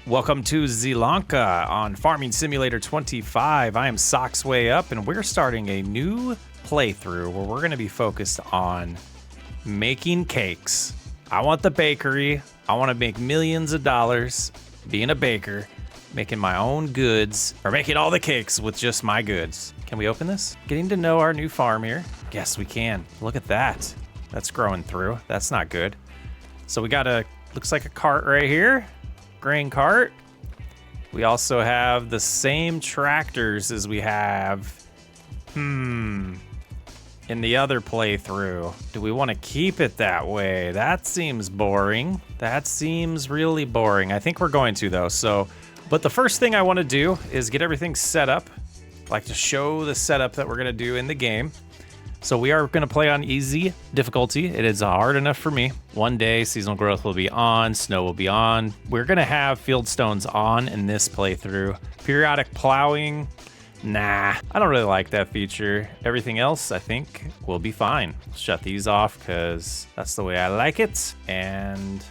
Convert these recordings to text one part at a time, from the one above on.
Welcome to Zilanka on Farming Simulator 25. I am Socksway Up, and we're starting a new playthrough where we're going to be focused on making cakes. I want the bakery. I want to make millions of dollars being a baker, making my own goods, or making all the cakes with just my goods. Can we open this? Getting to know our new farm here. Yes, we can. Look at that. That's growing through. That's not good. So we got looks like a cart right here. Grain cart. We also have the same tractors as we have in the other playthrough. Do we want to keep it that way? That seems boring. That seems really boring. I think we're going to though. But the first thing I want to do is get everything set up. I like to show the setup that we're going to do in the game. So we are going to play on easy difficulty. It is hard enough for me. One day, seasonal growth will be on, snow will be on. We're going to have field stones on in this playthrough. Periodic plowing, nah, I don't really like that feature. Everything else, I think, will be fine. Shut these off because that's the way I like it. And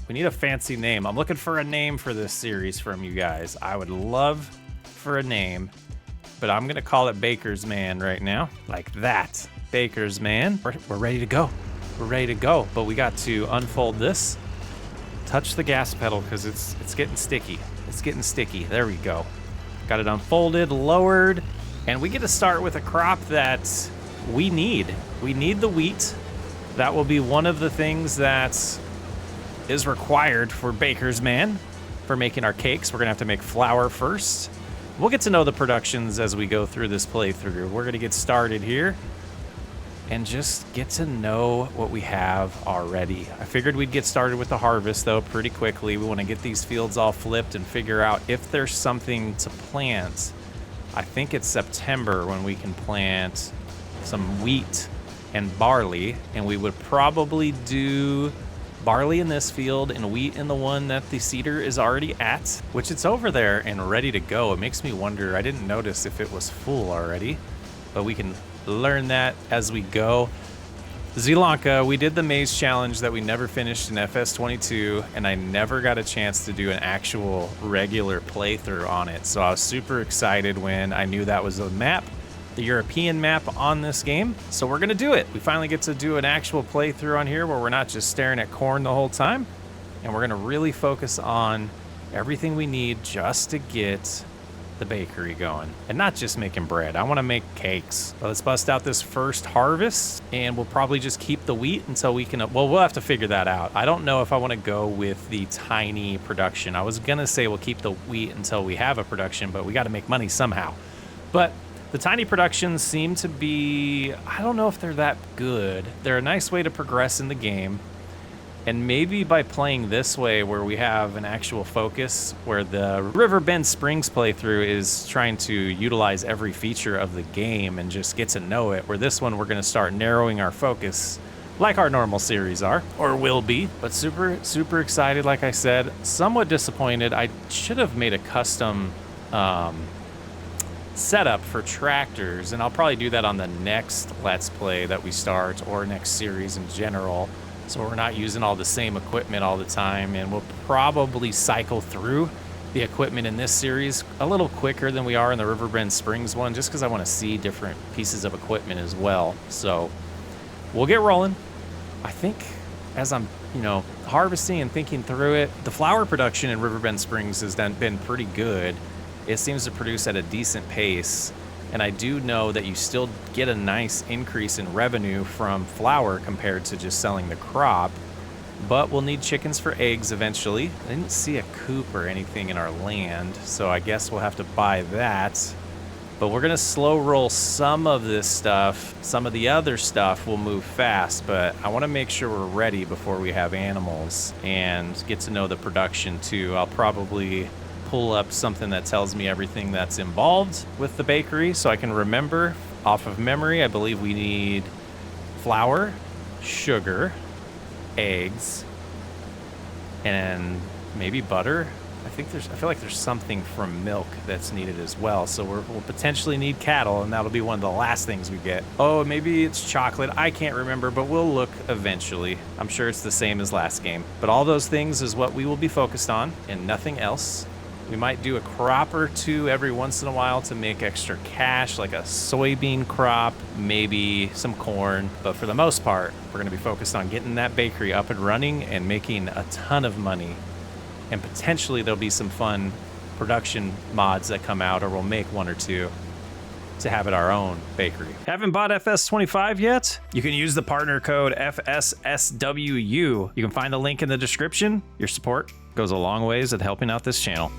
we need a fancy name. I'm looking for a name for this series from you guys. I would love for a name, but I'm going to call it Baker's Man right now, like that. Baker's Man. We're ready to go. We're ready to go, but we got to unfold this. Touch the gas pedal because it's getting sticky. It's getting sticky. There we go. Got it unfolded, lowered, and we get to start with a crop that we need. We need the wheat. That will be one of the things that is required for Baker's Man for making our cakes. We're gonna have to make flour first. We'll get to know the productions as we go through this playthrough. We're gonna get started here and just get to know what we have already. I figured we'd get started with the harvest though pretty quickly. We wanna get these fields all flipped and figure out if there's something to plant. I think it's September when we can plant some wheat and barley, and we would probably do barley in this field and wheat in the one that the seeder is already at, which it's over there and ready to go. It makes me wonder, I didn't notice if it was full already, but we can learn that as we go. Zilanka, we did the maze challenge that we never finished in FS22, and I never got a chance to do an actual regular playthrough on it. So I was super excited when I knew that was the map, the European map on this game. So we're gonna do it. We finally get to do an actual playthrough on here where we're not just staring at corn the whole time, and we're gonna really focus on everything we need just to get the bakery going, and not just making bread. I want to make cakes. So let's bust out this first harvest, and we'll probably just keep the wheat until we can, well, we'll have to figure that out. I don't know if I want to go with the tiny production. I was gonna say we'll keep the wheat until we have a production, but we got to make money somehow. But the tiny productions seem to be, I don't know if they're that good. They're a nice way to progress in the game. And maybe by playing this way where we have an actual focus, where the Riverbend Springs playthrough is trying to utilize every feature of the game and just get to know it, where this one we're going to start narrowing our focus like our normal series are, or will be. But super excited, like I said. Somewhat disappointed. I should have made a custom setup for tractors, and I'll probably do that on the next Let's Play that we start, or next series in general. So we're not using all the same equipment all the time, and we'll probably cycle through the equipment in this series a little quicker than we are in the Riverbend Springs one, just because I want to see different pieces of equipment as well. So we'll get rolling. I think as I'm, harvesting and thinking through it, the flour production in Riverbend Springs has been pretty good. It seems to produce at a decent pace. And I do know that you still get a nice increase in revenue from flour compared to just selling the crop, but we'll need chickens for eggs eventually. I didn't see a coop or anything in our land, so I guess we'll have to buy that. But we're gonna slow roll some of this stuff. Some of the other stuff will move fast, but I wanna make sure we're ready before we have animals and get to know the production too. I'll probably pull up something that tells me everything that's involved with the bakery so I can remember off of memory. I believe we need flour, sugar, eggs, and maybe butter. I feel like there's something from milk that's needed as well. So we'll potentially need cattle, and that'll be one of the last things we get. Oh, maybe it's chocolate. I can't remember, but we'll look eventually. I'm sure it's the same as last game. But all those things is what we will be focused on and nothing else. We might do a crop or two every once in a while to make extra cash, like a soybean crop, maybe some corn. But for the most part, we're going to be focused on getting that bakery up and running and making a ton of money. And potentially there'll be some fun production mods that come out, or we'll make one or two to have it our own bakery. Haven't bought FS25 yet? You can use the partner code FSSWU. You can find the link in the description. Your support goes a long ways at helping out this channel.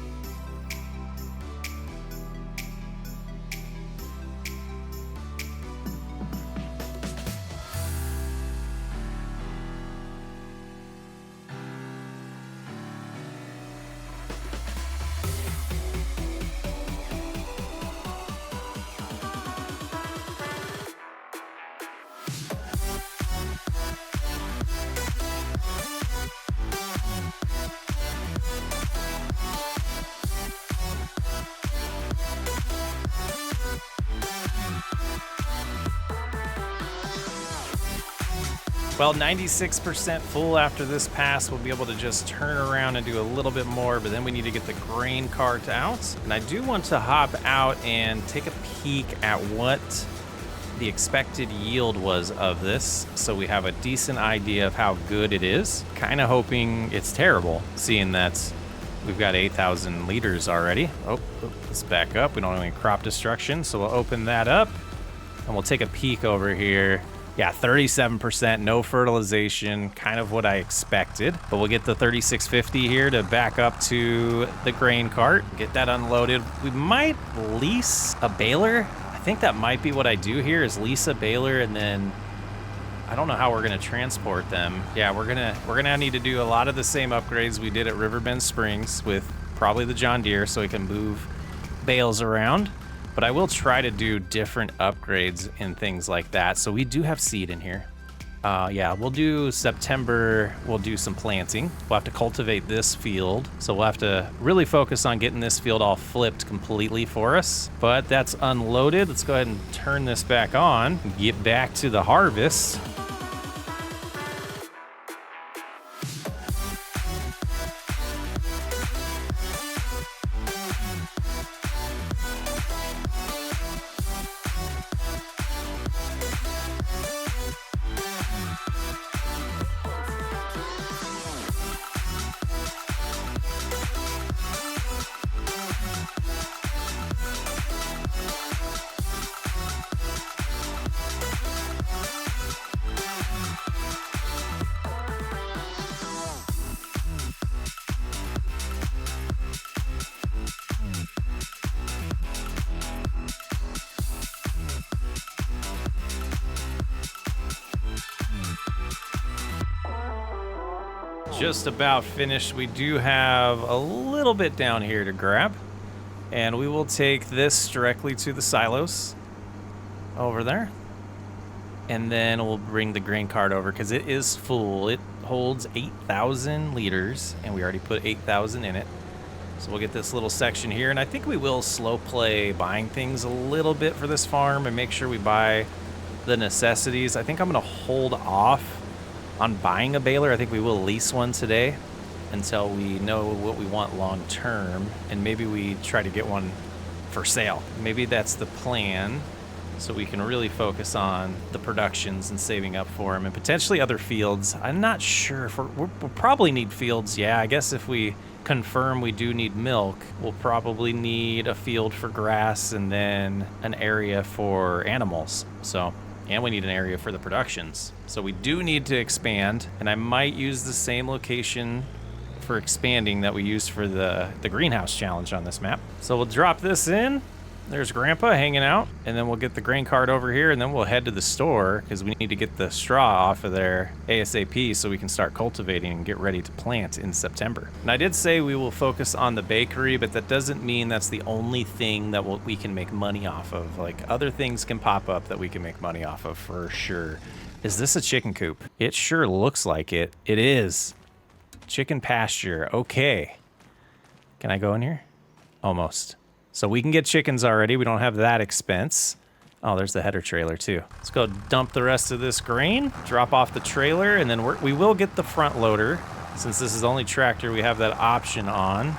Well, 96% full after this pass. We'll be able to just turn around and do a little bit more, but then we need to get the grain cart out. And I do want to hop out and take a peek at what the expected yield was of this, so we have a decent idea of how good it is. Kind of hoping it's terrible, seeing that we've got 8,000 liters already. Oh, let's back up. We don't have any crop destruction, so we'll open that up and we'll take a peek over here. Yeah, 37%, no fertilization, kind of what I expected. But we'll get the 3650 here to back up to the grain cart, get that unloaded. We might lease a baler. I think that might be what I do here, is lease a baler, and then I don't know how we're gonna transport them. Yeah, we're gonna need to do a lot of the same upgrades we did at Riverbend Springs with probably the John Deere, so we can move bales around. But I will try to do different upgrades and things like that. So we do have seed in here. Yeah, we'll do September. We'll do some planting. We'll have to cultivate this field. So we'll have to really focus on getting this field all flipped completely for us. But that's unloaded. Let's go ahead and turn this back on and get back to the harvest. Just about finished. We do have a little bit down here to grab, and we will take this directly to the silos over there, and then we'll bring the grain cart over because it is full. It holds 8,000 liters, and we already put 8,000 in it. So we'll get this little section here, and I think we will slow play buying things a little bit for this farm and make sure we buy the necessities. I think I'm gonna hold off on buying a baler. I think we will lease one today until we know what we want long term, and maybe we try to get one for sale. Maybe that's the plan, so we can really focus on the productions and saving up for them, and potentially other fields. I'm not sure if we'll probably need fields. Yeah, I guess if we confirm we do need milk, we'll probably need a field for grass and then an area for animals. So, and we need an area for the productions. So we do need to expand, and I might use the same location for expanding that we used for the greenhouse challenge on this map. So we'll drop this in. There's Grandpa hanging out, and then we'll get the grain cart over here, and then we'll head to the store because we need to get the straw off of there ASAP so we can start cultivating and get ready to plant in September. And I did say we will focus on the bakery, but that doesn't mean that's the only thing that we can make money off of. Like, other things can pop up that we can make money off of for sure. Is this a chicken coop? It sure looks like it. It is. Chicken pasture. Okay. Can I go in here? Almost. So we can get chickens already. We don't have that expense. Oh, there's the header trailer too. Let's go dump the rest of this grain, drop off the trailer, and then we will get the front loader. Since this is the only tractor we have that option on.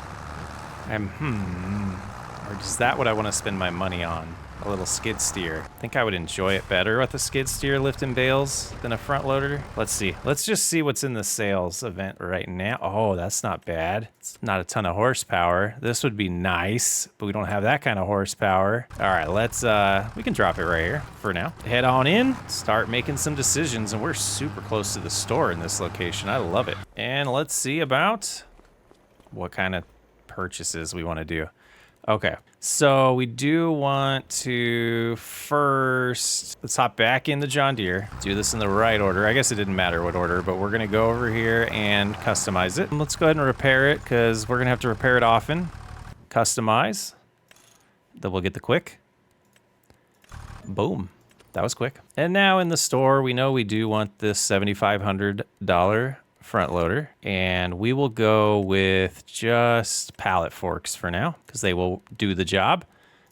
Or is that what I want to spend my money on? A little skid steer. I think I would enjoy it better with a skid steer lifting bales than a front loader. Let's see. Let's just see what's in the sales event right now. Oh, that's not bad. It's not a ton of horsepower. This would be nice, but we don't have that kind of horsepower. All right, let's, we can drop it right here for now. Head on in, start making some decisions, and we're super close to the store in this location. I love it. And let's see about what kind of purchases we want to do. Okay, so we do want to first, let's hop back in the John Deere, do this in the right order. I guess it didn't matter what order, but we're gonna go over here and customize it. Let's go ahead and repair it because we're gonna have to repair it often. Customize, then we'll get the quick. Boom, that was quick. And now in the store, we know we do want this $7,500 front loader, and we will go with just pallet forks for now because they will do the job.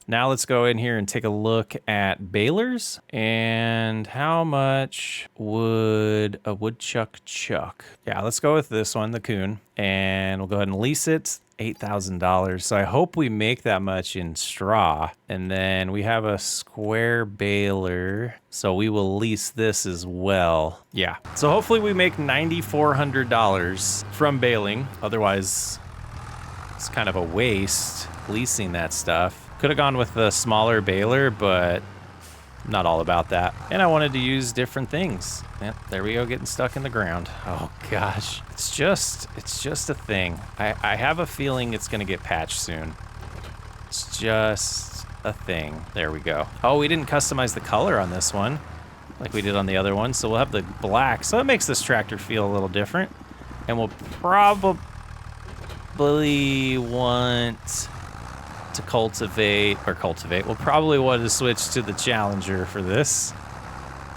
Now let's go in here and take a look at balers and how much would a woodchuck chuck. Yeah, let's go with this one, the Coon, and we'll go ahead and lease it. $8,000. So I hope we make that much in straw. And then we have a square baler, so we will lease this as well. Yeah. So hopefully we make $9,400 from baling. Otherwise, it's kind of a waste leasing that stuff. Could have gone with a smaller baler, but I'm not all about that. And I wanted to use different things. Yep, there we go, getting stuck in the ground. Oh gosh, it's just a thing. I have a feeling it's gonna get patched soon. It's just a thing. There we go. Oh, we didn't customize the color on this one like we did on the other one, so we'll have the black. So it makes this tractor feel a little different. And we'll probably want to cultivate. We'll probably want to switch to the Challenger for this,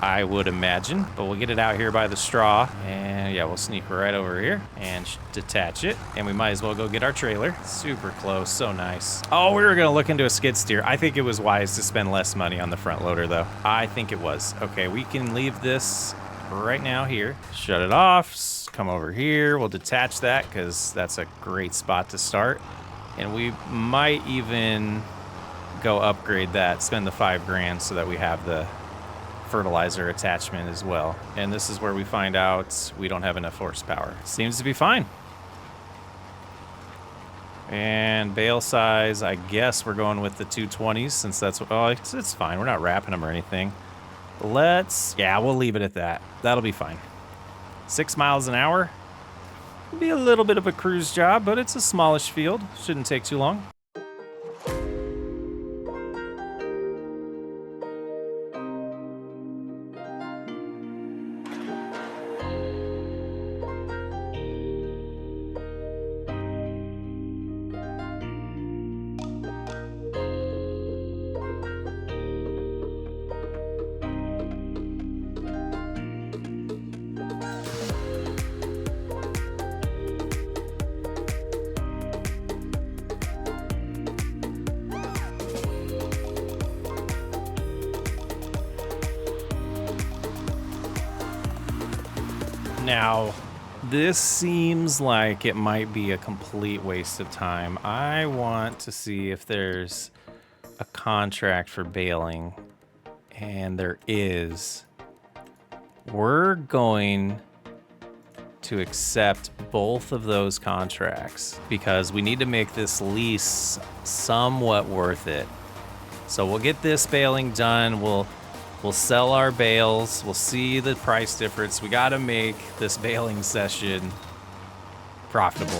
I would imagine, but we'll get it out here by the straw, and yeah, we'll sneak right over here and detach it, and we might as well go get our trailer. Super close, so nice. Oh, we were gonna look into a skid steer. I think it was wise to spend less money on the front loader though. I think it was. Okay, we can leave this right now here. Shut it off, come over here. We'll detach that because that's a great spot to start. And we might even go upgrade that, spend the $5,000 so that we have the fertilizer attachment as well. And this is where we find out we don't have enough horsepower. Seems to be fine. And bale size, I guess we're going with the 220s since that's what, oh, it's fine. We're not wrapping them or anything. Yeah, we'll leave it at that. That'll be fine. 6 miles an hour. Be a little bit of a cruise job, but it's a smallish field. Shouldn't take too long. Now, this seems like it might be a complete waste of time. I want to see if there's a contract for baling, and there is. We're going to accept both of those contracts because we need to make this lease somewhat worth it. So we'll get this baling done. We'll sell our bales. We'll see the price difference. We got to make this baling session profitable.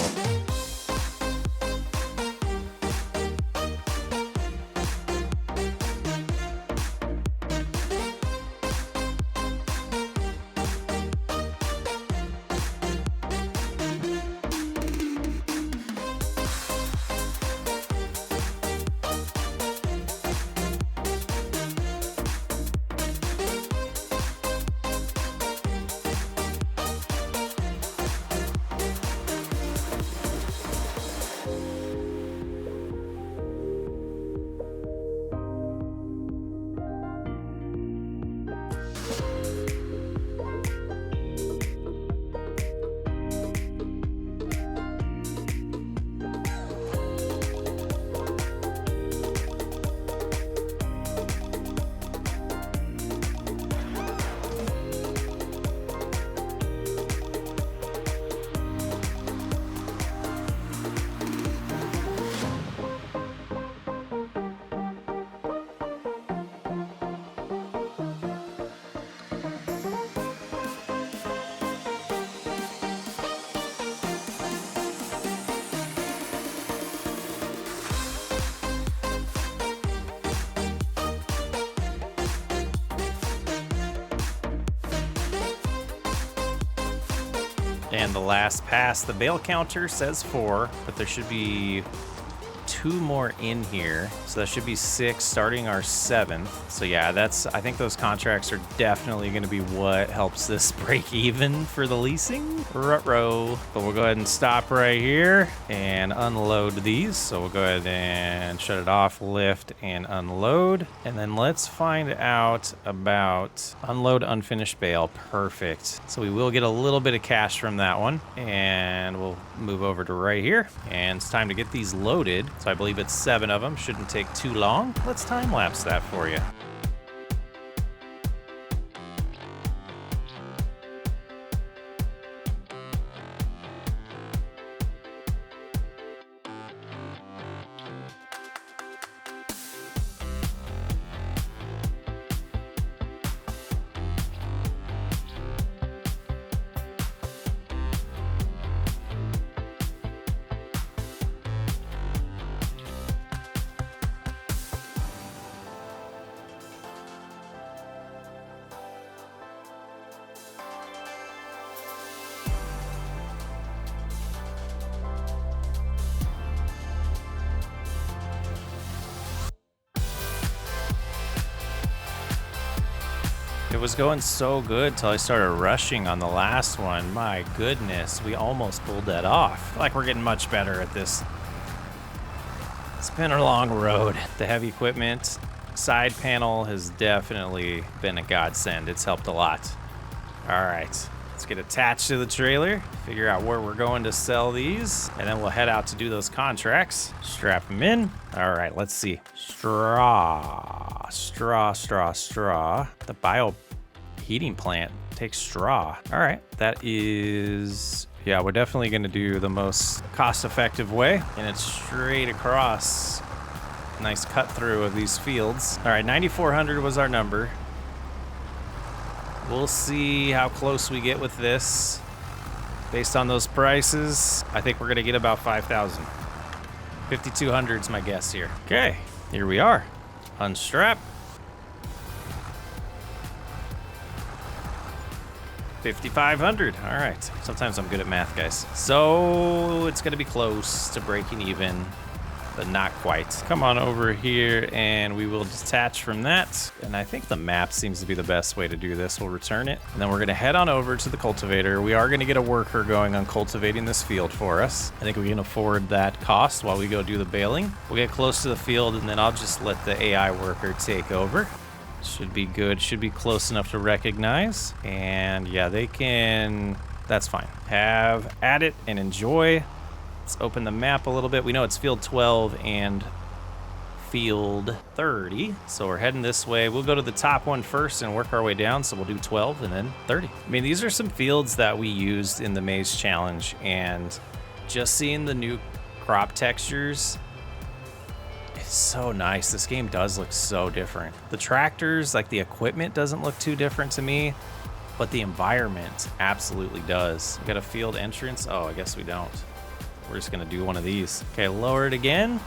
And the last pass, the bale counter says 4, but there should be 2 more in here. So that should be 6 starting our 7th. So yeah, I think those contracts are definitely going to be what helps this break even for the leasing. Ruh-roh. But we'll go ahead and stop right here and unload these. So we'll go ahead and shut it off, lift and unload. And then let's find out about unload unfinished bale. Perfect. So we will get a little bit of cash from that one. And we'll move over to right here. And it's time to get these loaded. So I believe it's 7 of them. Shouldn't take too long. Let's time lapse that for you. It was going so good till I started rushing on the last one. My goodness, we almost pulled that off. I feel like we're getting much better at this. It's been a long road. The heavy equipment side panel has definitely been a godsend. It's helped a lot. All right, let's get attached to the trailer, figure out where we're going to sell these, and then we'll head out to do those contracts. Strap them in. All right, let's see. Straw. The bio heating plant takes straw. All right, that is, yeah, we're definitely going to do the most cost-effective way, and it's straight across. Nice cut through of these fields. All right, 9,400 was our number. We'll see how close we get with this. Based on those prices, I think we're going to get about 5,000. 5,200 is my guess here. Okay, here we are. Unstrap. 5,500. All right. Sometimes I'm good at math, guys. So it's going to be close to breaking even, but not quite. Come on over here and we will detach from that. And I think the map seems to be the best way to do this. We'll return it. And then we're going to head on over to the cultivator. We are going to get a worker going on cultivating this field for us. I think we can afford that cost while we go do the baling. We'll get close to the field and then I'll just let the AI worker take over. Should be good. Should be close enough to recognize. And yeah, they can, that's fine. Have at it and enjoy. Let's open the map a little bit. We know it's field 12 and field 30. So we're heading this way. We'll go to the top one first and work our way down. So we'll do 12 and then 30. I mean, these are some fields that we used in the Maze Challenge, and just seeing the new crop textures, it's so nice. This game does look so different. The tractors, like the equipment doesn't look too different to me, but the environment absolutely does. We got a field entrance. Oh, I guess we don't. We're just gonna do one of these. Okay, lower it again,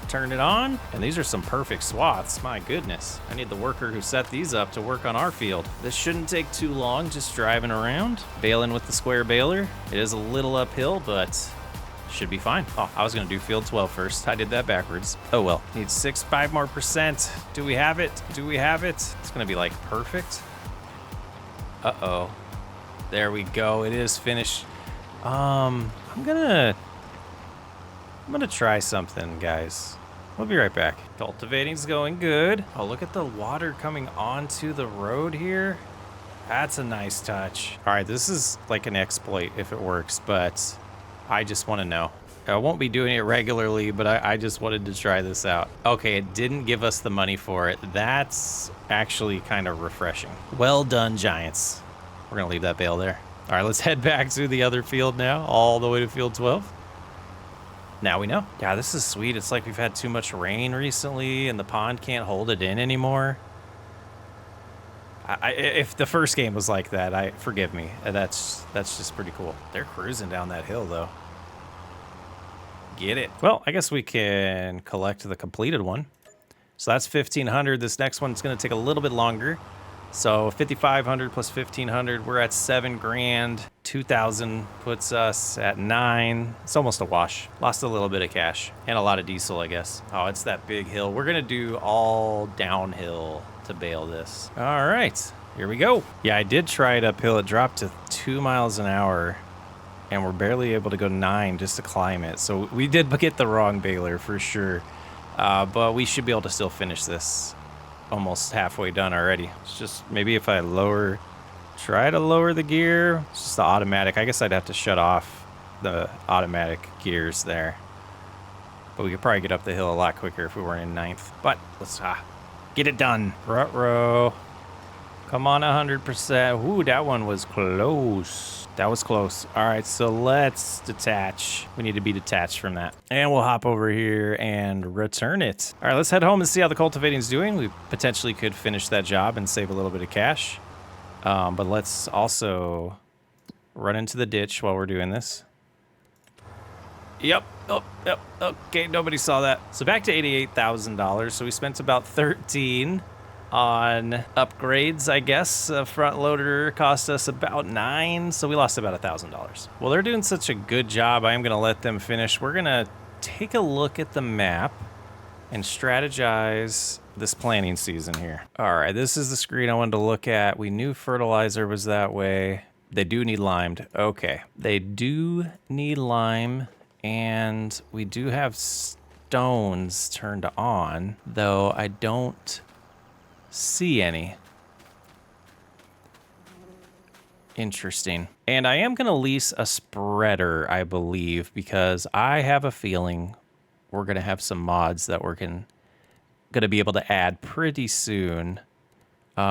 turn it on, and these are some perfect swaths. My goodness, I need the worker who set these up to work on our field. This shouldn't take too long, just driving around, baling with the square baler. It is a little uphill, but should be fine. Oh, I was gonna do field 12 first. I did that backwards. Oh well. Need 5 more percent. Do we have it? Do we have it? It's gonna be like perfect. Uh-oh. There we go. It is finished. I'm gonna try something, guys. We'll be right back. Cultivating's going good. Oh, look at the water coming onto the road here. That's a nice touch. All right, this is like an exploit if it works, but I just want to know. I won't be doing it regularly, but I just wanted to try this out. Okay, it didn't give us the money for it. That's actually kind of refreshing. Well done, Giants. We're gonna leave that bale there. All right, let's head back to the other field now, all the way to field 12. Now we know. Yeah, this is sweet. It's like we've had too much rain recently and the pond can't hold it in anymore. If the first game was like that, forgive me. That's just pretty cool. They're cruising down that hill though. Get it. Well, I guess we can collect the completed one. So that's 1,500. This next one's gonna take a little bit longer. So 5,500 plus 1,500, we're at 7 grand. 2,000 puts us at 9. It's almost a wash. Lost a little bit of cash and a lot of diesel, I guess. Oh, it's that big hill. We're gonna do all downhill to bail this. All right, here we go. Yeah, I did try it uphill. It dropped to 2 miles an hour and we're barely able to go 9 just to climb it. So we did get the wrong baler for sure. But we should be able to still finish this. Almost halfway done already. It's just maybe if I try to lower the gear. It's just the automatic. I guess I'd have to shut off the automatic gears there. But we could probably get up the hill a lot quicker if we weren't in 9th. But let's get it done. Ruh-roh. Come on, 100%. Ooh, that one was close. That was close. All right, so let's detach. We need to be detached from that. And we'll hop over here and return it. All right, let's head home and see how the cultivating's doing. We potentially could finish that job and save a little bit of cash. But let's also run into the ditch while we're doing this. Yep. Oh, yep. Okay, nobody saw that. So back to $88,000. So we spent about 13 on upgrades, I guess. A front loader cost us about 9, so we lost about $1,000. Well, they're doing such a good job. I am going to let them finish. We're going to take a look at the map and strategize this planting season here. All right, this is the screen I wanted to look at. We knew fertilizer was that way. They do need limed. Okay, they do need lime, and we do have stones turned on, though I don't see any. Interesting. And I am going to lease a spreader, I believe, because I have a feeling we're going to have some mods that we're going to be able to add pretty soon. We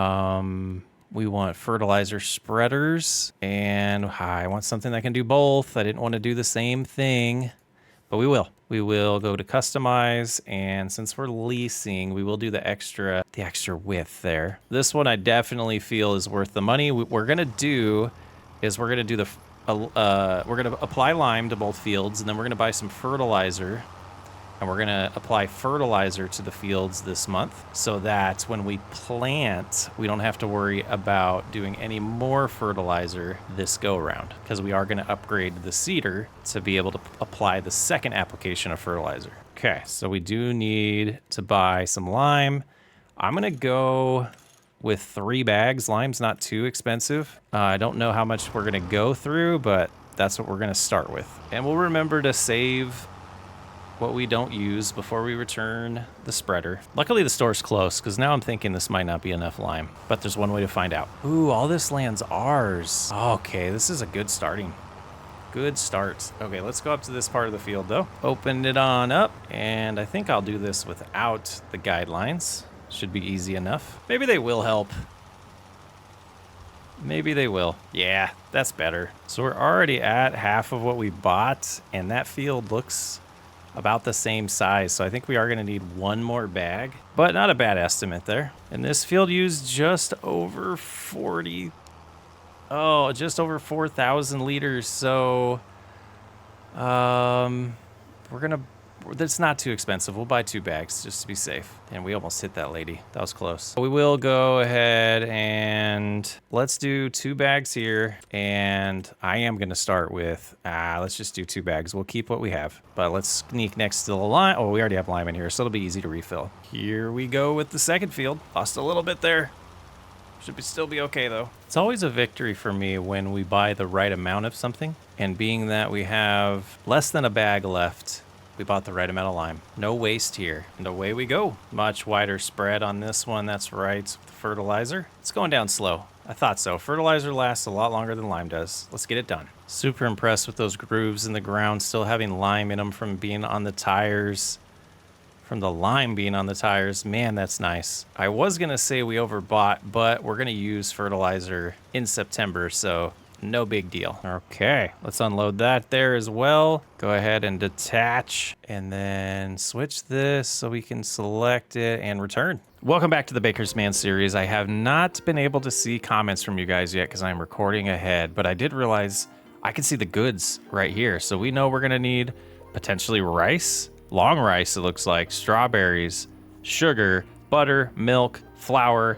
want fertilizer spreaders, and I want something that can do both. I didn't want to do the same thing, but we will. We will go to customize, and since we're leasing, we will do the extra width there. This one I definitely feel is worth the money. What we're gonna do is we're gonna apply lime to both fields, and then we're gonna buy some fertilizer. And we're gonna apply fertilizer to the fields this month so that when we plant, we don't have to worry about doing any more fertilizer this go around, because we are gonna upgrade the seeder to be able to apply the second application of fertilizer. Okay, so we do need to buy some lime. I'm gonna go with 3 bags. Lime's not too expensive. I don't know how much we're gonna go through, but that's what we're gonna start with. And we'll remember to save what we don't use before we return the spreader. Luckily the store's close, because now I'm thinking this might not be enough lime, but there's one way to find out. Ooh, all this land's ours. Okay, this is a good starting. Good start. Okay, let's go up to this part of the field though. Open it on up, and I think I'll do this without the guidelines. Should be easy enough. Maybe they will help. Maybe they will. Yeah, that's better. So we're already at half of what we bought, and that field looks about the same size, so I think we are going to need 1 more bag, but not a bad estimate there. And this field used just over 4,000 liters, so that's not too expensive. We'll buy 2 bags just to be safe. And we almost hit that lady. That was close. We will go ahead and let's do 2 bags here. And I am going to start with, let's just do 2 bags. We'll keep what we have. But let's sneak next to the lime. Oh, we already have lime in here, so it'll be easy to refill. Here we go with the second field. Lost a little bit there. Still be okay though. It's always a victory for me when we buy the right amount of something. And being that we have less than a bag left, we bought the right amount of lime. No waste here. And away we go. Much wider spread on this one. That's right. With the fertilizer. It's going down slow. I thought so. Fertilizer lasts a lot longer than lime does. Let's get it done. Super impressed with those grooves in the ground still having lime in them from being on the tires. From the lime being on the tires. Man, that's nice. I was going to say we overbought, but we're going to use fertilizer in September, so no big deal. Okay, let's unload that there as well. Go ahead and detach and then switch this so we can select it and return. Welcome back to the Baker's Man series. I have not been able to see comments from you guys yet because I'm recording ahead, but I did realize I can see the goods right here. So we know we're gonna need potentially rice, long rice it looks like, strawberries, sugar, butter, milk, flour,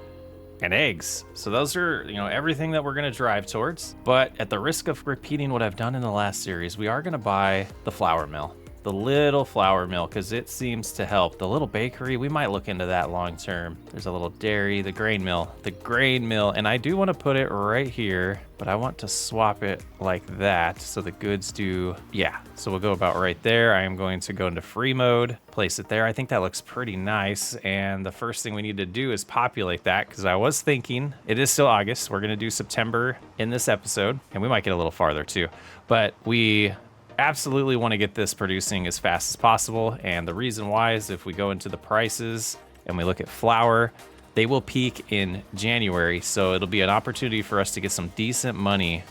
and eggs. So those are, you know, everything that we're gonna drive towards. But at the risk of repeating what I've done in the last series, we are gonna buy the flour mill. The little flour mill, because it seems to help. The little bakery, we might look into that long term. There's a little dairy, the grain mill, and I do want to put it right here, but I want to swap it like that so the goods do, yeah. So we'll go about right there. I am going to go into free mode, place it there. I think that looks pretty nice, and the first thing we need to do is populate that, because I was thinking, it is still August, we're going to do September in this episode, and we might get a little farther too, but we absolutely want to get this producing as fast as possible. And the reason why is if we go into the prices and we look at flour, they will peak in January. So it'll be an opportunity for us to get some decent money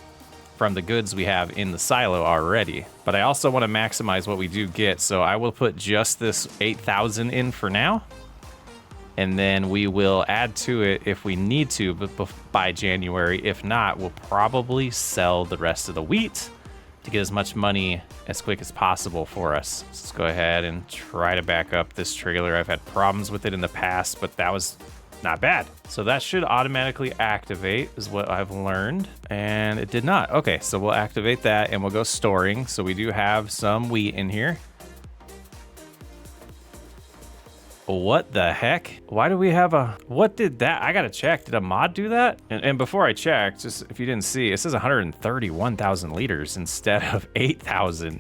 from the goods we have in the silo already. But I also want to maximize what we do get. So I will put just this 8,000 in for now. And then we will add to it if we need to, but by January. If not, we'll probably sell the rest of the wheat to get as much money as quick as possible for us. Let's go ahead and try to back up this trailer. I've had problems with it in the past, but that was not bad. So that should automatically activate is what I've learned, and it did not. Okay, so we'll activate that and we'll go storing. So we do have some wheat in here. What the heck? Why do we have a, what did that? I gotta check. Did a mod do that? And before I check, just if you didn't see, it says 131,000 liters instead of 8,000.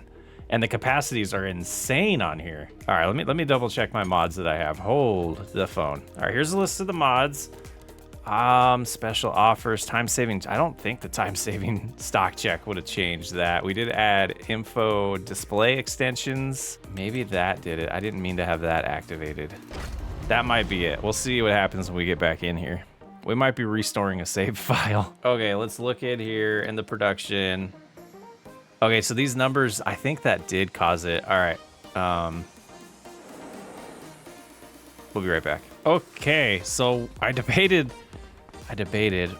And the capacities are insane on here. All right, let me double check my mods that I have. Hold the phone. All right, here's a list of the mods. Special offers, time saving. I don't think the time saving stock check would have changed that. We did add info display extensions. Maybe that did it. I didn't mean to have that activated. That might be it. We'll see what happens when we get back in here. We might be restoring a save file. Okay, let's look in here in the production. Okay, so these numbers, I think that did cause it. All right. We'll be right back. Okay, so I debated,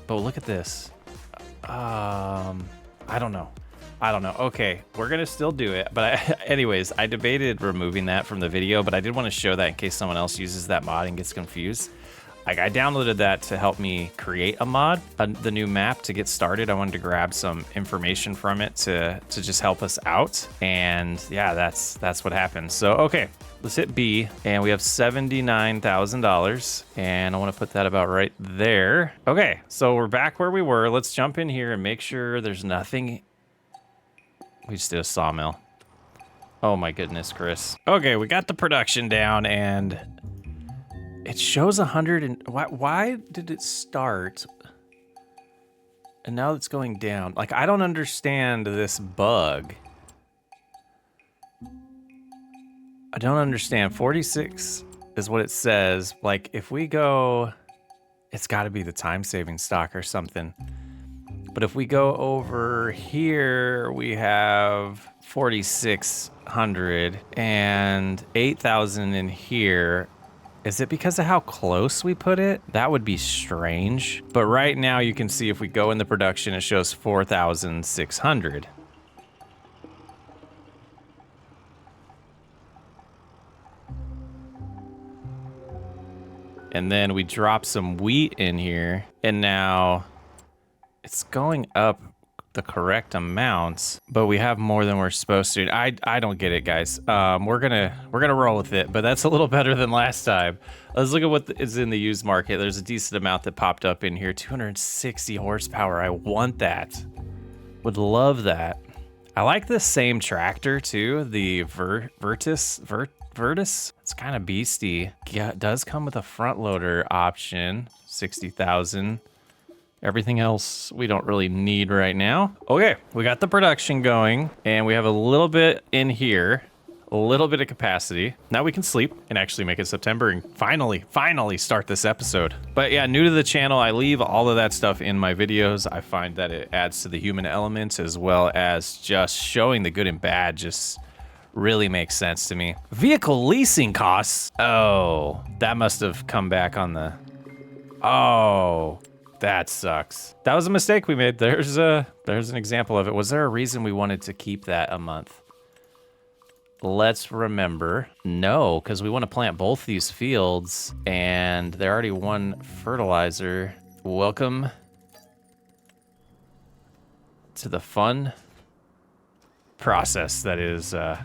but look at this. I don't know. Okay, we're gonna still do it, but anyways, I debated removing that from the video, but I did want to show that in case someone else uses that mod and gets confused. Like, I downloaded that to help me create a mod, the new map to get started. I wanted to grab some information from it to just help us out. And yeah, that's what happened. So, okay, let's hit B, and we have $79,000, and I want to put that about right there. Okay, so we're back where we were. Let's jump in here and make sure there's nothing. We just did a sawmill. Oh my goodness, Chris. Okay, we got the production down, and it shows 100 and why did it start and now it's going down? Like, I don't understand this bug. I don't understand. 46 is what it says. Like, if we go, it's got to be the time saving stock or something. But if we go over here, we have 4,600 and 8,000 in here. Is it because of how close we put it? That would be strange. But right now you can see if we go in the production, it shows 4,600. And then we drop some wheat in here, and now it's going up the correct amounts, but we have more than we're supposed to. I don't get it, guys. We're gonna roll with it, but that's a little better than last time. Let's look at what is in the used market. There's a decent amount that popped up in here. 260 horsepower. I want that. Would love that. I like this same tractor too, the Virtus. It's kind of beastie. Yeah, it does come with a front loader option. 60,000. Everything else we don't really need right now. Okay, we got the production going, and we have a little bit in here, a little bit of capacity. Now we can sleep and actually make it September and finally start this episode. But yeah, new to the channel, I leave all of that stuff in my videos. I find that it adds to the human element, as well as just showing the good and bad just really makes sense to me. Vehicle leasing costs. Oh, that must have come back on the, oh. That sucks. That was a mistake we made. There's an example of it. Was there a reason we wanted to keep that a month? let's remember, no, because we want to plant both these fields, and they're already one fertilizer. Welcome to the fun process that is the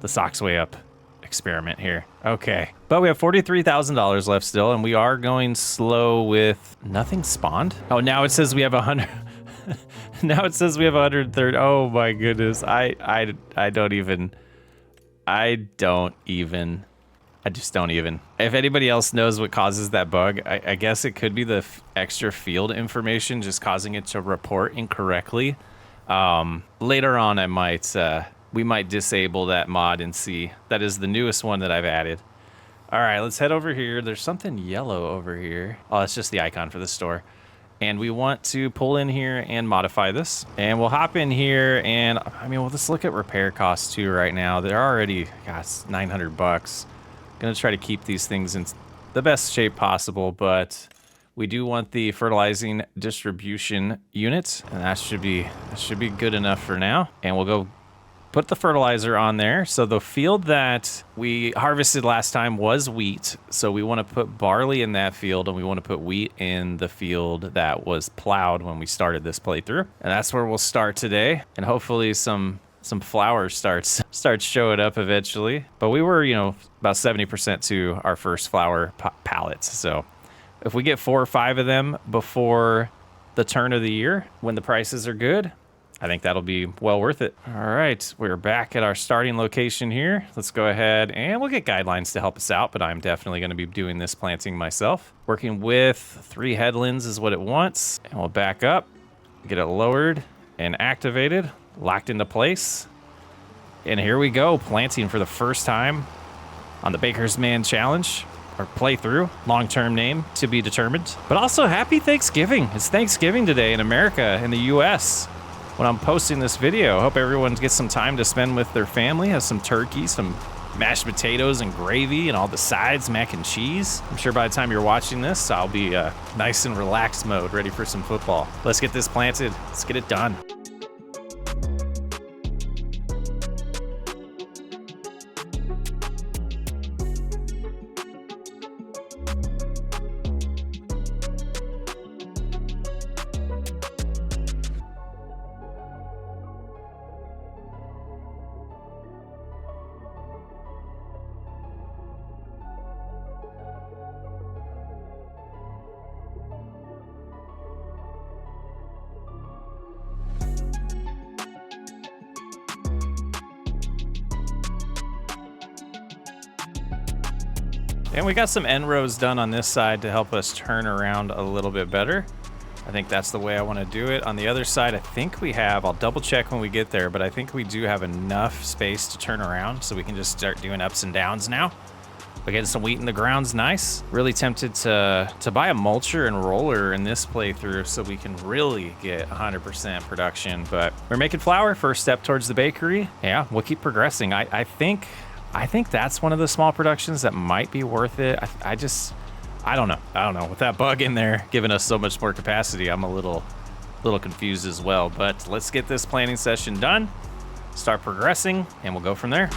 Socks Way Up experiment here. Okay, but we have $43,000 left still, and we are going slow with nothing spawned. Oh, now it says we have 100. Now it says we have 130. Oh my goodness, I don't even. I just don't even. If anybody else knows what causes that bug, I guess it could be the extra field information just causing it to report incorrectly. Later on, we might disable that mod and see. That is the newest one that I've added. All right, let's head over here. There's something yellow over here. Oh, it's just the icon for the store. And we want to pull in here and modify this. And we'll hop in here, and I mean, we'll just look at repair costs too right now. They're already, gosh, 900 bucks. Gonna try to keep these things in the best shape possible, but we do want the fertilizing distribution unit, and that should be good enough for now. And we'll go put the fertilizer on there. So the field that we harvested last time was wheat. So we want to put barley in that field, and we want to put wheat in the field that was plowed when we started this playthrough. And that's where we'll start today. And hopefully some flowers starts showing up eventually. But we were, about 70% to our first flower pallets. So if we get 4 or 5 of them before the turn of the year, when the prices are good, I think that'll be well worth it. All right, we're back at our starting location here. Let's go ahead and we'll get guidelines to help us out, but I'm definitely gonna be doing this planting myself. Working with 3 headlands is what it wants. And we'll back up, get it lowered and activated, locked into place. And here we go, planting for the first time on the Baker's Man Challenge, or playthrough, long-term name to be determined. But also happy Thanksgiving. It's Thanksgiving today in America, in the US. When I'm posting this video, hope everyone gets some time to spend with their family, has some turkey, some mashed potatoes and gravy and all the sides, mac and cheese. I'm sure by the time you're watching this, I'll be nice and relaxed mode, ready for some football. Let's get this planted. Let's get it done. And we got some end rows done on this side to help us turn around a little bit better. I think that's the way I want to do it. On the other side, I think we have, I'll double check when we get there, but I think we do have enough space to turn around so we can just start doing ups and downs now. But getting some wheat in the ground's nice. Really tempted to buy a mulcher and roller in this playthrough so we can really get 100% production. But we're making flour, first step towards the bakery. Yeah, we'll keep progressing. I think that's one of the small productions that might be worth it. I don't know. With that bug in there giving us so much more capacity, I'm a little confused as well. But let's get this planning session done, start progressing, and we'll go from there.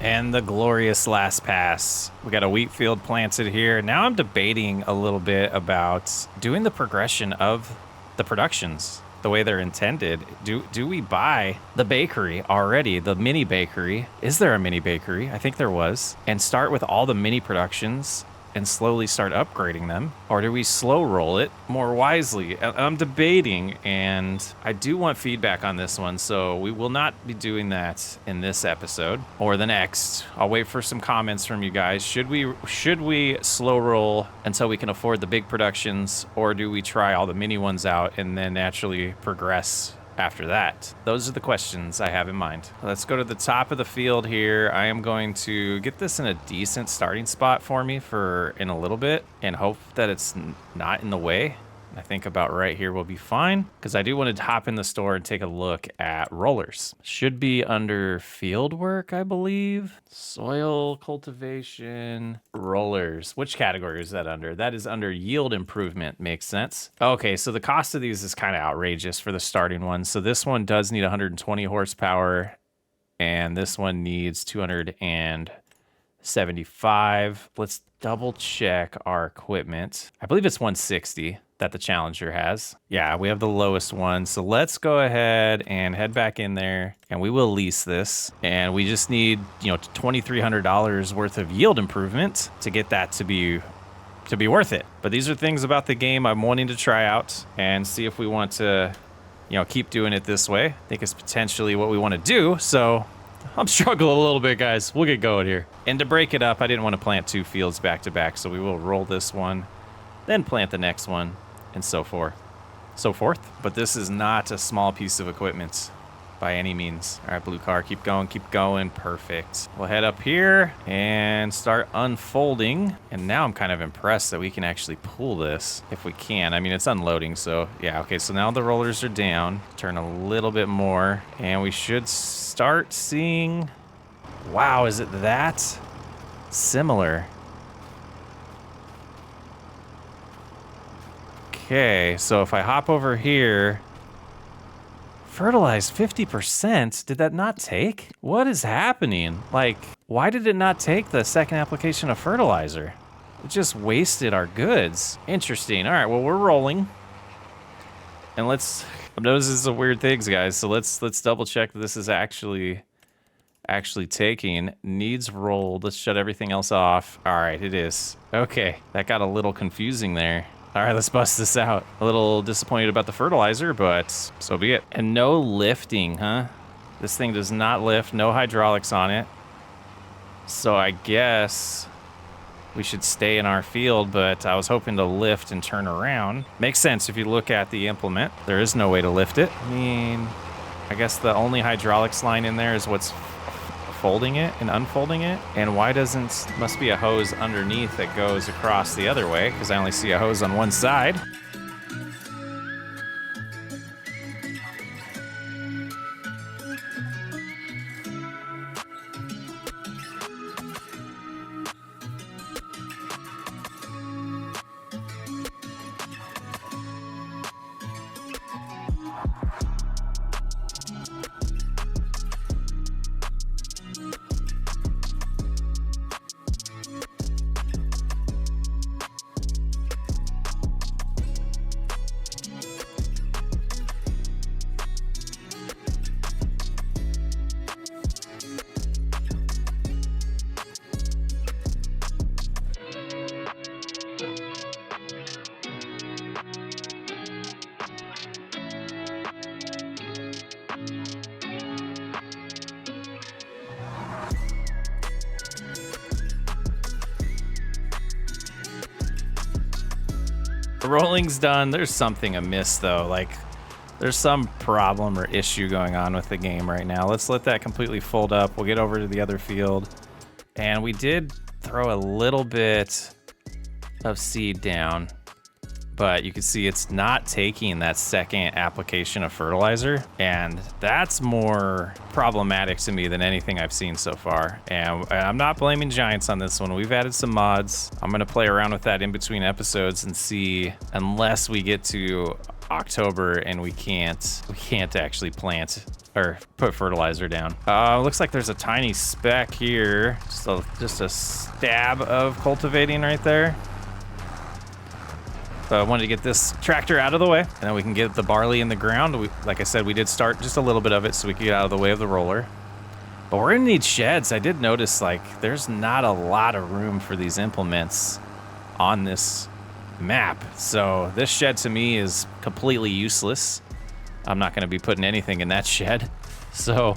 And the glorious last pass. We got a wheat field planted here. Now I'm debating a little bit about doing the progression of the productions the way they're intended. Do we buy the bakery already, the mini bakery? Is there a mini bakery? I think there was. And start with all the mini productions and slowly start upgrading them? Or do we slow roll it more wisely? I'm debating, and I do want feedback on this one, so we will not be doing that in this episode or the next. I'll wait for some comments from you guys. Should we slow roll until we can afford the big productions, or do we try all the mini ones out and then naturally progress after that? Those are the questions I have in mind. Let's go to the top of the field here. I am going to get this in a decent starting spot for me for in a little bit and hope that it's not in the way. I think about right here will be fine, because I do want to hop in the store and take a look at rollers. Should be under field work, I believe. Soil cultivation, rollers. Which category is that under? That is under yield improvement. Makes sense. Okay, so the cost of these is kind of outrageous for the starting one. So this one does need 120 horsepower, and this one needs 275. Let's double check our equipment. I believe it's 160 that the Challenger has. Yeah, we have the lowest one. So let's go ahead and head back in there, and we will lease this. And we just need, $2,300 worth of yield improvement to get that to be worth it. But these are things about the game I'm wanting to try out and see if we want to, keep doing it this way. I think it's potentially what we want to do. So I'm struggling a little bit, guys. We'll get going here. And to break it up, I didn't want to plant two fields back to back, so we will roll this one, then plant the next one, and so forth. But this is not a small piece of equipment by any means. All right, blue car, keep going. Perfect. We'll head up here and start unfolding. And now I'm kind of impressed that we can actually pull this if we can. I mean, it's unloading, so yeah. Okay, so now the rollers are down. Turn a little bit more, and we should start seeing... Wow, is it that similar? Okay, so if I hop over here, fertilize 50%, did that not take? What is happening? Like, why did it not take the second application of fertilizer? It just wasted our goods. Interesting. All right, well, we're rolling. And let's, I'm noticing some weird things, guys, so let's double check that this is actually taking. Needs rolled. Let's shut everything else off. All right, it is. Okay, that got a little confusing there. All right, let's bust this out. A little disappointed about the fertilizer, but so be it. And no lifting, huh? This thing does not lift, no hydraulics on it. So I guess we should stay in our field, but I was hoping to lift and turn around. Makes sense if you look at the implement. There is no way to lift it. I mean, I guess the only hydraulics line in there is what's folding it and unfolding it. And why must be a hose underneath that goes across the other way, because I only see a hose on one side. The rolling's done. There's something amiss, though. Like, there's some problem or issue going on with the game right now. Let's let that completely fold up. We'll get over to the other field. And we did throw a little bit of seed down, but you can see it's not taking that second application of fertilizer, and that's more problematic to me than anything I've seen so far. And I'm not blaming Giants on this one. We've added some mods. I'm gonna play around with that in between episodes and see, unless we get to October and we can't actually plant or put fertilizer down. Looks like there's a tiny speck here, just a stab of cultivating right there. So I wanted to get this tractor out of the way, and then we can get the barley in the ground. Like I said, we did start just a little bit of it so we could get out of the way of the roller. But we're gonna need sheds. I did notice like there's not a lot of room for these implements on this map. So this shed to me is completely useless. I'm not gonna be putting anything in that shed. So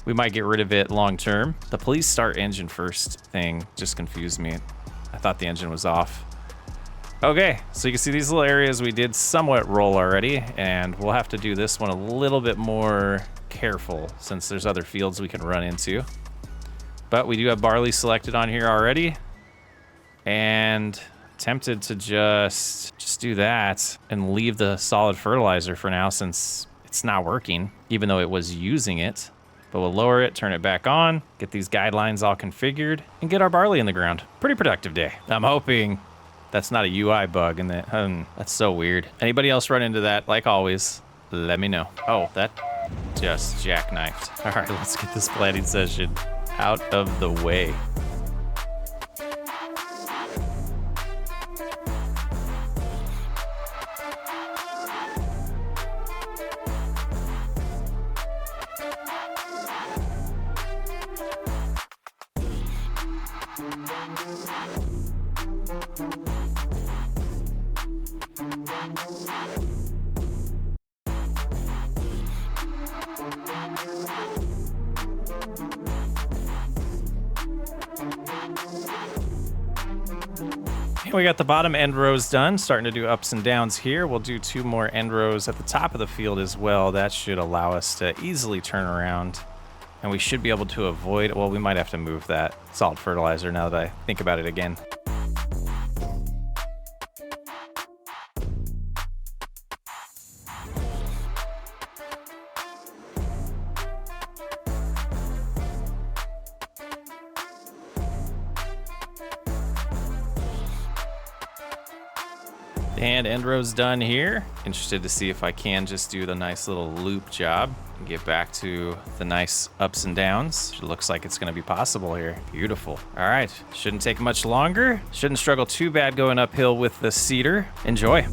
we might get rid of it long term. The please start engine first thing just confused me. I thought the engine was off. Okay, so you can see these little areas we did somewhat roll already, and we'll have to do this one a little bit more careful since there's other fields we can run into. But we do have barley selected on here already, and tempted to just do that and leave the solid fertilizer for now since it's not working, even though it was using it. But we'll lower it, turn it back on, get these guidelines all configured, and get our barley in the ground. Pretty productive day. I'm hoping that's not a UI bug, and that's so weird. Anybody else run into that? Like always, let me know. Oh, that just jackknifed. All right, let's get this planting session out of the way. We got the bottom end rows done, starting to do ups and downs here. We'll do 2 more end rows at the top of the field as well. That should allow us to easily turn around, and we should be able to avoid, well, we might have to move that solid fertilizer now that I think about it again. And end row's done here. Interested to see if I can just do the nice little loop job and get back to the nice ups and downs. It looks like it's gonna be possible here. Beautiful. All right, shouldn't take much longer. Shouldn't struggle too bad going uphill with the seeder. Enjoy.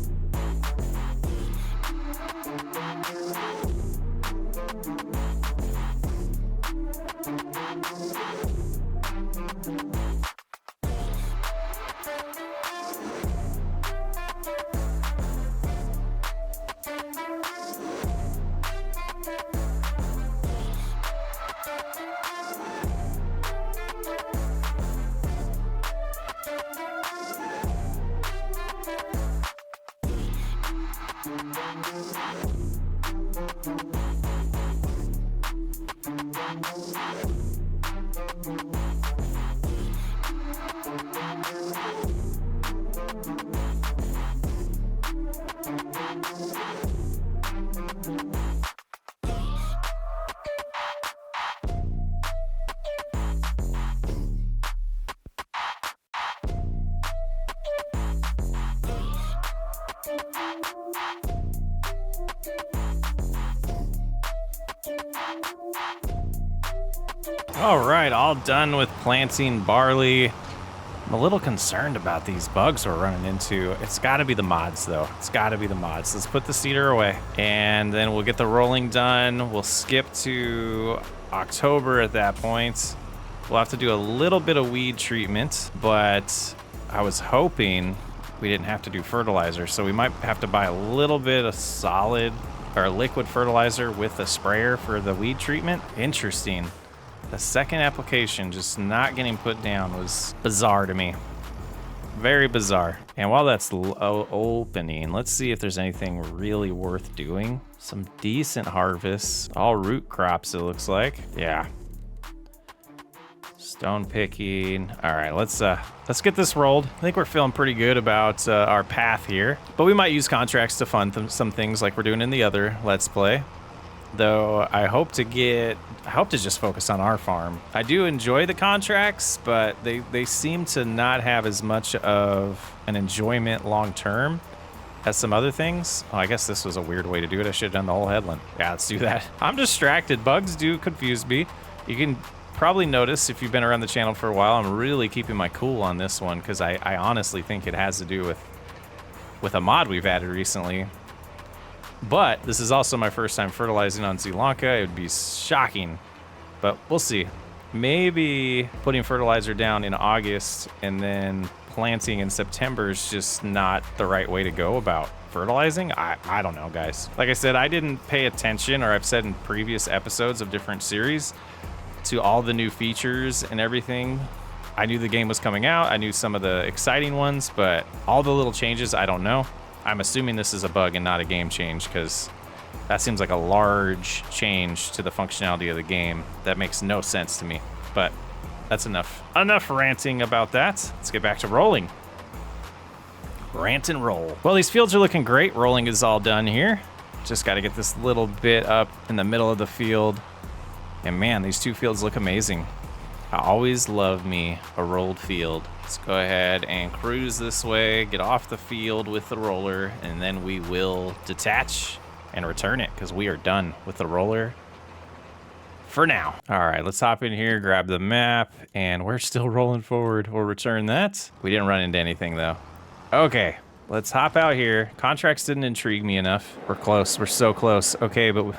All right, all done with planting barley. I'm a little concerned about these bugs we're running into. It's got to be the mods, though. It's got to be the mods. Let's put the seeder away, and then we'll get the rolling done. We'll skip to October at that point. We'll have to do a little bit of weed treatment, but I was hoping we didn't have to do fertilizer, so we might have to buy a little bit of solid or liquid fertilizer with a sprayer for the weed treatment. Interesting. The second application just not getting put down was bizarre to me. Very bizarre. And while that's opening, let's see if there's anything really worth doing. Some decent harvests. All root crops, it looks like. Yeah. Stone picking. All right, let's get this rolled. I think we're feeling pretty good about our path here, but we might use contracts to fund some things like we're doing in the other Let's Play. Though I hope to just focus on our farm. I do enjoy the contracts, but they seem to not have as much of an enjoyment long term as some other things. Oh, I guess this was a weird way to do it. I should have done the whole headland. Yeah, let's do that. I'm distracted. Bugs do confuse me. You can probably notice if you've been around the channel for a while, I'm really keeping my cool on this one because I honestly think it has to do with a mod we've added recently. But this is also my first time fertilizing on Sri Lanka. It would be shocking, but we'll see. Maybe putting fertilizer down in August and then planting in September is just not the right way to go about fertilizing. I don't know, guys. Like I said, I didn't pay attention, or I've said in previous episodes of different series, to all the new features and everything. I knew the game was coming out. I knew some of the exciting ones, but all the little changes, I don't know. I'm assuming this is a bug and not a game change, because that seems like a large change to the functionality of the game. That makes no sense to me, but that's enough. Enough ranting about that. Let's get back to rolling. Rant and roll. Well, these fields are looking great. Rolling is all done here. Just got to get this little bit up in the middle of the field. And man, these two fields look amazing. I always love me a rolled field. Let's go ahead and cruise this way, get off the field with the roller, and then we will detach and return it because we are done with the roller for now. All right, let's hop in here, grab the map, and we're still rolling forward. We'll return that. We didn't run into anything though. Okay, let's hop out here. Contracts didn't intrigue me enough. We're close, we're so close. Okay, but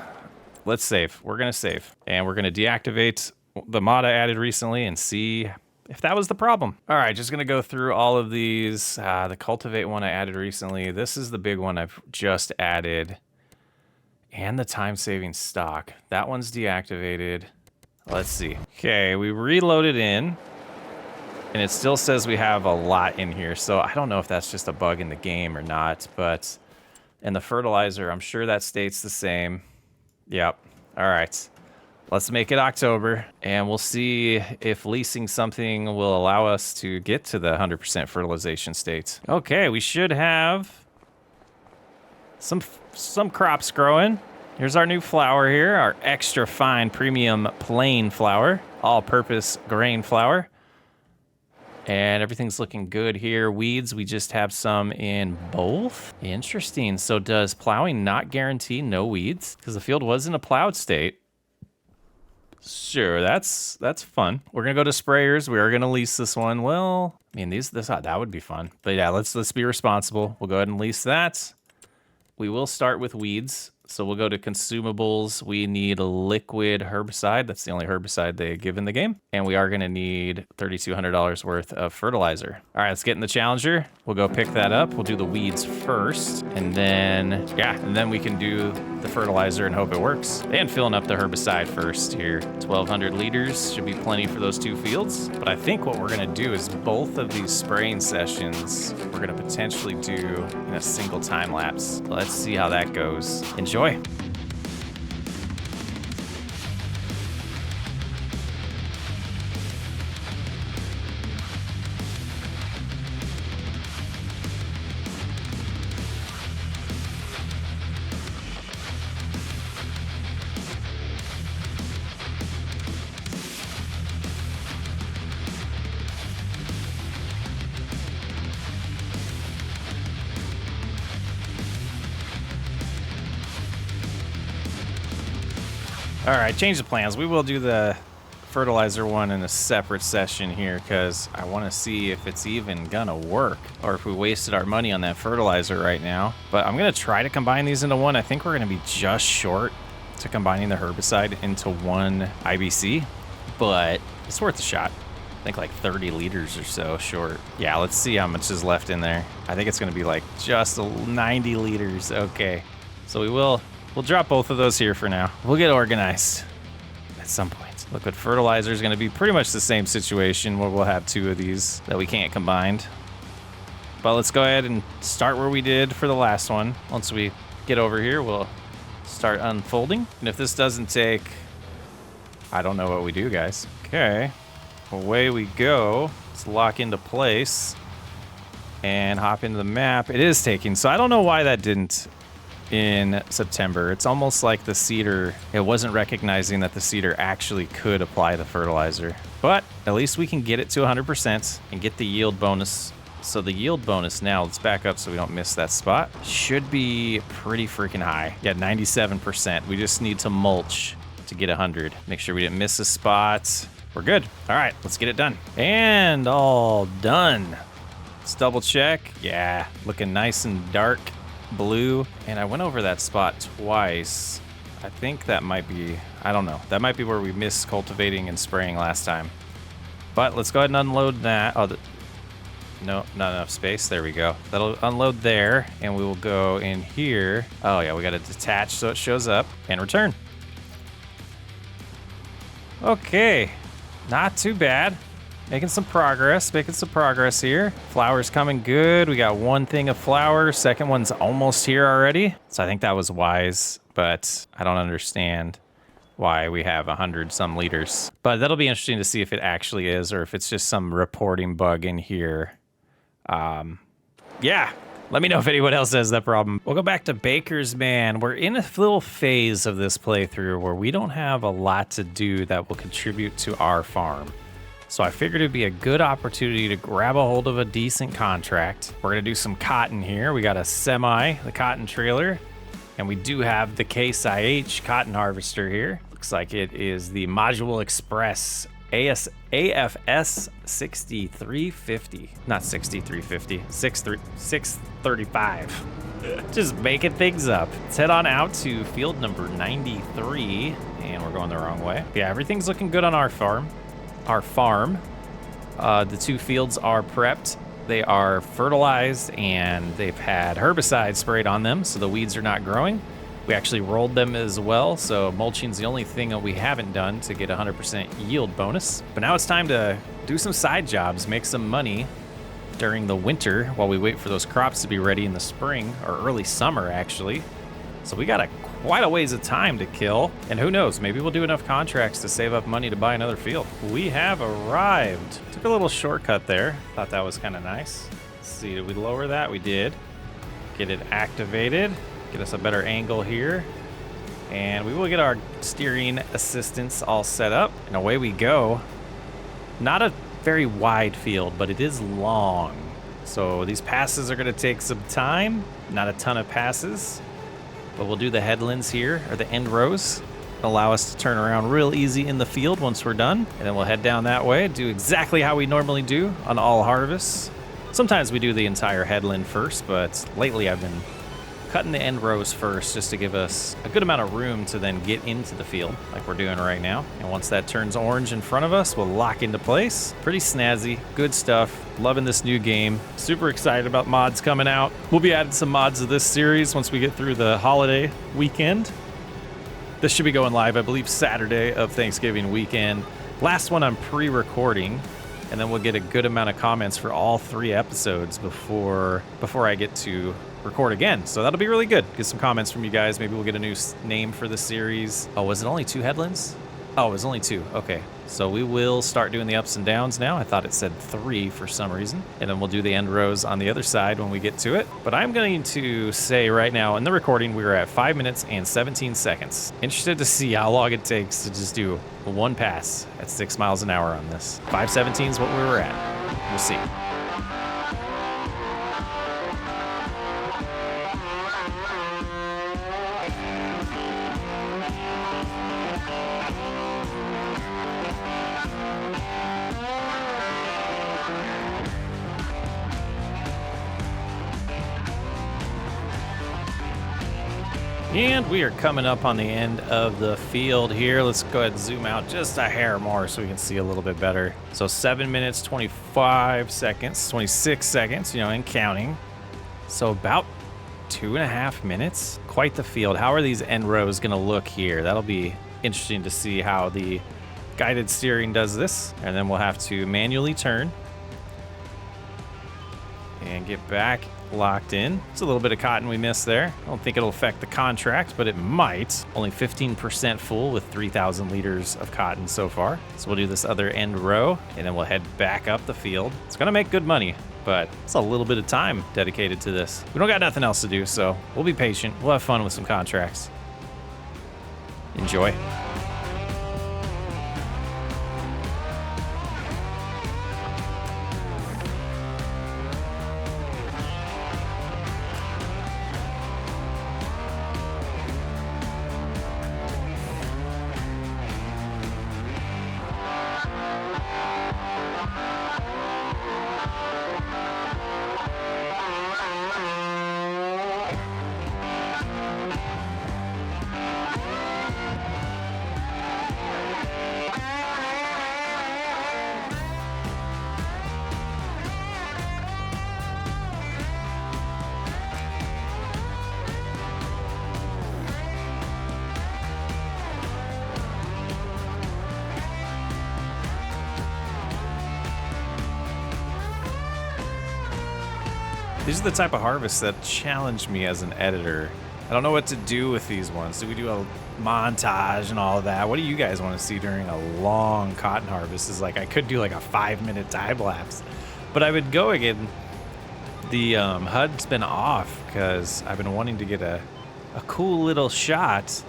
let's save. We're gonna save, and we're gonna deactivate the mod I added recently and see if that was the problem. All right, just gonna go through all of these. The cultivate one I added recently. This is the big one I've just added. And the time-saving stock. That one's deactivated. Let's see. Okay, we reloaded in, and it still says we have a lot in here, so I don't know if that's just a bug in the game or not, but in the fertilizer, I'm sure that states the same. Yep. All right. Let's make it October, and we'll see if leasing something will allow us to get to the 100% fertilization state. Okay, we should have some crops growing. Here's our new flour here, our extra fine premium plain flour, all-purpose grain flour. And everything's looking good here. Weeds, we just have some in both. Interesting. So does plowing not guarantee no weeds? Because the field was in a plowed state. Sure, that's fun. We're gonna go to sprayers. We are gonna lease this one. Well, I mean, that would be fun. But yeah, let's be responsible. We'll go ahead and lease that. We will start with weeds. So we'll go to consumables. We need a liquid herbicide. That's the only herbicide they give in the game. And we are gonna need $3,200 worth of fertilizer. All right, let's get in the Challenger. We'll go pick that up. We'll do the weeds first. And then we can do the fertilizer and hope it works. And filling up the herbicide first here. 1,200 liters should be plenty for those two fields. But I think what we're gonna do is both of these spraying sessions, we're gonna potentially do in a single time lapse. Let's see how that goes. Enjoy. All right, change the plans. We will do the fertilizer one in a separate session here because I want to see if it's even gonna work or if we wasted our money on that fertilizer right now. But I'm gonna try to combine these into one. I think we're gonna be just short to combining the herbicide into one IBC, but it's worth a shot. I think like 30 liters or so short. Yeah, let's see how much is left in there. I think it's gonna be like just 90 liters. Okay, so we'll drop both of those here for now. We'll get organized at some point. Liquid fertilizer is going to be pretty much the same situation where we'll have two of these that we can't combine. But let's go ahead and start where we did for the last one. Once we get over here, we'll start unfolding. And if this doesn't take, I don't know what we do, guys. Okay. away we go. Let's lock into place and hop into the map. It is taking, so I don't know why that didn't in September. It's almost like the seeder, it wasn't recognizing that the seeder actually could apply the fertilizer. But at least we can get it to 100% and get the yield bonus. So the yield bonus now, let's back up so we don't miss that spot, should be pretty freaking high. Yeah, 97%. We just need to mulch to get 100. Make sure we didn't miss a spot. We're good. All right, let's get it done. And all done. Let's double check. Yeah, looking nice and dark blue. And I went over that spot twice. I think that might be, I don't know. That might be where we missed cultivating and spraying last time. But let's go ahead and unload that. Oh, no, not enough space. There we go. That'll unload there, and we will go in here. Oh yeah, we got to detach so it shows up and return. Okay, not too bad. Making some progress here. Flowers coming good. We got one thing of flour. Second one's almost here already. So I think that was wise, but I don't understand why we have 100 some liters. But that'll be interesting to see if it actually is, or if it's just some reporting bug in here. Yeah, let me know if anyone else has that problem. We'll go back to Baker's Man. We're in a little phase of this playthrough where we don't have a lot to do that will contribute to our farm. So I figured it'd be a good opportunity to grab a hold of a decent contract. We're gonna do some cotton here. We got a semi, the cotton trailer, and we do have the Case IH cotton harvester here. Looks like it is the Module Express AFS 6350, not 6350, 635. Just making things up. Let's head on out to field number 93, and we're going the wrong way. Yeah, everything's looking good on our farm. The two fields are prepped. They are fertilized, and they've had herbicide sprayed on them, so the weeds are not growing. We actually rolled them as well, so mulching's the only thing that we haven't done to get 100% yield bonus. But now it's time to do some side jobs, make some money during the winter while we wait for those crops to be ready in the spring, or early summer actually. So we got quite a ways of time to kill, and who knows, maybe we'll do enough contracts to save up money to buy another field. We have arrived. Took a little shortcut there. Thought that was kind of nice. Let's see, did we lower that? We did. Get it activated. Get us a better angle here. And we will get our steering assistance all set up, and away we go. Not a very wide field, but it is long. So these passes are gonna take some time. Not a ton of passes, but we'll do the headlands here, or the end rows. Allow us to turn around real easy in the field once we're done. And then we'll head down that way, do exactly how we normally do on all harvests. Sometimes we do the entire headland first, but lately I've been cutting the end rows first just to give us a good amount of room to then get into the field like we're doing right now. And once that turns orange in front of us, we'll lock into place. Pretty snazzy, good stuff. Loving this new game. Super excited about mods coming out. We'll be adding some mods to this series once we get through the holiday weekend. This should be going live, I believe, Saturday of Thanksgiving weekend. Last one I'm pre-recording, and then we'll get a good amount of comments for all 3 episodes before I get to record again. So that'll be really good. Get some comments from you guys. Maybe we'll get a new name for the series. Oh, was it only 2 headlands? Oh, it was only 2. Okay. So we will start doing the ups and downs now. I thought it said 3 for some reason. And then we'll do the end rows on the other side when we get to it. But I'm going to say right now in the recording, we are at 5 minutes and 17 seconds. Interested to see how long it takes to just do one pass at 6 miles an hour on this. 5:17 is what we were at. We'll see. And we are coming up on the end of the field here. Let's go ahead and zoom out just a hair more so we can see a little bit better. So 7 minutes, 25 seconds, 26 seconds, and counting. So about 2.5 minutes. Quite the field. How are these end rows going to look here? That'll be interesting to see how the guided steering does this. And then we'll have to manually turn. and get back locked in. It's a little bit of cotton we missed there. I don't think it'll affect the contract, but it might. Only 15% full with 3,000 liters of cotton so far. So we'll do this other end row, and then we'll head back up the field. It's gonna make good money, but it's a little bit of time dedicated to this. We don't got nothing else to do, so we'll be patient. We'll have fun with some contracts. Enjoy. These are the type of harvests that challenge me as an editor. I don't know what to do with these ones. Do we do a montage and all of that? What do you guys want to see during a long cotton harvest? Is like I could do like a 5-minute time lapse, but I would go again. The HUD's been off because I've been wanting to get a cool little shot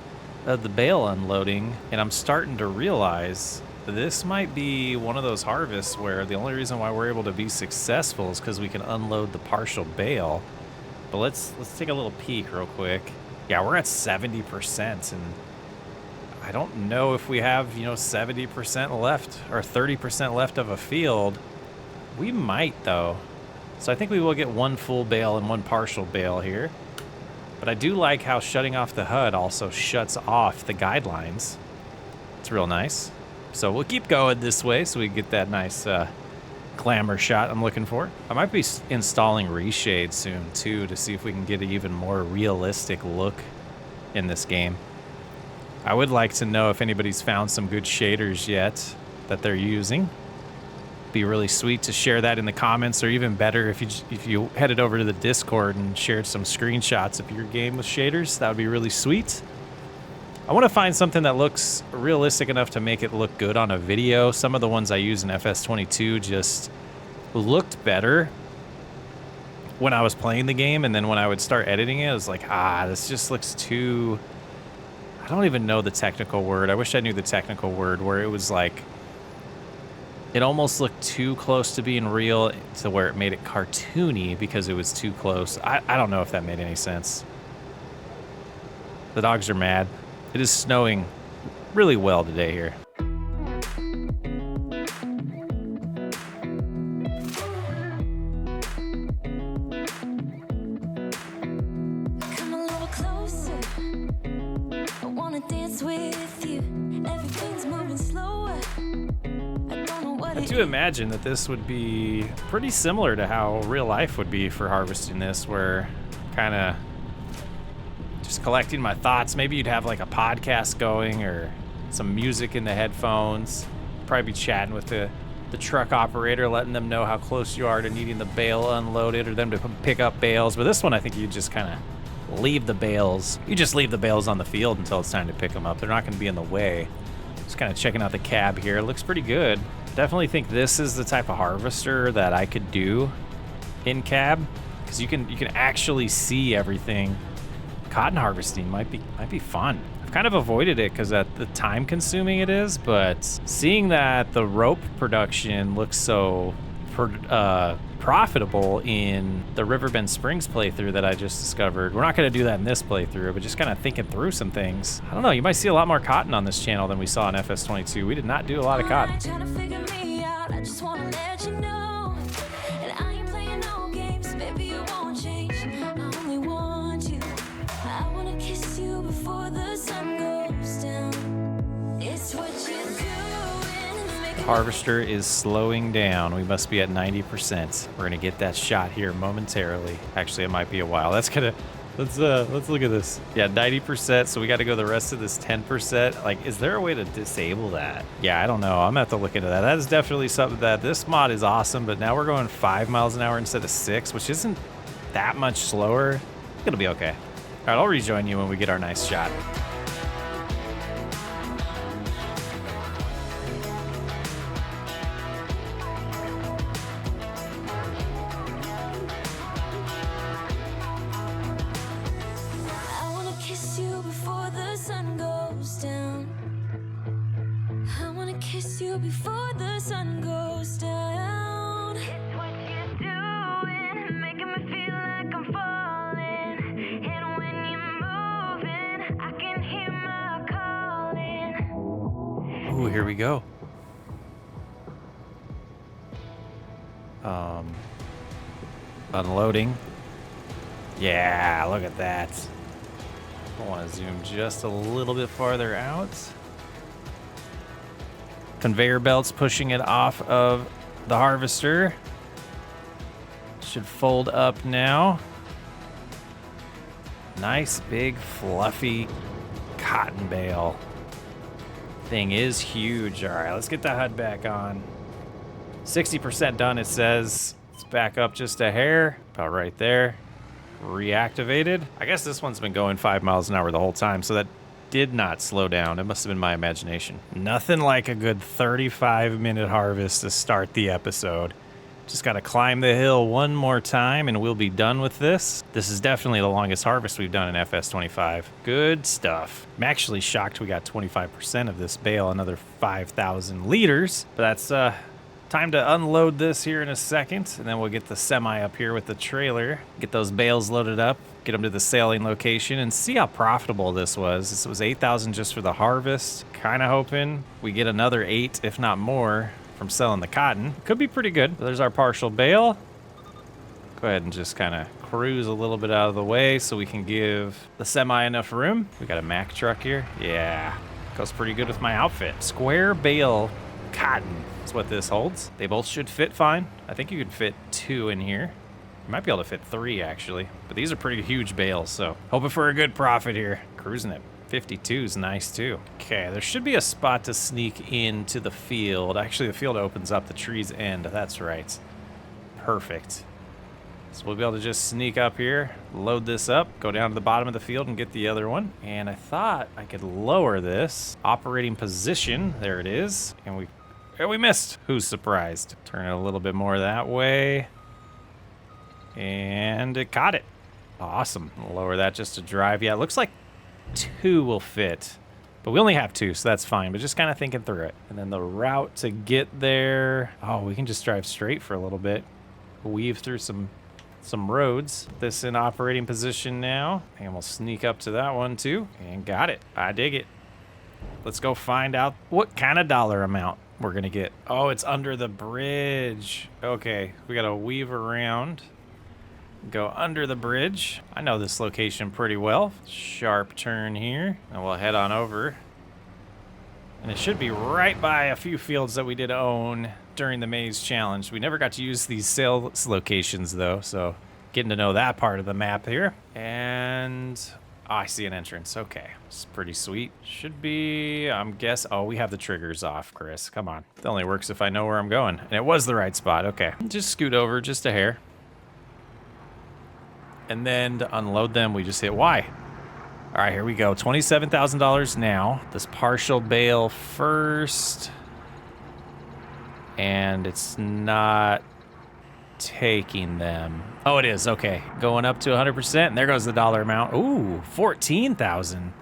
of the bale unloading, and I'm starting to realize this might be one of those harvests where the only reason why we're able to be successful is because we can unload the partial bale. But let's take a little peek real quick. Yeah, we're at 70%, and I don't know if we have, 70% left or 30% left of a field. We might though. So I think we will get one full bale and one partial bale here. But I do like how shutting off the HUD also shuts off the guidelines. It's real nice. So we'll keep going this way so we get that nice glamour shot I'm looking for. I might be installing reshade soon too to see if we can get an even more realistic look in this game. I would like to know if anybody's found some good shaders yet that they're using. Be really sweet to share that in the comments, or even better if you headed over to the Discord and shared some screenshots of your game with shaders. That would be really sweet. I want to find something that looks realistic enough to make it look good on a video. Some of the ones I use in FS22 just looked better when I was playing the game, and then when I would start editing it, I was like, this just looks too... I don't even know the technical word. I wish I knew the technical word, where it was like... It almost looked too close to being real to where it made it cartoony because it was too close. I don't know if that made any sense. The dogs are mad. It is snowing really well today here. Come a little closer. I wanna dance with you. Everything's moving slower. I don't know what I do imagine that this would be pretty similar to how real life would be for harvesting this, where kind of just collecting my thoughts. Maybe you'd have like a podcast going or some music in the headphones. Probably be chatting with the truck operator, letting them know how close you are to needing the bale unloaded or them to pick up bales. But this one, I think you just kind of leave the bales. You just leave the bales on the field until it's time to pick them up. They're not going to be in the way. Just kind of checking out the cab here. It looks pretty good. Definitely think this is the type of harvester that I could do in cab, because you can actually see everything. Cotton harvesting might be fun. I've kind of avoided it because at the time consuming it is, but seeing that the rope production looks so profitable in the Riverbend Springs playthrough that I just discovered. We're not going to do that in this playthrough, but just kind of thinking through some things. I don't know, you might see a lot more cotton on this channel than we saw in FS22. We did not do a lot of cotton. I just wanna let you know. And I ain't playing no games, baby, you won't change. I only want you. I wanna kiss you before the sun goes down. It's what you're doing. The harvester is slowing down. We must be at 90%. We're gonna get that shot here momentarily. Actually, it might be a while. That's gonna Let's look at this. Yeah, 90%. So we got to go the rest of this 10%. Like, is there a way to disable that? Yeah, I don't know. I'm gonna have to look into that. That is definitely something that this mod is awesome, but now we're going 5 miles an hour instead of 6, which isn't that much slower. It'll be okay. All right, I'll rejoin you when we get our nice shot. I wanna kiss you before the sun goes down. I wanna kiss you before the sun goes down. It's what you're doing, making me feel like I'm falling. And when you're moving, I can hear my calling. Ooh, here we go. Unloading. Yeah, look at that. I want to zoom just a little bit farther out. Conveyor belts pushing it off of the harvester. Should fold up now. Nice big fluffy cotton bale. Thing is huge. All right, let's get the HUD back on. 60% done, it says. Let's back up just a hair. About right there. Reactivated. I guess this one's been going 5 miles an hour the whole time, so that did not slow down. It must have been my imagination. Nothing like a good 35-minute harvest to start the episode. Just got to climb the hill one more time and we'll be done with this. This is definitely the longest harvest we've done in FS25. Good stuff. I'm actually shocked we got 25% of this bale, another 5,000 liters. But that's time to unload this here in a second, and then we'll get the semi up here with the trailer, get those bales loaded up, get them to the sailing location, and see how profitable this was. This was 8,000 just for the harvest. Kind of hoping we get another 8, if not more, from selling the cotton. Could be pretty good. There's our partial bale. Go ahead and just kind of cruise a little bit out of the way so we can give the semi enough room. We got a Mack truck here. Yeah, goes pretty good with my outfit. Square bale cotton is what this holds. They both should fit fine. I think you could fit 2 in here. You might be able to fit 3 actually, but these are pretty huge bales, so hoping for a good profit here. Cruising it. 52 is nice too. Okay, there should be a spot to sneak into the field. Actually, the field opens up the tree's end. That's right. Perfect. So we'll be able to just sneak up here, load this up, go down to the bottom of the field and get the other one. And I thought I could lower this. Operating position, there it is. And we missed. Who's surprised? Turn it a little bit more that way. And it caught it. Awesome. Lower that just to drive. Yeah, it looks like 2 will fit, but we only have 2, so that's fine. But just kind of thinking through it. And then the route to get there. Oh, we can just drive straight for a little bit. Weave through some roads. This in operating position now. And we'll sneak up to that one too. And got it. I dig it. Let's go find out what kind of dollar amount we're gonna get. Oh, it's under the bridge. Okay, we gotta weave around. Go under the bridge. I know this location pretty well. Sharp turn here. And we'll head on over. And it should be right by a few fields that we did own during the maze challenge. We never got to use these sales locations though, so getting to know that part of the map here. And oh, I see an entrance. Okay, it's pretty sweet. Should be, oh, we have the triggers off, Chris. Come on. It only works if I know where I'm going. And it was the right spot. Okay, just scoot over just a hair. And then to unload them, we just hit Y. All right, here we go. $27,000 now. This partial bale first. And it's not taking them. Oh, it is. Okay. Going up to 100%. And there goes the dollar amount. Ooh, 14,000.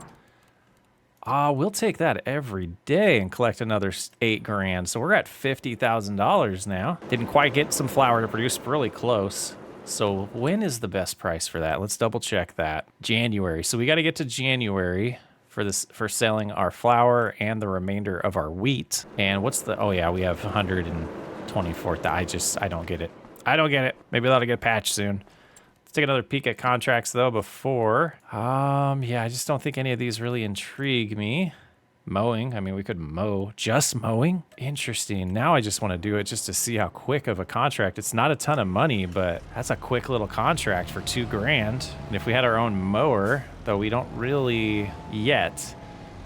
We'll take that every day and collect another 8 grand. So we're at $50,000 now. Didn't quite get some flour to produce, really close. So when is the best price for that? Let's double check that. January. So we got to get to January for selling our flour and the remainder of our wheat. And what's the, oh yeah, we have 124. I don't get it. I don't get it. Maybe that'll get patched soon. Let's take another peek at contracts though before. Yeah, I just don't think any of these really intrigue me. Mowing. I mean, we could mow. Just mowing? Interesting. Now I just want to do it just to see how quick of a contract. It's not a ton of money, but that's a quick little contract for $2 grand. And if we had our own mower, though we don't really yet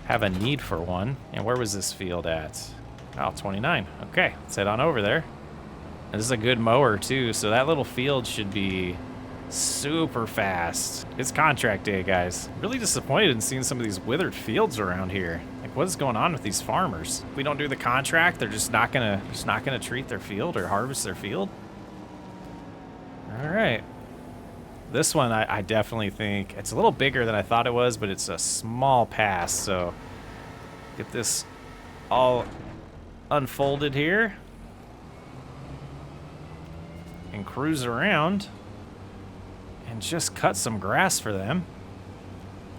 have a need for one. And where was this field at? Oh, 29. Okay, let's head on over there. And this is a good mower too, so that little field should be super fast. It's contract day, guys. Really disappointed in seeing some of these withered fields around here. Like, what is going on with these farmers? If we don't do the contract, they're just not gonna treat their field or harvest their field. All right. This one, I definitely think it's a little bigger than I thought it was, but it's a small pass. So get this all unfolded here and cruise around and just cut some grass for them.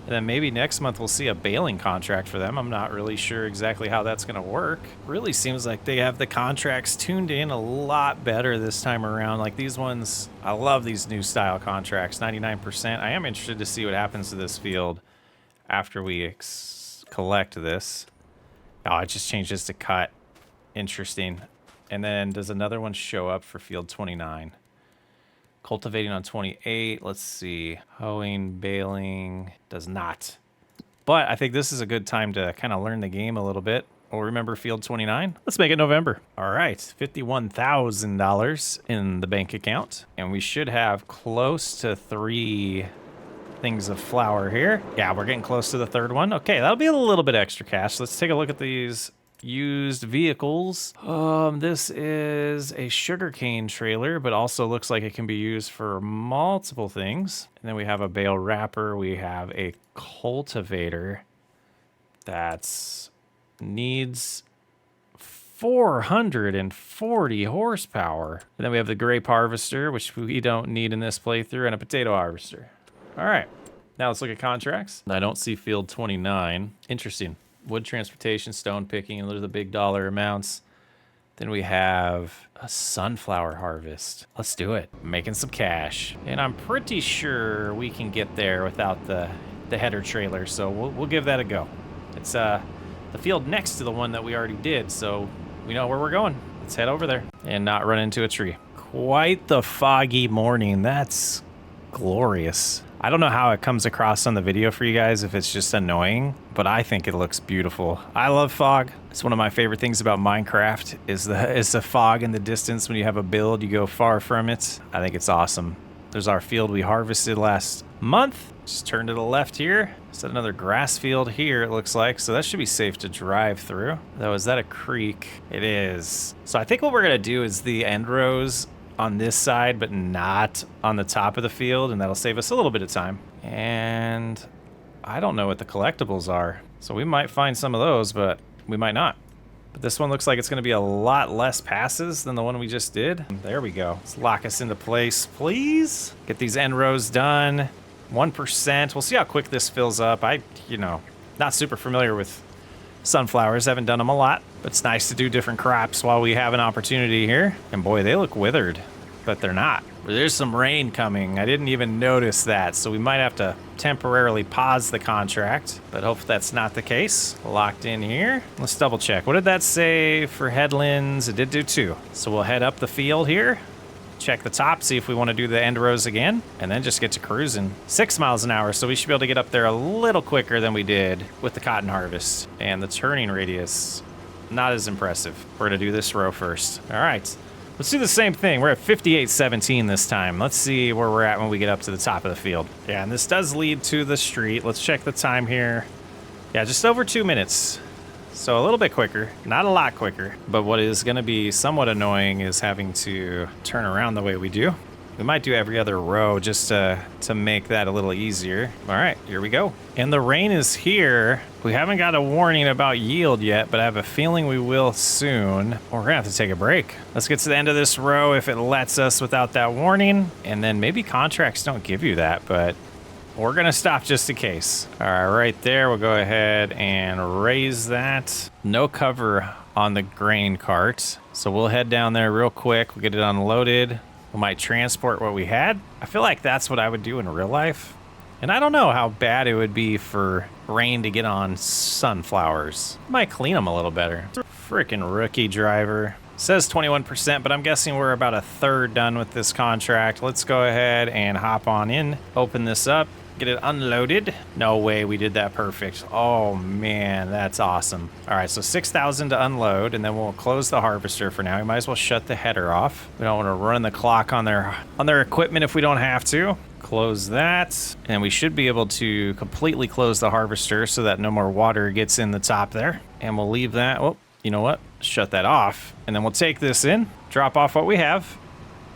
And then maybe next month we'll see a baling contract for them. I'm not really sure exactly how that's going to work. Really seems like they have the contracts tuned in a lot better this time around. Like these ones, I love these new style contracts, 99%. I am interested to see what happens to this field after we collect this. Oh, I just changed this to cut. Interesting. And then does another one show up for field 29? Cultivating on 28. Let's see. Hoeing, baling does not. But I think this is a good time to kind of learn the game a little bit. We'll remember field 29. Let's make it November. All right. $51,000 in the bank account. And we should have close to 3 things of flour here. Yeah, we're getting close to the 3rd one. Okay, that'll be a little bit extra cash. Let's take a look at these used vehicles. This is a sugarcane trailer, but also looks like it can be used for multiple things. And then we have a bale wrapper. We have a cultivator that's needs 440 horsepower. And then we have the grape harvester, which we don't need in this playthrough, and a potato harvester. All right, now let's look at contracts. I don't see field 29. Interesting. Wood transportation, stone picking, and those are the big dollar amounts. Then we have a sunflower harvest. Let's do it. Making some cash. And I'm pretty sure we can get there without the header trailer, so we'll give that a go. It's the field next to the one that we already did, so we know where we're going. Let's head over there and not run into a tree. Quite the foggy morning. That's glorious. I don't know how it comes across on the video for you guys, if it's just annoying, but I think it looks beautiful. I love fog. It's one of my favorite things about Minecraft is the fog in the distance. When you have a build, you go far from it. I think it's awesome. There's our field we harvested last month. Just turn to the left here. Is that another grass field here, it looks like. So that should be safe to drive through. Though, is that a creek? It is. So I think what we're gonna do is the end rows on this side, but not on the top of the field, and that'll save us a little bit of time. And I don't know what the collectibles are, so we might find some of those, but we might not. But this one looks like it's going to be a lot less passes than the one we just did. There we go. Let's lock us into place, please. Get these end rows done. 1%. We'll see how quick this fills up. Not super familiar with sunflowers. Haven't done them a lot, but it's nice to do different crops while we have an opportunity here. And boy, they look withered, but they're not. There's some rain coming. I didn't even notice that, so we might have to temporarily pause the contract, but hopefully that's not the case. Locked in here. Let's double check. What did that say for headlands? It did do 2. So we'll head up the field here, check the top, see if we want to do the end rows again, and then just get to cruising. 6 miles an hour, so we should be able to get up there a little quicker than we did with the cotton harvest. And the turning radius, not as impressive. We're gonna do this row first. All right, let's do the same thing. We're at 58.17 this time. Let's see where we're at when we get up to the top of the field. Yeah, and this does lead to the street. Let's check the time here. Yeah, just over 2 minutes. So a little bit quicker, not a lot quicker, but what is gonna be somewhat annoying is having to turn around the way we do. We might do every other row just to make that a little easier. All right, here we go. And the rain is here. We haven't got a warning about yield yet, but I have a feeling we will soon. We're gonna have to take a break. Let's get to the end of this row if it lets us without that warning. And then maybe contracts don't give you that, but we're gonna stop just in case. All right, right there, we'll go ahead and raise that. No cover on the grain cart, so we'll head down there real quick. We'll get it unloaded. We might transport what we had. I feel like that's what I would do in real life. And I don't know how bad it would be for rain to get on sunflowers. Might clean them a little better. Freaking rookie driver. Says 21%, but I'm guessing we're about a third done with this contract. Let's go ahead and hop on in, open this up, get it unloaded. No way we did that perfect. Oh man, that's awesome. All right, so 6,000 to unload, and then we'll close the harvester for now. We might as well shut the header off. We don't want to run the clock on their equipment if we don't have to. Close that, and we should be able to completely close the harvester so that no more water gets in the top there. And we'll leave that. Oh, you know what? Shut that off, and then we'll take this in, drop off what we have.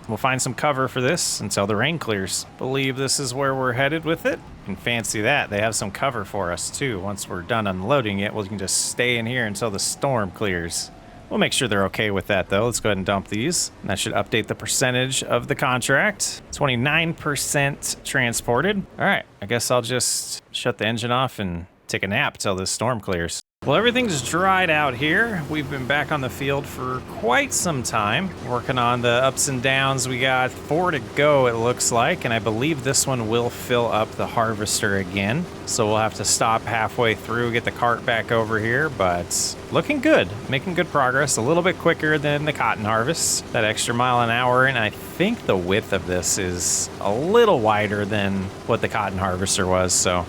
We'll find some cover for this until the rain clears. Believe this is where we're headed with it. And fancy that, they have some cover for us too. Once we're done unloading it, we can just stay in here until the storm clears. We'll make sure they're okay with that though. Let's go ahead and dump these. And that should update the percentage of the contract. 29% transported. All right, I guess I'll just shut the engine off and take a nap till this storm clears. Well, everything's dried out here. We've been back on the field for quite some time, working on the ups and downs. We got 4 to go, it looks like, and I believe this one will fill up the harvester again. So we'll have to stop halfway through, get the cart back over here, but looking good, making good progress, a little bit quicker than the cotton harvest, that extra mile an hour, and I think the width of this is a little wider than what the cotton harvester was, so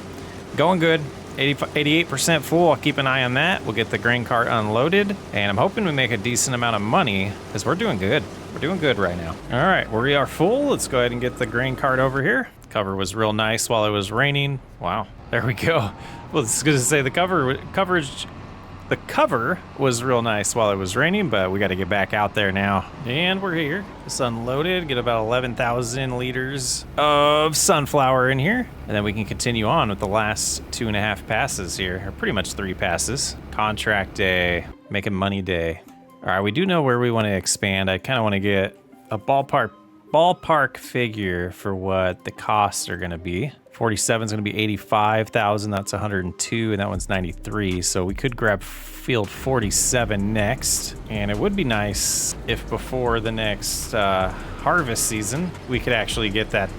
going good. 88% full. I'll keep an eye on that. We'll get the grain cart unloaded, and I'm hoping we make a decent amount of money because we're doing good. We're doing good right now. All right, we are full. Let's go ahead and get the grain cart over here. Cover was real nice while it was raining. Wow, there we go. Well, I was going to say the cover was real nice while it was raining, but we got to get back out there now. And we're here. It's unloaded. Get about 11,000 liters of sunflower in here. And then we can continue on with the last 2.5 passes here, or pretty much 3 passes. Contract day, making money day. All right, we do know where we want to expand. I kind of want to get a ballpark figure for what the costs are going to be. 47 is going to be 85,000. That's 102, and that one's 93. So we could grab field 47 next, and it would be nice if before the next harvest season we could actually get that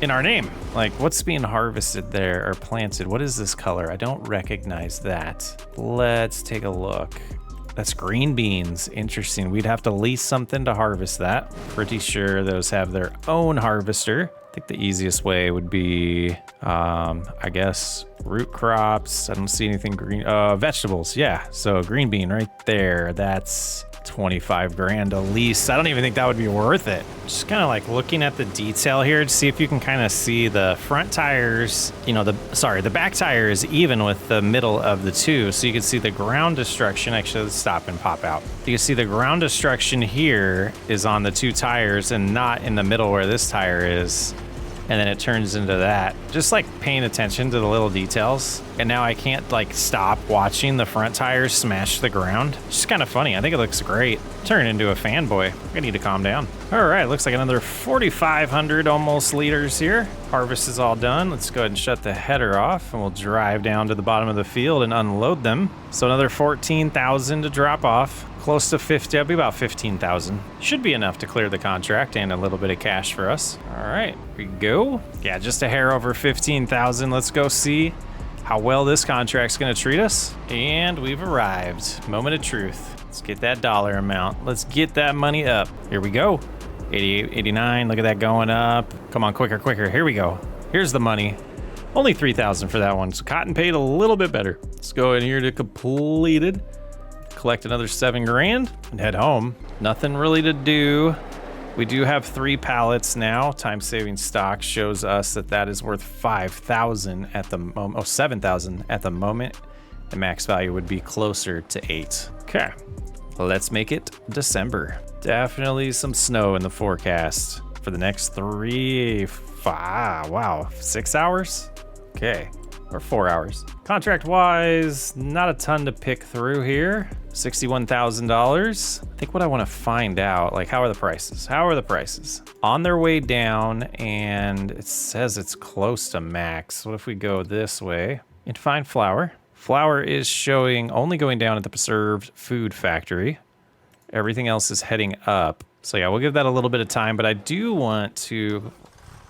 in our name. Like, what's being harvested there or planted? What is this color? I don't recognize that. Let's take a look. That's green beans. Interesting. We'd have to lease something to harvest that. Pretty sure those have their own harvester. I think the easiest way would be, I guess, root crops. I don't see anything green. Vegetables. Yeah. So green bean right there. That's 25 grand a lease. I don't even think that would be worth it. Just kind of like looking at the detail here to see if you can kind of see the front tires, the back tire is even with the middle of the two. So you can see the ground destruction. Actually, let's stop and pop out. You can see the ground destruction here is on the 2 tires and not in the middle where this tire is. And then it turns into that. Just like paying attention to the little details. And now I can't like stop watching the front tires smash the ground. It's just kind of funny. I think it looks great. Turn into a fanboy. I need to calm down. All right, looks like another 4,500 almost liters here. Harvest is all done. Let's go ahead and shut the header off, and we'll drive down to the bottom of the field and unload them. So another 14,000 to drop off. Close to 50, that'll be about 15,000. Should be enough to clear the contract and a little bit of cash for us. All right, here we go. Yeah, just a hair over 15,000. Let's go see how well this contract's gonna treat us. And we've arrived. Moment of truth. Let's get that dollar amount. Let's get that money up. Here we go. 88, 89, look at that going up. Come on, quicker, quicker. Here we go. Here's the money. Only 3,000 for that one. So cotton paid a little bit better. Let's go in here to completed. Collect another 7 grand and head home. Nothing really to do. We do have 3 pallets now. Time saving stock shows us that is worth 5,000 at the moment. Oh, 7,000 at the moment. The max value would be closer to 8. Okay, let's make it December. Definitely some snow in the forecast for the next 6 hours. Okay, or 4 hours. Contract wise, not a ton to pick through here. $61,000. I think what I want to find out, like, how are the prices? How are the prices? On their way down, and it says it's close to max. What if we go this way and find flour? Flour is showing only going down at the preserved food factory. Everything else is heading up. So yeah, we'll give that a little bit of time, but I do want to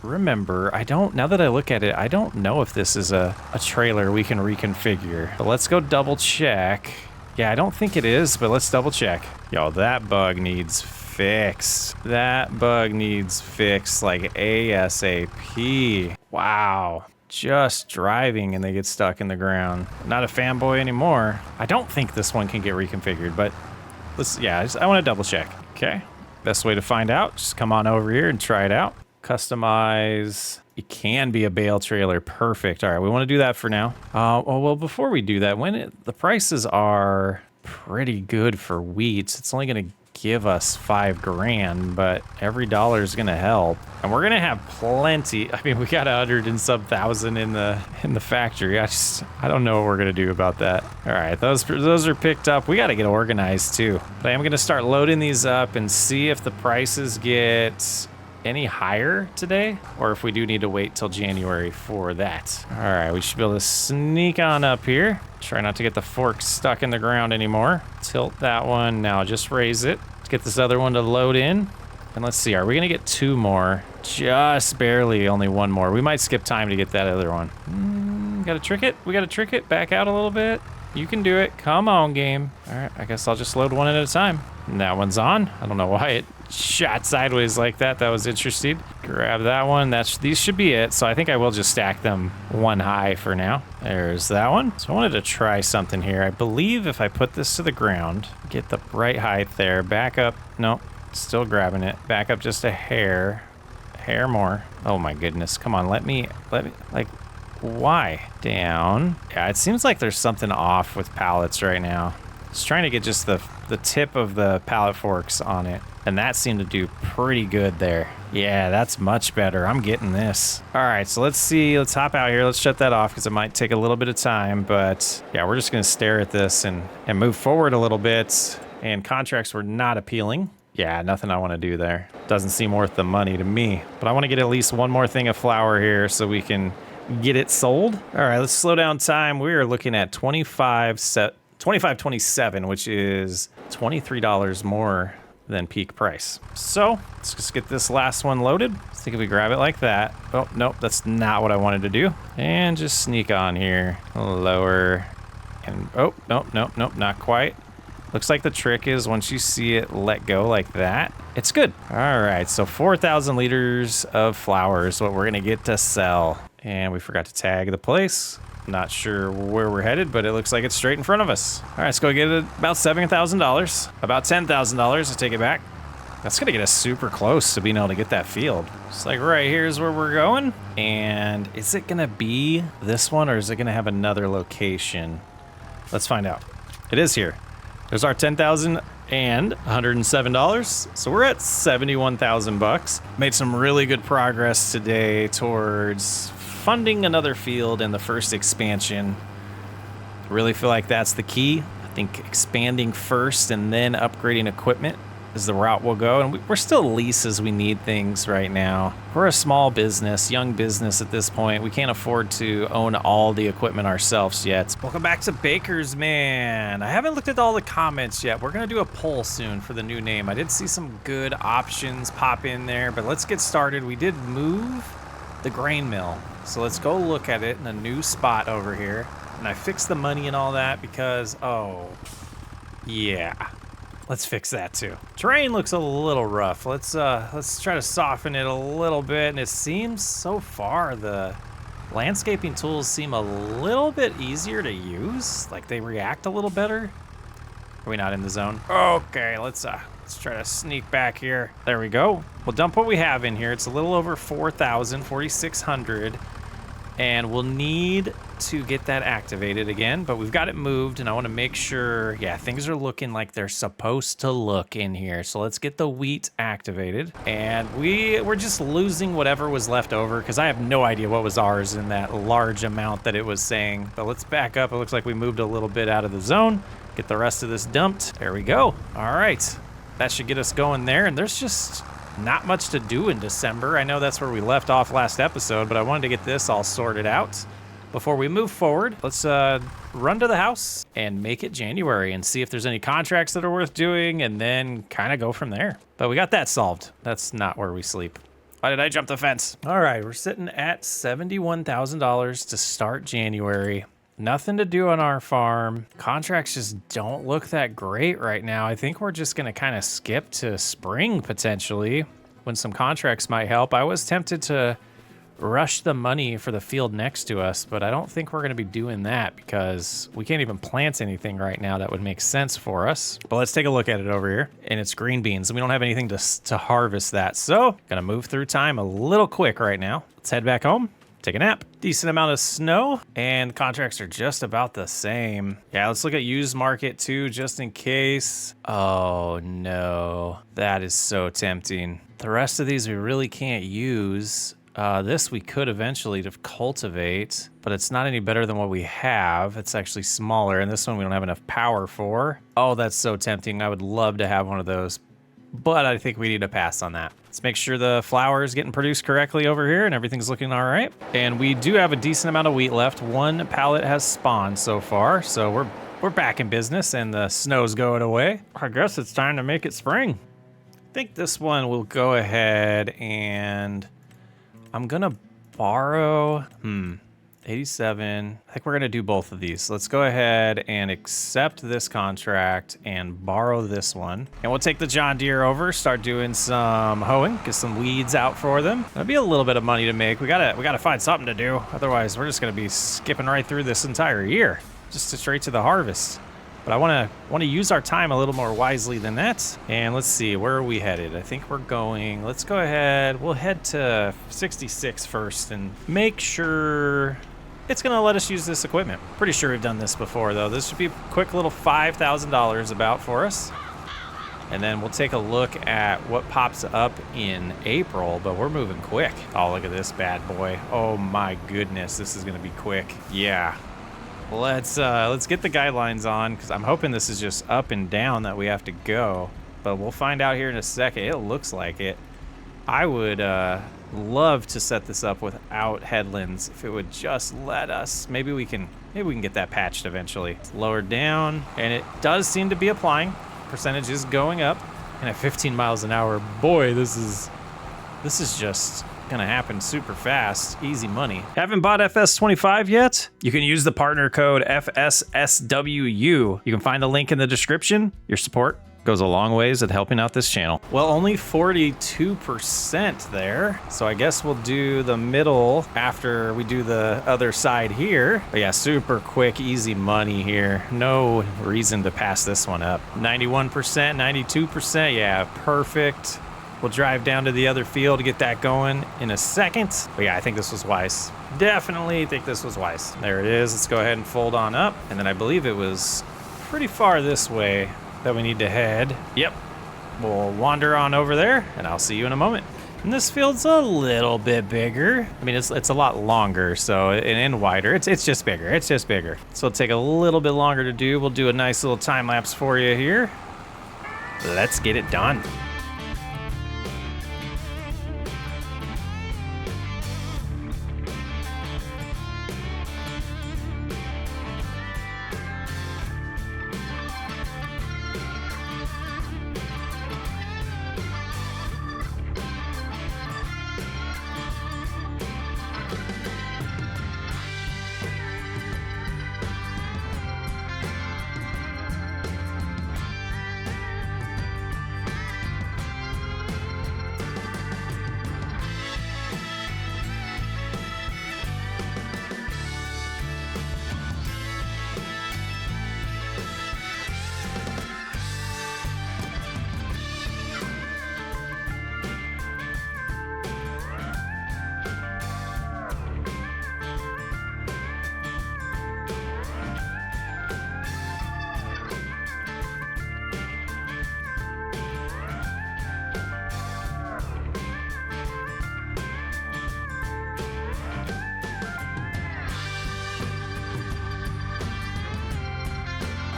remember, now that I look at it, I don't know if this is a trailer we can reconfigure. But let's go double check. Yeah, I don't think it is, but let's double check. Yo, that bug needs fixed. That bug needs fixed like ASAP. Wow. Just driving and they get stuck in the ground. Not a fanboy anymore. I don't think this one can get reconfigured, but I want to double check. Okay. Best way to find out, just come on over here and try it out. Customize. It can be a bale trailer. Perfect. All right, we want to do that for now. Well, before we do that, the prices are pretty good for wheat, it's only going to give us $5,000, but every dollar is going to help. And we're going to have plenty. I mean, we got 100 and some thousand in the factory. I don't know what we're going to do about that. All right, those are picked up. We got to get organized too. But I am going to start loading these up and see if the prices get any higher today, or if we do need to wait till January for that. All right, we should be able to sneak on up here. Try not to get the fork stuck in the ground anymore. Tilt that one. Now just raise it. Let's get this other one to load in. And let's see, are we gonna get 2 more? Just barely, only 1 more. We might skip time to get that other one. Gotta trick it. We gotta trick it. Back out a little bit. You can do it. Come on, game. All right, I guess I'll just load one at a time. And that one's on. I don't know why it shot sideways like that. That was interesting. Grab that one. These should be it. So I think I will just stack them one high for now. There's that one. So I wanted to try something here. I believe if I put this to the ground, get the right height there, back up. Nope, still grabbing it. Back up just a hair more. Oh my goodness. Come on, let me, like, why? Down. Yeah, it seems like there's something off with pallets right now. Just trying to get just the tip of the pallet forks on it. And that seemed to do pretty good there. Yeah, that's much better. I'm getting this. All right, so let's see. Let's hop out here. Let's shut that off because it might take a little bit of time. But yeah, we're just going to stare at this and move forward a little bit. And contracts were not appealing. Yeah, nothing I want to do there. Doesn't seem worth the money to me. But I want to get at least one more thing of flour here so we can get it sold. All right, let's slow down time. We are looking at $25.27, which is $23 more than peak price. So let's just get this last one loaded. Let's see if we grab it like that. Oh, nope, that's not what I wanted to do. And just sneak on here, lower, and oh, nope, not quite. Looks like the trick is once you see it let go like that, it's good. All right, so 4,000 liters of flour is what we're gonna get to sell. And we forgot to tag the place. Not sure where we're headed, but it looks like it's straight in front of us. All right, let's go get it about $7,000, about $10,000, I take it back. That's gonna get us super close to being able to get that field. It's like right here's where we're going. And is it gonna be this one or is it gonna have another location? Let's find out. It is here. There's our $10,107. So we're at 71,000 bucks. Made some really good progress today towards funding another field in the first expansion. Really feel like that's the key. I think expanding first and then upgrading equipment is the route we'll go. And we're still leases. We need things right now. We're a small business, young business at this point. We can't afford to own all the equipment ourselves yet. Welcome back to Baker's Man. I haven't looked at all the comments yet. We're gonna do a poll soon for the new name. I did see some good options pop in there, but let's get started. We did move the grain mill. So let's go look at it in a new spot over here. And I fixed the money and all that because, oh, yeah. Let's fix that too. Terrain looks a little rough. Let's try to soften it a little bit. And it seems so far the landscaping tools seem a little bit easier to use. Like they react a little better. Are we not in the zone? Okay, let's try to sneak back here. There we go. We'll dump what we have in here. It's a little over 4,000, 4,600. And we'll need to get that activated again, but we've got it moved and I want to make sure, yeah, things are looking like they're supposed to look in here. So let's get the wheat activated. And we're just losing whatever was left over because I have no idea what was ours in that large amount that it was saying. But let's back up. It looks like we moved a little bit out of the zone. Get the rest of this dumped. There we go. All right. That should get us going there. And there's just not much to do in December. I know that's where we left off last episode, but I wanted to get this all sorted out before we move forward. Let's run to the house and make it January and see if there's any contracts that are worth doing and then kind of go from there. But we got that solved. That's not where we sleep. Why did I jump the fence? All right, we're sitting at $71,000 to start January. Nothing to do on our farm. Contracts just don't look that great right now. I think we're just gonna kind of skip to spring potentially when some contracts might help. I was tempted to rush the money for the field next to us, but I don't think we're gonna be doing that because we can't even plant anything right now that would make sense for us. But let's take a look at it over here. And it's green beans and we don't have anything to harvest that. So gonna move through time a little quick right now. Let's head back home, take a nap. Decent amount of snow and contracts are just about the same. Yeah, let's look at used market too, just in case. Oh no, that is so tempting. The rest of these we really can't use. This we could eventually to cultivate, but it's not any better than what we have. It's actually smaller, and this one we don't have enough power for. Oh, that's so tempting. I would love to have one of those, but I think we need to pass on that. Let's make sure the flour is getting produced correctly over here and everything's looking all right. And we do have a decent amount of wheat left. One pallet has spawned so far, so we're back in business and the snow's going away. I guess it's time to make it spring. I think this one will go ahead and I'm gonna borrow, 87. I think we're gonna do both of these. Let's go ahead and accept this contract and borrow this one. And we'll take the John Deere over, start doing some hoeing, get some weeds out for them. That'll be a little bit of money to make. We gotta find something to do. Otherwise, we're just gonna be skipping right through this entire year, just straight to the harvest. But I wanna use our time a little more wisely than that. And let's see, where are we headed? I think we're going, let's go ahead, we'll head to 66 first and make sure it's gonna let us use this equipment. Pretty sure we've done this before though. This should be a quick little $5,000 about for us. And then we'll take a look at what pops up in April, but we're moving quick. Oh, look at this bad boy. Oh my goodness, this is gonna be quick. Yeah. Let's get the guidelines on because I'm hoping this is just up and down that we have to go, but we'll find out here in a second. It looks like it. I would love to set this up without headlands if it would just let us. Maybe we can get that patched eventually. It's lowered down and it does seem to be applying. Percentage is going up and at 15 miles an hour. Boy, this is just gonna happen super fast. Easy money. Haven't bought FS25 yet? You can use the partner code FSSWU. You can find the link in the description. Your support goes a long ways at helping out this channel. Well, only 42% there. So I guess we'll do the middle after we do the other side here. But yeah, super quick, easy money here. No reason to pass this one up. 91%, 92%. Yeah, perfect. We'll drive down to the other field to get that going in a second. But yeah, I think this was wise. Definitely think this was wise. There it is. Let's go ahead and fold on up. And then I believe it was pretty far this way that we need to head. Yep. We'll wander on over there and I'll see you in a moment. And this field's a little bit bigger. I mean, it's a lot longer, so and wider. It's just bigger. It's just bigger. So it'll take a little bit longer to do. We'll do a nice little time lapse for you here. Let's get it done.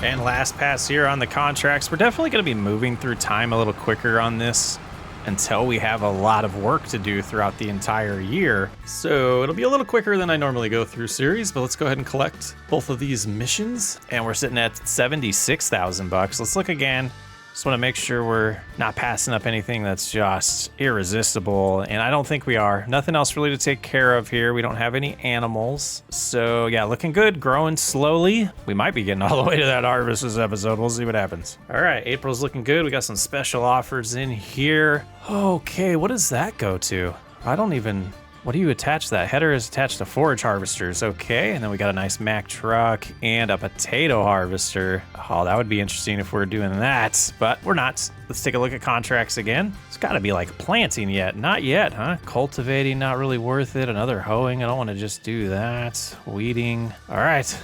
And last pass here on the contracts. We're definitely going to be moving through time a little quicker on this until we have a lot of work to do throughout the entire year. So it'll be a little quicker than I normally go through series, but let's go ahead and collect both of these missions. And we're sitting at 76,000 bucks. Let's look again. Just want to make sure we're not passing up anything that's just irresistible. And I don't think we are. Nothing else really to take care of here. We don't have any animals. So yeah, looking good, growing slowly. We might be getting all the way to that harvest this episode. We'll see what happens. All right, April's looking good. We got some special offers in here. Okay, what does that go to? I don't even... What do you attach that? Header is attached to forage harvesters. Okay, and then we got a nice Mack truck and a potato harvester. Oh, that would be interesting if we're doing that, but we're not. Let's take a look at contracts again. It's got to be like planting yet. Not yet, huh? Cultivating, not really worth it. Another hoeing, I don't want to just do that. Weeding. All right.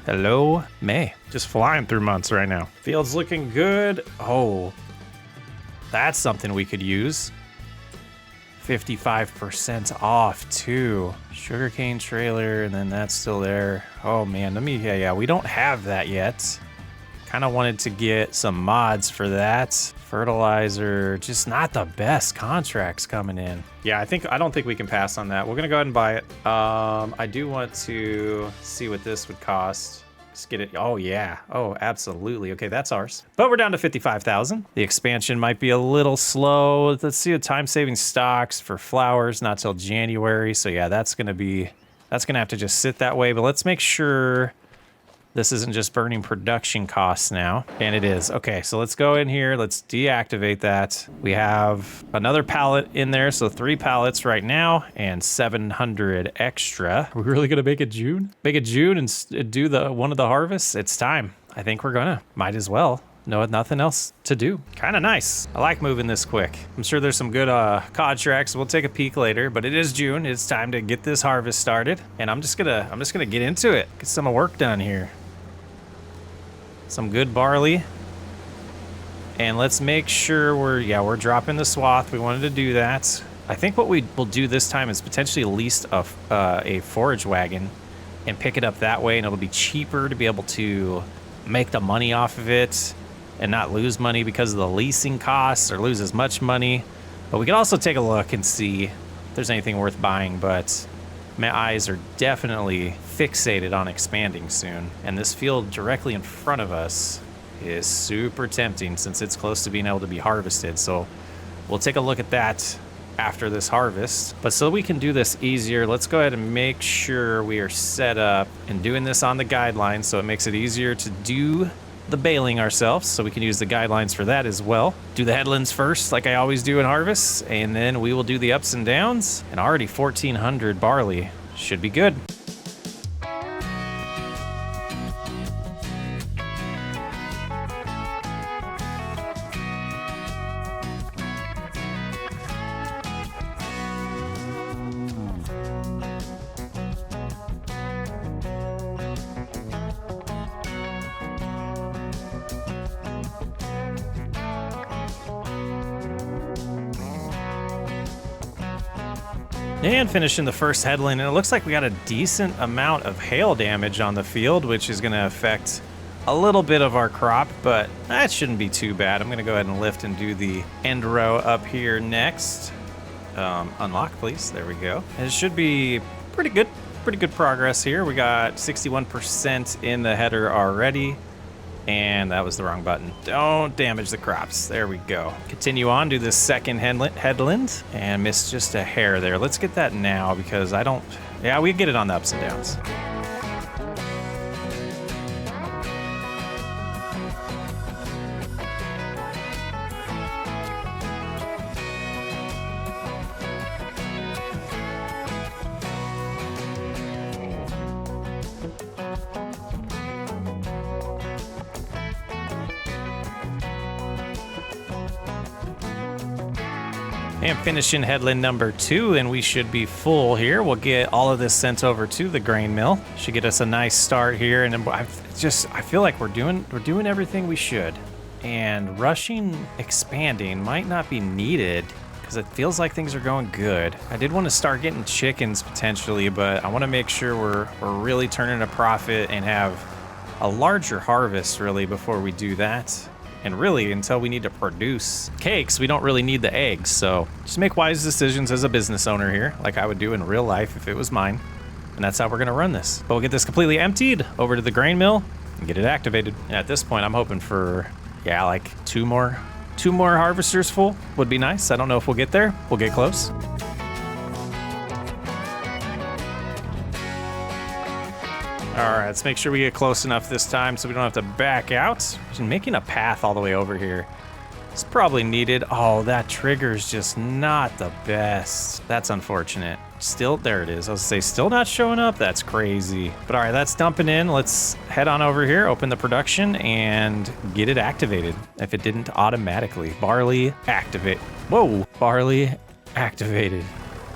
Hello, May. Just flying through months right now. Field's looking good. Oh, that's something we could use. 55% off too. Sugarcane trailer, and then that's still there. Oh man, yeah, we don't have that yet. Kind of wanted to get some mods for that. Fertilizer, just not the best contracts coming in. Yeah, I don't think we can pass on that. We're gonna go ahead and buy it. I do want to see what this would cost. Let's get it. Oh yeah. Oh, absolutely. Okay, that's ours. But we're down to 55,000. The expansion might be a little slow. Let's see the time-saving stocks for flowers, not till January. So yeah, that's gonna have to just sit that way. But let's make sure this isn't just burning production costs now. And it is. Okay, so let's go in here. Let's deactivate that. We have another pallet in there. So 3 pallets right now and 700 extra. Are we really gonna make it June? Make it June and do one of the harvests? It's time. I think we're gonna. Might as well. No, nothing else to do. Kind of nice. I like moving this quick. I'm sure there's some good contracts. We'll take a peek later, but it is June. It's time to get this harvest started. And I'm just gonna get into it. Get some work done here. Some good barley. And let's make sure we're dropping the swath. We wanted to do that. I think what we will do this time is potentially lease a forage wagon and pick it up that way, and it'll be cheaper to be able to make the money off of it and not lose money because of the leasing costs or lose as much money. But we can also take a look and see if there's anything worth buying, but my eyes are definitely fixated on expanding soon. And this field directly in front of us is super tempting since it's close to being able to be harvested. So we'll take a look at that after this harvest. But so we can do this easier, let's go ahead and make sure we are set up and doing this on the guidelines so it makes it easier to do the baling ourselves, so we can use the guidelines for that as well. Do the headlands first, like I always do in harvests, and then we will do the ups and downs. And already 1,400 barley should be good. And finishing the first headland, and it looks like we got a decent amount of hail damage on the field, which is going to affect a little bit of our crop, but that shouldn't be too bad. I'm going to go ahead and lift and do the end row up here next. Unlock, please. There we go. And it should be pretty good progress here. We got 61% in the header already. And that was the wrong button. Don't damage the crops. There we go. Continue on, do this second headland, and missed just a hair there. Let's get that now because we get it on the ups and downs. And finishing headland number 2, and we should be full here. We'll get all of this sent over to the grain mill. Should get us a nice start here, and I feel like we're doing everything we should. And rushing expanding might not be needed because it feels like things are going good. I did want to start getting chickens potentially, but I want to make sure we're really turning a profit and have a larger harvest really before we do that. And really, until we need to produce cakes, we don't really need the eggs. So just make wise decisions as a business owner here, like I would do in real life if it was mine. And that's how we're gonna run this. But we'll get this completely emptied over to the grain mill and get it activated. And at this point, I'm hoping for Yeah, like two more harvesters full would be nice. I don't know if we'll get there. We'll get close. All right, let's make sure we get close enough this time so we don't have to back out. Just making a path all the way over here. It's probably needed. Oh, that trigger's just not the best. That's unfortunate. Still, there it is. I was gonna say, still not showing up? That's crazy. But all right, that's dumping in. Let's head on over here, open the production, and get it activated. If it didn't automatically. Barley activate. Whoa, barley activated.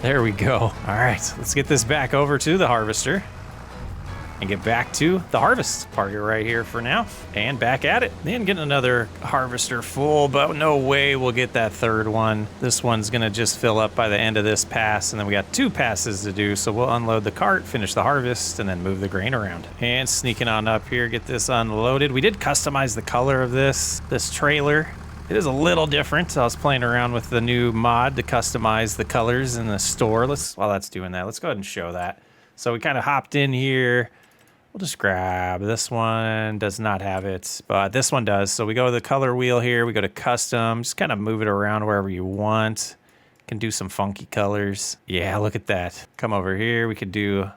There we go. All right, let's get this back over to the harvester and get back to the harvest. Park it right here for now and back at it. Then get another harvester full, but no way we'll get that third one. This one's gonna just fill up by the end of this pass, and then we got 2 passes to do, so we'll unload the cart, finish the harvest, and then move the grain around. And sneaking on up here, get this unloaded. We did customize the color of this trailer. It is a little different. I was playing around with the new mod to customize the colors in the store. While that's doing that, let's go ahead and show that. So we kind of hopped in here. We'll just grab this one. Does not have it, but this one does. So we go to the color wheel here. We go to custom. Just kind of move it around wherever you want. Can do some funky colors. Yeah, look at that. Come over here. We could do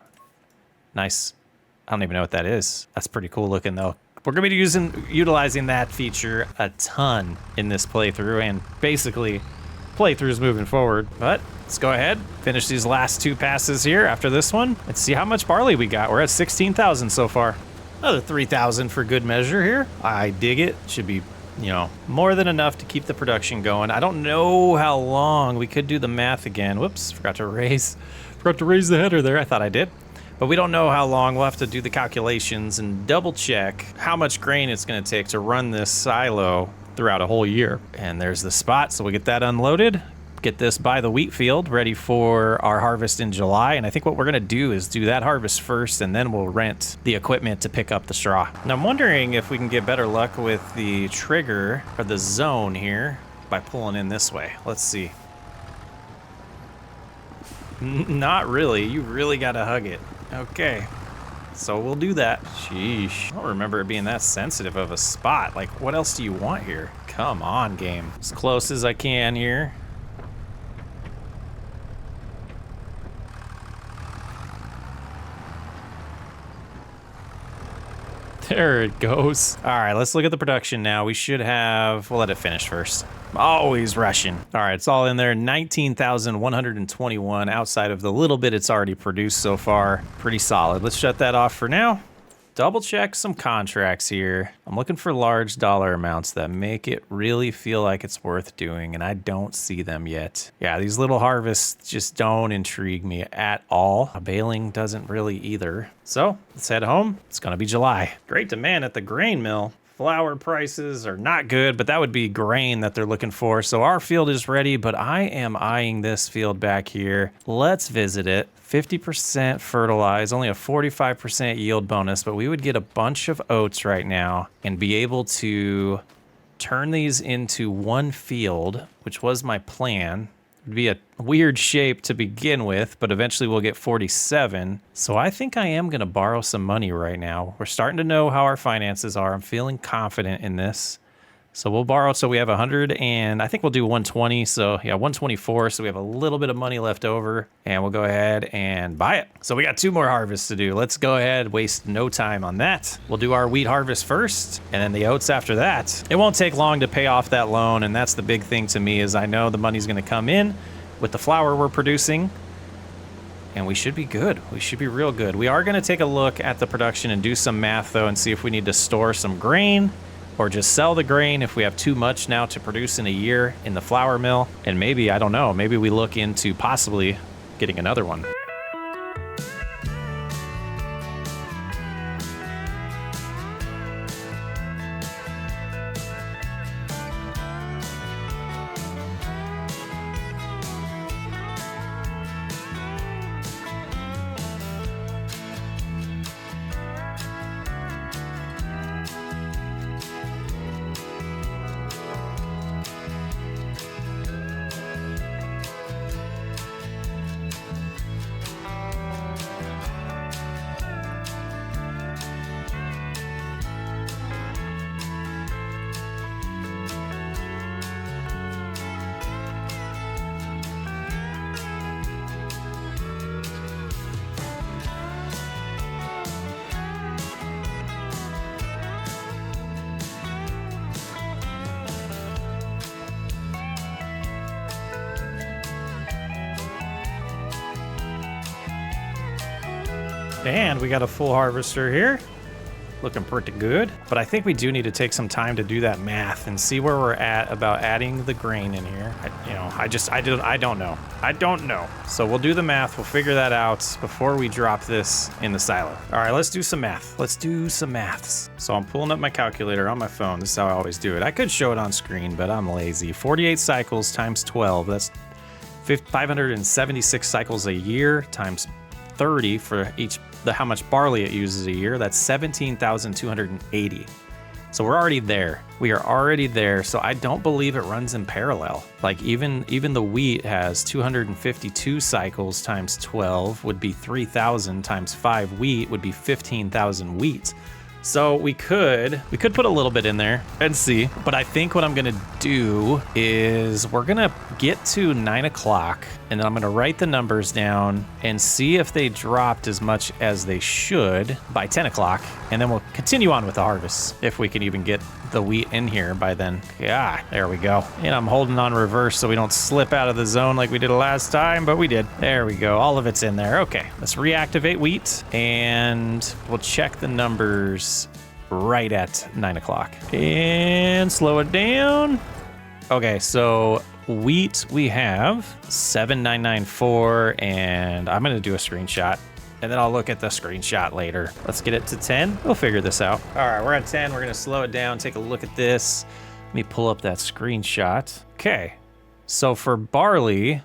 nice. I don't even know what that is. That's pretty cool looking though. We're gonna be utilizing that feature a ton in this playthrough and basically playthroughs moving forward. But let's go ahead, finish these last 2 passes here after this one. Let's see how much barley we got. We're at 16,000 so far. Another 3,000 for good measure here. I dig it. Should be, more than enough to keep the production going. I don't know how long. We could do the math again. Whoops, forgot to raise the header there. I thought I did. But we don't know how long. We'll have to do the calculations and double check how much grain it's gonna take to run this silo throughout a whole year. And there's the spot, so we'll get that unloaded, get this by the wheat field ready for our harvest in July. And I think what we're gonna do is do that harvest first, and then we'll rent the equipment to pick up the straw. Now I'm wondering if we can get better luck with the trigger or the zone here by pulling in this way. Let's see. Not really. You really gotta hug it. Okay. So we'll do that. Sheesh. I don't remember it being that sensitive of a spot. Like, what else do you want here? Come on, game. As close as I can here. There it goes. All right, let's look at the production now. We should have, we'll let it finish first. Always rushing. All right, it's all in there. 19,121 outside of the little bit it's already produced so far. Pretty solid. Let's shut that off for now. Double check some contracts here. I'm looking for large dollar amounts that make it really feel like it's worth doing, and I don't see them yet. Yeah, these little harvests just don't intrigue me at all. Baling doesn't really either. So let's head home. It's gonna be July. Great demand at the grain mill. Flour prices are not good, but that would be grain that they're looking for. So our field is ready, but I am eyeing this field back here. Let's visit it. 50% fertilized, only a 45% yield bonus, but we would get a bunch of oats right now and be able to turn these into one field, which was my plan. It'd be a weird shape to begin with, but eventually we'll get 47. So I think I am gonna borrow some money right now. We're starting to know how our finances are. I'm feeling confident in this. So we'll borrow, so we have 100 and I think we'll do 120. So yeah, 124. So we have a little bit of money left over and we'll go ahead and buy it. So we got 2 more harvests to do. Let's go ahead, waste no time on that. We'll do our wheat harvest first and then the oats after that. It won't take long to pay off that loan. And that's the big thing to me is I know the money's gonna come in with the flour we're producing. And we should be good. We should be real good. We are gonna take a look at the production and do some math though and see if we need to store some grain or just sell the grain if we have too much now to produce in a year in the flour mill. And maybe, I don't know, maybe we look into possibly getting another one. And we got a full harvester here. Looking pretty good. But I think we do need to take some time to do that math and see where we're at about adding the grain in here. I don't know. I don't know. So we'll do the math. We'll figure that out before we drop this in the silo. All right, let's do some math. Let's do some maths. So I'm pulling up my calculator on my phone. This is how I always do it. I could show it on screen, but I'm lazy. 48 cycles times 12. That's 576 cycles a year times 30 for how much barley it uses a year. That's 17,280. So we're already there. We are already there. So I don't believe it runs in parallel. Like even the wheat has 252 cycles times 12 would be 3,000 times 5 wheat would be 15,000 wheat. So we could put a little bit in there and see, but I think what I'm gonna do is we're gonna get to 9 o'clock and then I'm gonna write the numbers down and see if they dropped as much as they should by 10 o'clock. And then we'll continue on with the harvest if we can even get the wheat in here by then. Yeah, there we go. And I'm holding on reverse so we don't slip out of the zone like we did last time, but we did. There we go. All of it's in there. Okay, let's reactivate wheat and we'll check the numbers right at 9 o'clock. And slow it down. Okay, so wheat we have 7994 and I'm gonna do a screenshot. And then I'll look at the screenshot later. Let's get it to 10. We'll figure this out. All right, we're at 10. We're gonna slow it down, take a look at this. Let me pull up that screenshot. Okay, so for barley,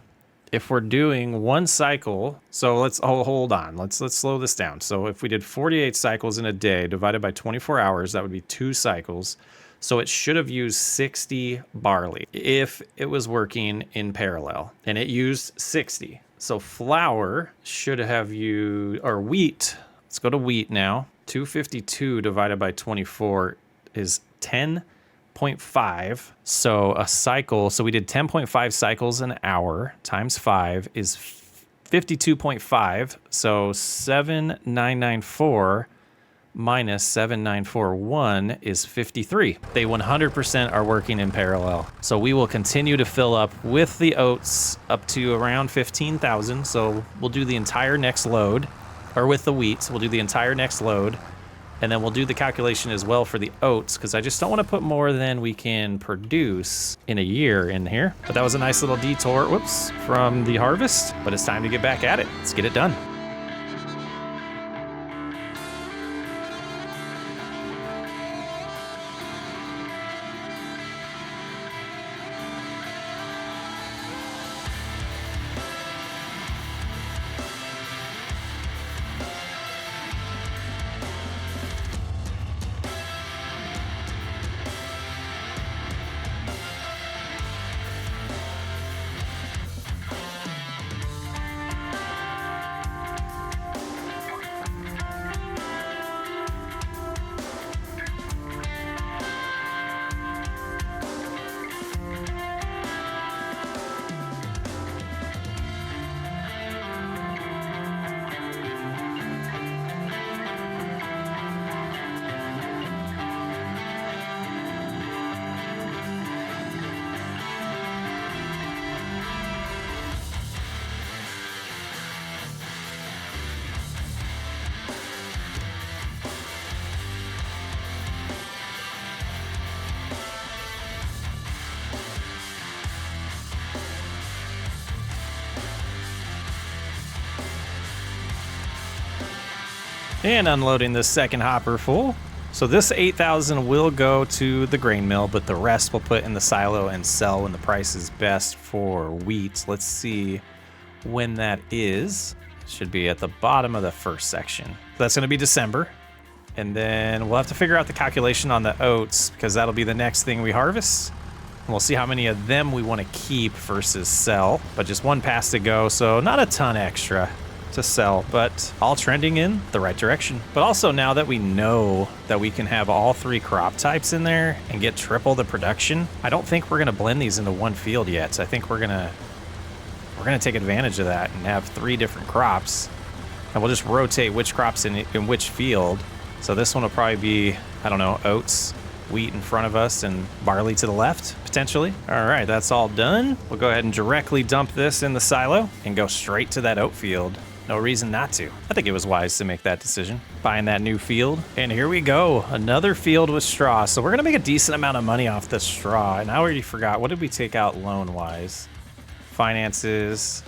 if we're doing one cycle, so let's hold on. Let's slow this down. So if we did 48 cycles in a day divided by 24 hours, that would be 2 cycles. So it should have used 60 barley if it was working in parallel, and it used 60. So flour should have used, or wheat, let's go to wheat now. 252 divided by 24 is 10.5. So a cycle, so we did 10.5 cycles an hour times 5 is 52.5. So 7994 minus 7941 is 53. They 100% are working in parallel. So we will continue to fill up with the oats up to around 15,000. So we'll do the entire next load, or with the wheat, so we'll do the entire next load. And then we'll do the calculation as well for the oats, because I just don't want to put more than we can produce in a year in here. But that was a nice little detour, whoops, from the harvest. But it's time to get back at it. Let's get it done. And unloading this second hopper full. So this 8,000 will go to the grain mill, but the rest we'll put in the silo and sell when the price is best for wheat. Let's see when that is. Should be at the bottom of the first section. That's gonna be December. And then we'll have to figure out the calculation on the oats because that'll be the next thing we harvest. And we'll see how many of them we wanna keep versus sell, but just one pass to go. So not a ton extra to sell, but all trending in the right direction. But also now that we know that we can have all 3 crop types in there and get triple the production, I don't think we're gonna blend these into one field yet. So I think we're gonna take advantage of that and have 3 different crops, and we'll just rotate which crops in which field. So this one will probably be, I don't know, oats, wheat in front of us and barley to the left, potentially. All right, that's all done. We'll go ahead and directly dump this in the silo and go straight to that oat field. No reason not to. I think it was wise to make that decision. Buying that new field. And here we go. Another field with straw. So we're going to make a decent amount of money off the straw. And I already forgot. What did we take out loan-wise? Finances.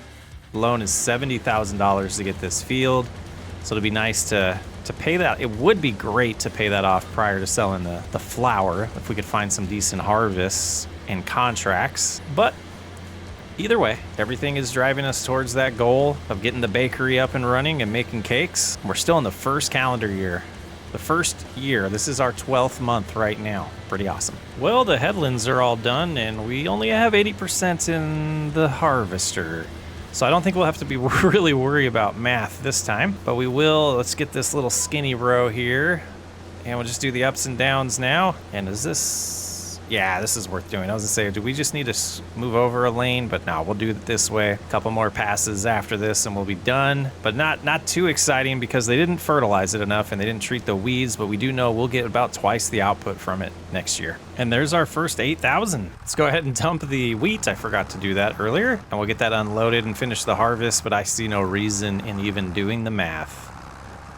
Loan is $70,000 to get this field. So it'll be nice to pay that. It would be great to pay that off prior to selling the flour if we could find some decent harvests and contracts. But either way, everything is driving us towards that goal of getting the bakery up and running and making cakes. We're still in the first calendar year. The first year. This is our 12th month right now. Pretty awesome. Well, the headlands are all done, and we only have 80% in the harvester. So I don't think we'll have to be really worry about math this time, but we will. Let's get this little skinny row here, and we'll just do the ups and downs now. And is this... Yeah, this is worth doing. I was gonna say, do we just need to move over a lane? But no, we'll do it this way. A couple more passes after this and we'll be done. But not too exciting because they didn't fertilize it enough and they didn't treat the weeds, but we do know we'll get about twice the output from it next year. And there's our first 8,000. Let's go ahead and dump the wheat. I forgot to do that earlier. And we'll get that unloaded and finish the harvest, but I see no reason in even doing the math.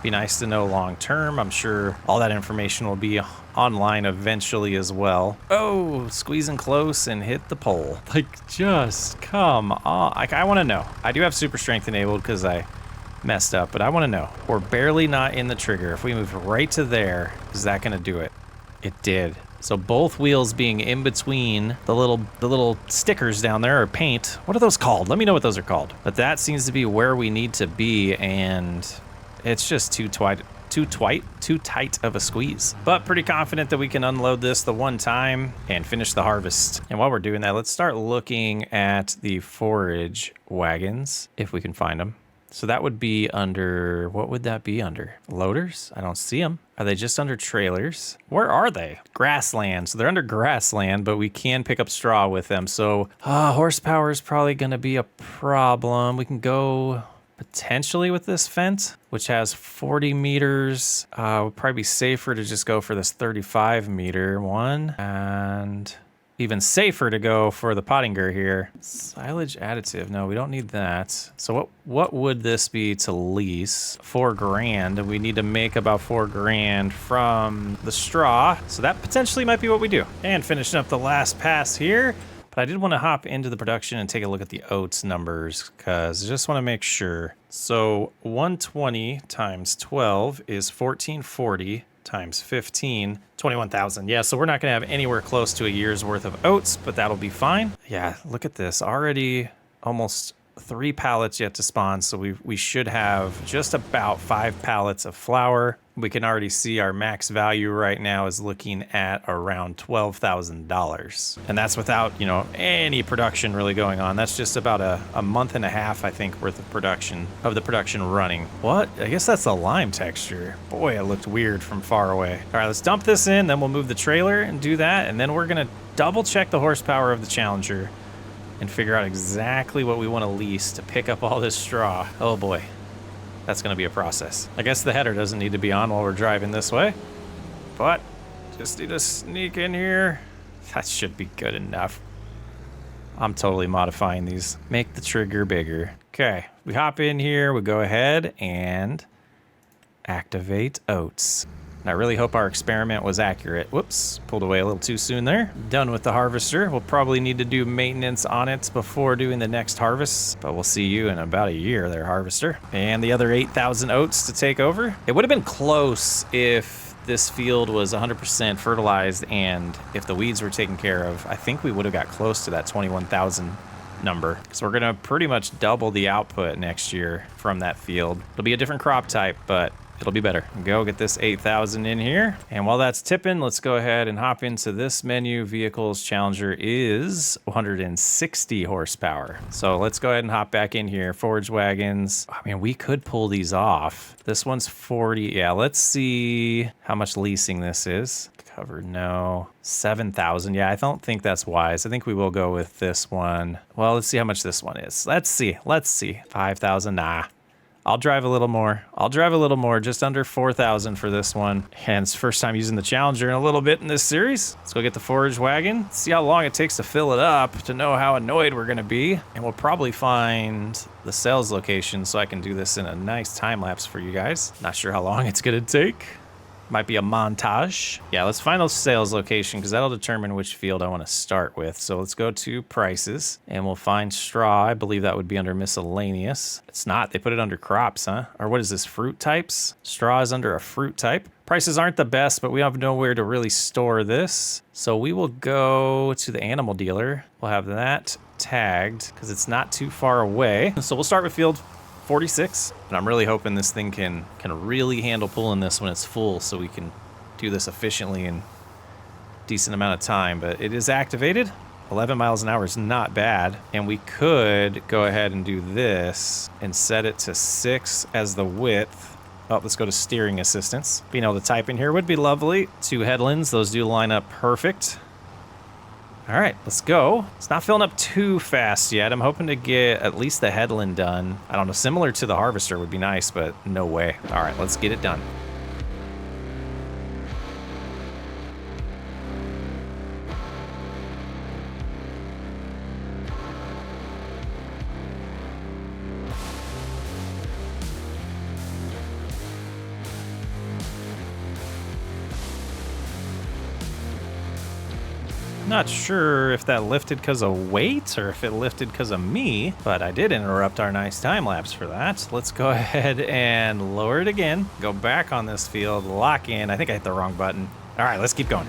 Be nice to know long term. I'm sure all that information will be online eventually as well. Oh, squeezing close and hit the pole. Like, just come on. Like, I want to know. I do have super strength enabled because I messed up, but I want to know. We're barely not in the trigger. If we move right to there, is that going to do it? It did. So both wheels being in between the little stickers down there, or paint. What are those called? Let me know what those are called. But that seems to be where we need to be, and it's just too tight of a squeeze. But pretty confident that we can unload this the one time and finish the harvest. And while we're doing that, let's start looking at the forage wagons, if we can find them. So that would be under, what would that be under? Loaders? I don't see them. Are they just under trailers? Where are they? Grassland. So they're under grassland, but we can pick up straw with them. So horsepower is probably going to be a problem. We can go potentially with this fence, which has 40 meters. Would probably be safer to just go for this 35 meter one, and even safer to go for the Pottinger here. Silage additive. No, we don't need that. So what would this be to lease? 4 grand. We need to make about 4 grand from the straw. So that potentially might be what we do. And finishing up the last pass here. But I did want to hop into the production and take a look at the oats numbers because I just want to make sure. So 120 times 12 is 1440 times 15, 21,000. Yeah, so we're not going to have anywhere close to a year's worth of oats, but that'll be fine. Yeah, look at this. Already almost 3 pallets yet to spawn, so we should have just about 5 pallets of flour. We can already see our max value right now is looking at around $12,000. And that's without, any production really going on. That's just about a month and a half, I think, worth of the production running. What? I guess that's the lime texture. Boy, it looked weird from far away. All right, let's dump this in, then we'll move the trailer and do that. And then we're going to double check the horsepower of the Challenger and figure out exactly what we want to lease to pick up all this straw. Oh boy. That's going to be a process. I guess the header doesn't need to be on while we're driving this way, but just need to sneak in here. That should be good enough. I'm totally modifying these. Make the trigger bigger. Okay, we hop in here. We go ahead and activate oats. And I really hope our experiment was accurate. Whoops, pulled away a little too soon there. Done with the harvester. We'll probably need to do maintenance on it before doing the next harvest, but we'll see you in about a year there, harvester. And the other 8,000 oats to take over. It would have been close if this field was 100% fertilized and if the weeds were taken care of. I think we would have got close to that 21,000 number. So we're gonna pretty much double the output next year from that field. It'll be a different crop type, but it'll be better. Go get this 8,000 in here. And while that's tipping, let's go ahead and hop into this menu. Vehicles Challenger is 160 horsepower. So let's go ahead and hop back in here. Forage wagons. I mean, we could pull these off. This one's 40. Yeah, let's see how much leasing this is. Covered, no. 7,000. Yeah, I don't think that's wise. I think we will go with this one. Well, let's see how much this one is. Let's see. 5,000. Nah. I'll drive a little more. I'll drive a little more, just under 4,000 for this one. And it's first time using the Challenger in a little bit in this series. Let's go get the forage wagon, see how long it takes to fill it up to know how annoyed we're gonna be. And we'll probably find the sales location so I can do this in a nice time lapse for you guys. Not sure how long it's gonna take. Might be a montage. Yeah, let's find those sales location because that'll determine which field I want to start with. So let's go to prices and we'll find straw. I believe that would be under miscellaneous. It's not. They put it under crops, huh? Or what is this, fruit types? Straw is under a fruit type. Prices aren't the best, but we have nowhere to really store this. So we will go to the animal dealer. We'll have that tagged because it's not too far away. So we'll start with field 46, and I'm really hoping this thing can really handle pulling this when it's full so we can do this efficiently in decent amount of time. But it is activated. 11 miles an hour is not bad, and we could go ahead and do this and set it to 6 as the width. Oh, let's go to steering assistance. Being able to type in here would be lovely. 2 headlands, those do line up perfect. All right, let's go. It's not filling up too fast yet. I'm hoping to get at least the headland done. I don't know, similar to the harvester would be nice, but no way. All right, let's get it done. Not sure if that lifted because of weight or if it lifted because of me, but I did interrupt our nice time lapse for that. Let's go ahead and lower it again, go back on this field, lock in. I think I hit the wrong button. All right, let's keep going.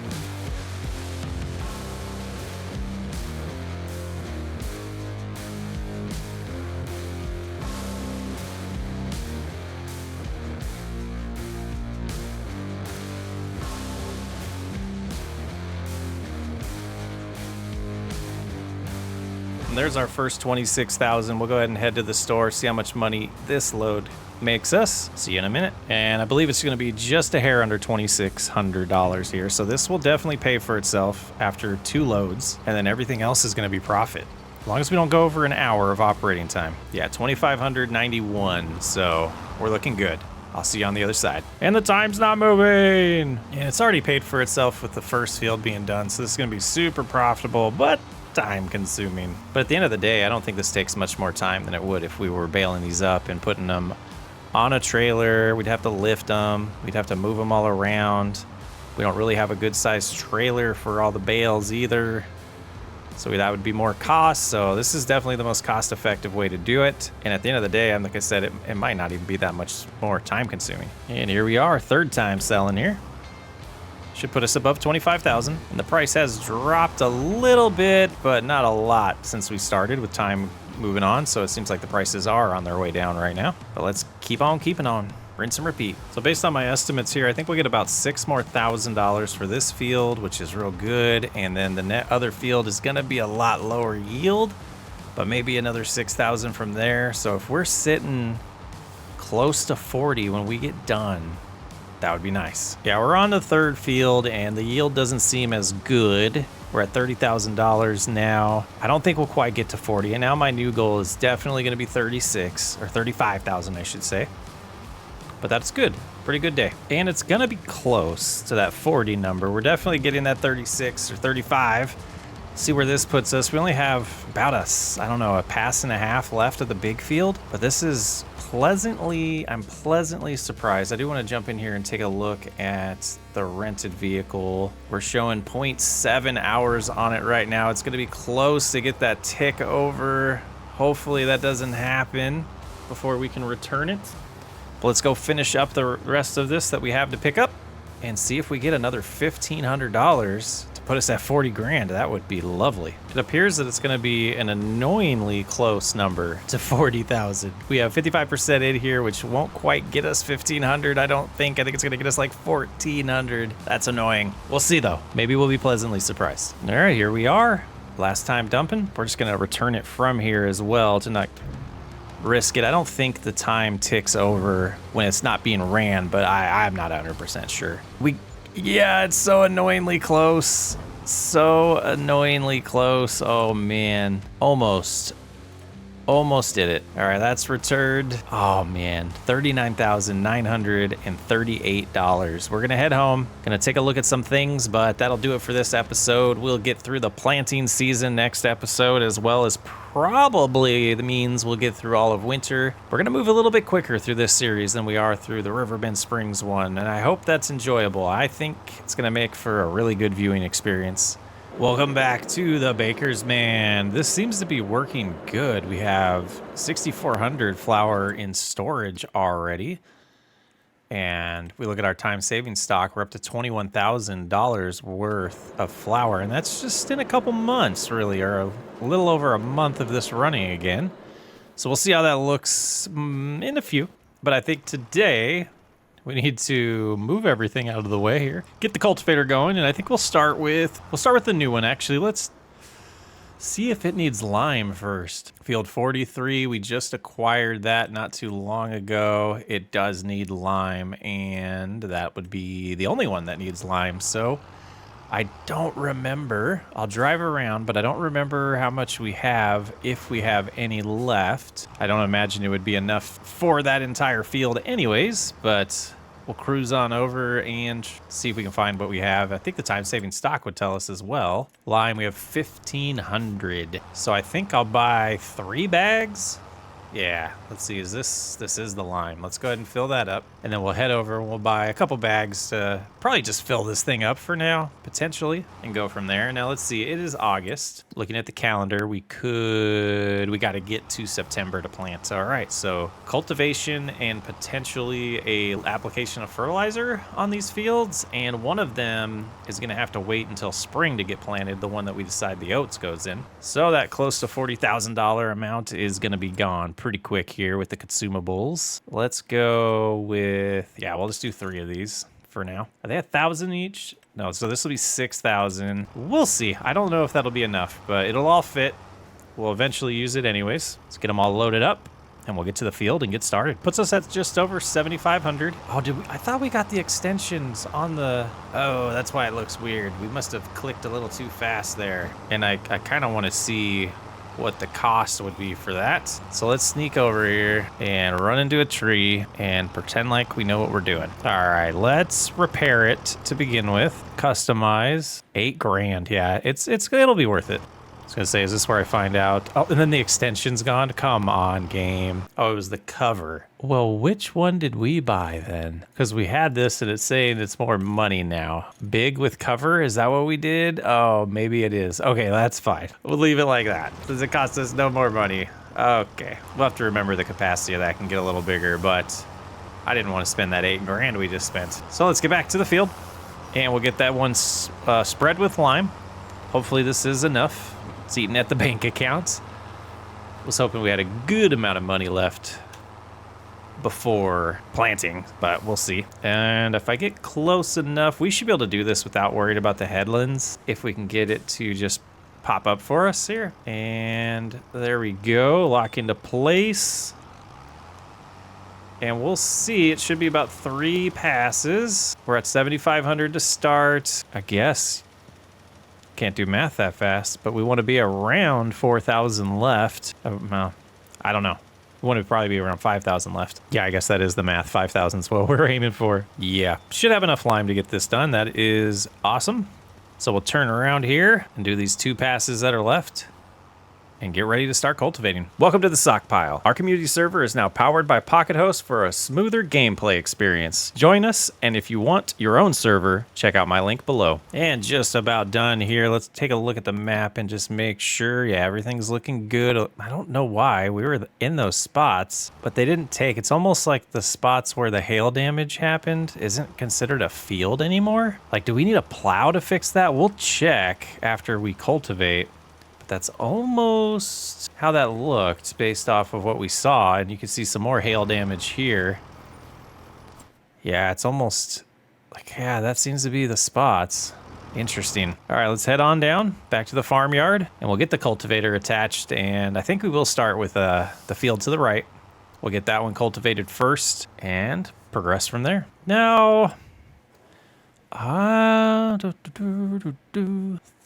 And there's our first 26,000. We'll go ahead and head to the store, see how much money this load makes us. See you in a minute. And I believe it's going to be just a hair under $2,600 here. So this will definitely pay for itself after 2 loads. And then everything else is going to be profit. As long as we don't go over an hour of operating time. Yeah, 2,591. So we're looking good. I'll see you on the other side. And the time's not moving. And it's already paid for itself with the first field being done. So this is going to be super profitable, but time consuming. But at the end of the day, I don't think this takes much more time than it would if we were baling these up and putting them on a trailer. We'd have to lift them. We'd have to move them all around. We don't really have a good sized trailer for all the bales either. So that would be more cost. So this is definitely the most cost effective way to do it. And at the end of the day, like I said, it might not even be that much more time consuming. And here we are, third time selling here. Should put us above 25,000. And the price has dropped a little bit, but not a lot since we started with time moving on. So it seems like the prices are on their way down right now. But let's keep on keeping on. Rinse and repeat. So based on my estimates here, I think we'll get about $6,000 more for this field, which is real good. And then the other field is gonna be a lot lower yield, but maybe another 6,000 from there. So if we're sitting close to 40 when we get done, that would be nice. Yeah, we're on the third field and the yield doesn't seem as good. We're at $30,000 now. I don't think we'll quite get to 40. And now my new goal is definitely gonna be 36 or 35,000, I should say. But that's good, pretty good day. And it's gonna be close to that 40 number. We're definitely getting that 36 or 35. See where this puts us. We only have about a pass and a half left of the big field, but this is I'm pleasantly surprised. I do want to jump in here and take a look at the rented vehicle. We're showing 0.7 hours on it right now. It's going to be close to get that tick over. Hopefully that doesn't happen before we can return it. But let's go finish up the rest of this that we have to pick up and see if we get another $1,500 to put us at 40 grand. That would be lovely. It appears that it's going to be an annoyingly close number to 40,000. We have 55% in here, which won't quite get us 1,500. I don't think. I think it's going to get us like 1,400. That's annoying. We'll see though. Maybe we'll be pleasantly surprised. All right, here we are. Last time dumping. We're just going to return it from here as well to not risk it. I don't think the time ticks over when it's not being ran, but I'm not 100% sure. Yeah, it's so annoyingly close. So annoyingly close. Oh man, almost Almost did it. All right, that's returned. Oh man, $39,938. We're gonna head home, gonna take a look at some things, but that'll do it for this episode. We'll get through the planting season next episode, as well as probably the means we'll get through all of winter. We're gonna move a little bit quicker through this series than we are through the Riverbend Springs one, and I hope that's enjoyable. I think it's gonna make for a really good viewing experience. Welcome back to the Baker's Man. This seems to be working good. We have 6,400 flour in storage already. And we look at our time saving stock, we're up to $21,000 worth of flour. And that's just in a couple months, really, or a little over a month of this running again. So we'll see how that looks in a few. But I think today we need to move everything out of the way here, get the cultivator going, and I think we'll start with the new one. Actually, let's see if it needs lime first. Field 43, we just acquired that not too long ago. It does need lime, and that would be the only one that needs lime. So I don't remember. I'll drive around, but I don't remember how much we have, if we have any left. I don't imagine it would be enough for that entire field anyways, but we'll cruise on over and see if we can find what we have. I think the time-saving stock would tell us as well. Lime, we have 1,500. So I think I'll buy 3 bags. Yeah, let's see, this is the lime. Let's go ahead and fill that up, and then we'll head over and we'll buy a couple bags to probably just fill this thing up for now, potentially, and go from there. Now let's see, it is August. Looking at the calendar, we got to get to September to plant. All right, so cultivation and potentially a application of fertilizer on these fields, and one of them is gonna have to wait until spring to get planted, the one that we decide the oats goes in. So that close to $40,000 amount is gonna be gone pretty quick here with the consumables. Let's go with, yeah, we'll just do 3 of these for now. Are they 1,000 each? No, so this will be 6,000. We'll see. I don't know if that'll be enough, but it'll all fit. We'll eventually use it anyways. Let's get them all loaded up, and we'll get to the field and get started. Puts us at just over 7,500. Oh, I thought we got the extensions on the, oh, that's why it looks weird. We must have clicked a little too fast there. And I kind of want to see what the cost would be for that. So let's sneak over here and run into a tree and pretend like we know what we're doing. All right, let's repair it to begin with. Customize, $8,000. Yeah, it'll be worth it. I was gonna say, is this where I find out? Oh, and then the extension's gone. Come on, game. Oh, it was the cover. Well, which one did we buy then? Because we had this and it's saying it's more money now. Big with cover, is that what we did? Oh, maybe it is. Okay, that's fine. We'll leave it like that. Does it cost us no more money? Okay, we'll have to remember the capacity of that can get a little bigger, but I didn't want to spend that $8,000 we just spent. So let's get back to the field and we'll get that one spread with lime. Hopefully this is enough. It's eating at the bank account. Was hoping we had a good amount of money left before planting, but we'll see. And if I get close enough, we should be able to do this without worrying about the headlands, if we can get it to just pop up for us here. And there we go, lock into place. And we'll see, it should be about 3 passes. We're at 7,500 to start, I guess. Can't do math that fast, but we want to be around 4,000 left. Well, I don't know. We want to probably be around 5,000 left. Yeah, I guess that is the math. 5,000 is what we're aiming for. Yeah, should have enough lime to get this done. That is awesome. So we'll turn around here and do these 2 passes that are left and get ready to start cultivating. Welcome to the Sock Pile. Our community server is now powered by Pocket Host for a smoother gameplay experience. Join us, and if you want your own server, check out my link below. And just about done here. Let's take a look at the map and just make sure, yeah, everything's looking good. I don't know why we were in those spots, but they didn't take. It's almost like the spots where the hail damage happened isn't considered a field anymore. Like, do we need a plow to fix that? We'll check after we cultivate. That's almost how that looked based off of what we saw, and you can see some more hail damage here. Yeah, it's almost like, yeah, that seems to be the spots. Interesting. All right, let's head on down back to the farmyard, and we'll get the cultivator attached, and I think we will start with the field to the right. We'll get that one cultivated first and progress from there. Now,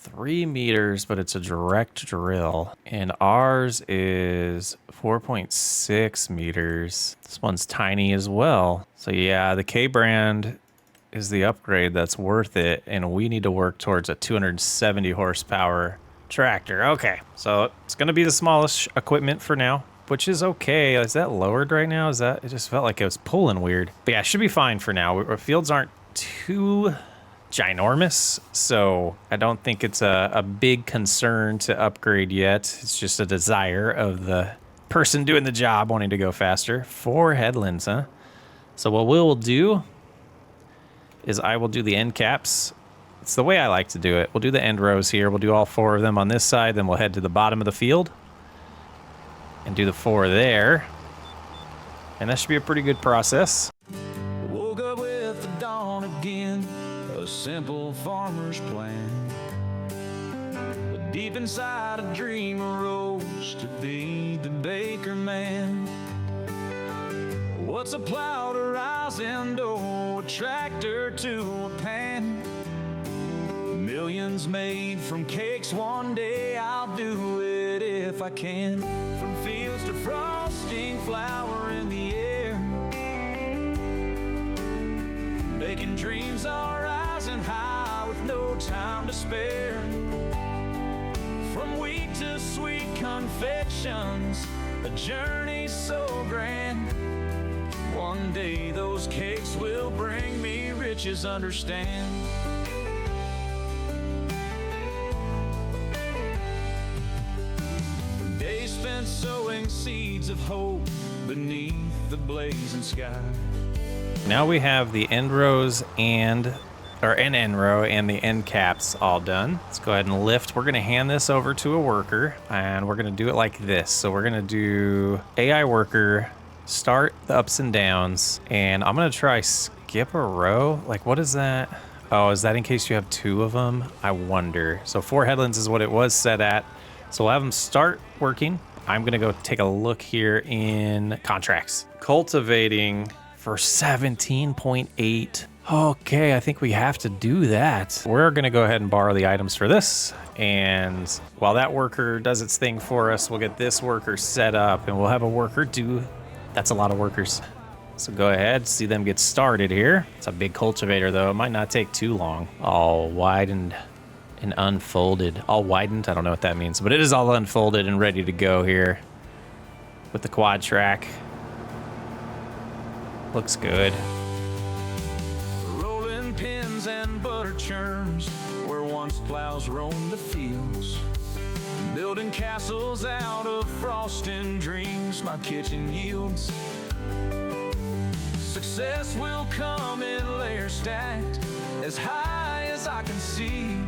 3 meters, but it's a direct drill. And ours is 4.6 meters. This one's tiny as well. So yeah, the K brand is the upgrade that's worth it. And we need to work towards a 270 horsepower tractor. Okay, so it's going to be the smallest equipment for now, which is okay. Is that lowered right now? Is that, it just felt like it was pulling weird. But yeah, it should be fine for now. Our fields aren't too ginormous, so I don't think it's a big concern to upgrade yet. It's just a desire of the person doing the job wanting to go faster. 4 headlands, huh? So what we'll do is I will do the end caps. It's the way I like to do it. We'll do the end rows here. We'll do all 4 of them on this side, then we'll head to the bottom of the field and do the 4 there. And that should be a pretty good process. Woke up with the dawn again, a simple farmer's plan. But deep inside a dream arose to be the baker man. What's a plow to rising dough, a tractor to a pan? Millions made from cakes, one day I'll do it if I can. From fields to frosting, flour in the air, making dreams are rising high with no time to spare. From wheat to sweet confections, a journey so grand. One day those cakes will bring me riches, understand. Days spent sowing seeds of hope beneath the blazing sky. Now we have the end rows and an end row and the end caps all done. Let's go ahead and lift. We're going to hand this over to a worker, and we're going to do it like this. So we're going to do AI worker, start the ups and downs, and I'm going to try skip a row. Like, what is that? Oh, is that in case you have 2 of them? I wonder. So 4 headlands is what it was set at. So we'll have them start working. I'm going to go take a look here in contracts. Cultivating for 17.8. Okay, I think we have to do that. We're going to go ahead and borrow the items for this. And while that worker does its thing for us, we'll get this worker set up and we'll have a worker do. That's a lot of workers. So go ahead, see them get started here. It's a big cultivator though. It might not take too long. All widened and unfolded. All widened, I don't know what that means, but it is all unfolded and ready to go here with the quad track. Looks good. Rolling pins and butter churns, where once plows roamed the fields. Building castles out of frosting dreams, my kitchen yields. Success will come in layers stacked, as high as I can see.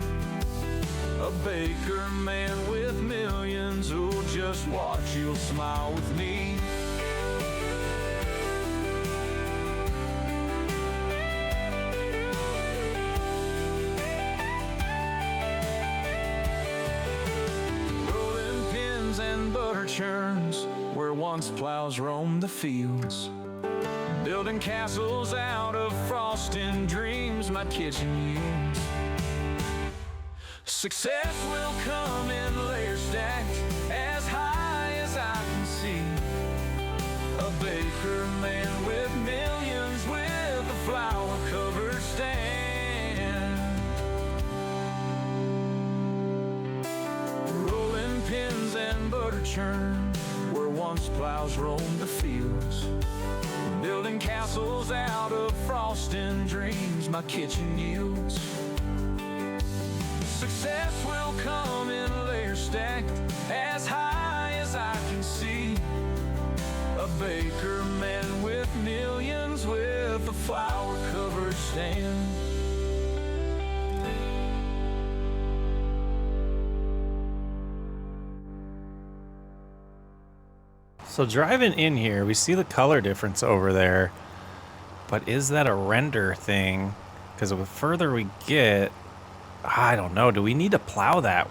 A baker man with millions, oh, just watch, you'll smile with me. Rolling pins and butter churns, where once plows roamed the fields. Building castles out of frosting dreams, my kitchen yields. Success will come in layers stacked, as high as I can see. A baker man with millions, with a flower-covered stand. Rolling pins and butter churn, where once plows roamed the fields. Building castles out of frosting dreams, my kitchen yields. Success will come in layers stacked, as high as I can see. A baker man with millions, with a flower-covered stand. So driving in here, we see the color difference over there, but is that a render thing? Because the further we get, I don't know. Do we need to plow that?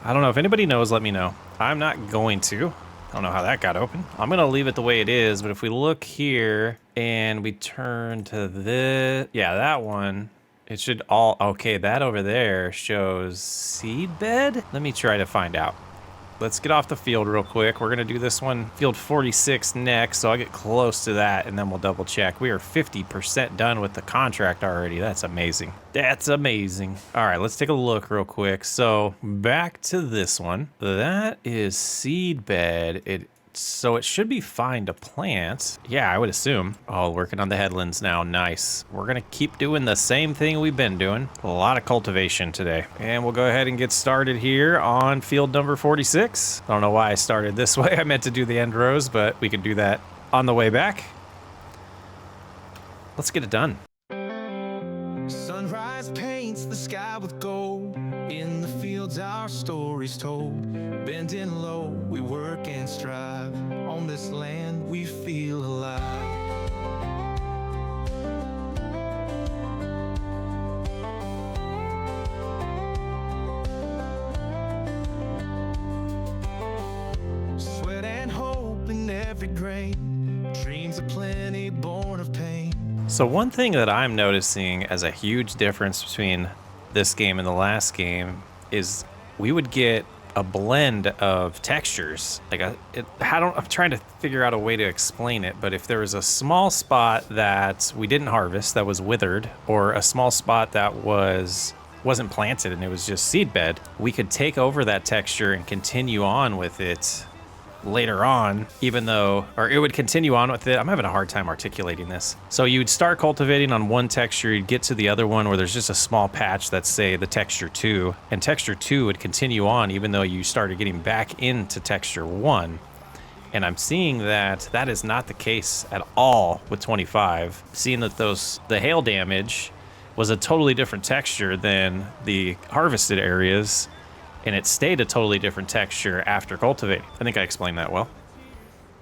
I don't know. If anybody knows, let me know. I'm not going to. I don't know how that got open. I'm going to leave it the way it is, but if we look here and we turn to this, yeah, that one It should all, okay, that over there shows seed bed. Let me try to find out. Let's get off the field real quick. We're gonna do this one, field 46 next, so I'll get close to that and then we'll double check. We are 50% done with the contract already. That's amazing. That's amazing. All right, let's take a look real quick. So back to this one. That is seed bed. So it should be fine to plant. Yeah, I would assume. Oh, working on the headlands now. Nice. We're going to keep doing the same thing we've been doing. A lot of cultivation today. And we'll go ahead and get started here on field number 46. I don't know why I started this way. I meant to do the end rows, but we can do that on the way back. Let's get it done. Sunrise paints the sky with gold. In the fields our stories told. Bending low, we work and strive. On this land we feel alive. Sweat and hope in every grain. Dreams of plenty born of pain. So one thing that I'm noticing as a huge difference between this game and the last game is we would get a blend of textures. Like I'm trying to figure out a way to explain it, but if there was a small spot that we didn't harvest that was withered, or a small spot that wasn't planted and it was just seed bed, we could take over that texture and continue on with it later on, even though, or it would continue on with it. I'm having a hard time articulating this. So you'd start cultivating on one texture, you'd get to the other one where there's just a small patch that's, say, the texture 2, and texture 2 would continue on even though you started getting back into texture 1. And I'm seeing that that is not the case at all with 25. Seeing that the hail damage was a totally different texture than the harvested areas, and it stayed a totally different texture after cultivating. I think I explained that well.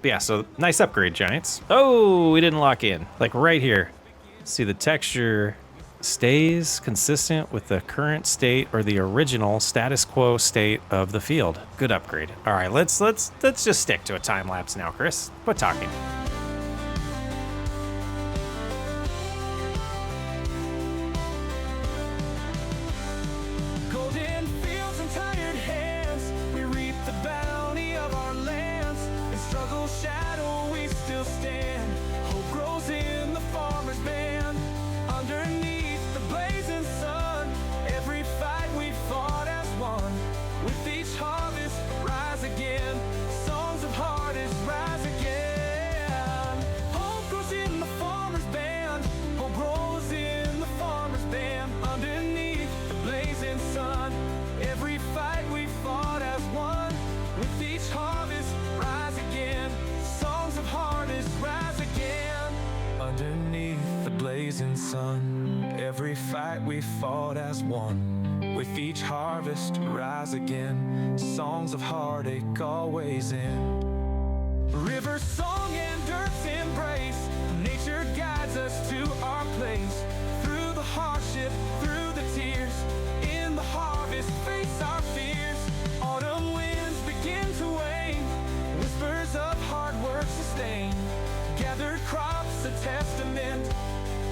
But yeah, so nice upgrade, Giants. Oh, we didn't lock in. Like right here. See, the texture stays consistent with the current state or the original status quo state of the field. Good upgrade. All right, let's just stick to a time lapse now, Chris. Quit talking. Sun, every fight we fought as one. With each harvest, rise again. Songs of heartache always end. River song and earth's embrace. Nature guides us to our place. Through the hardship, through the tears. In the harvest, face our fears. Autumn winds begin to wane. Whispers of hard work sustain. Gathered crops, a testament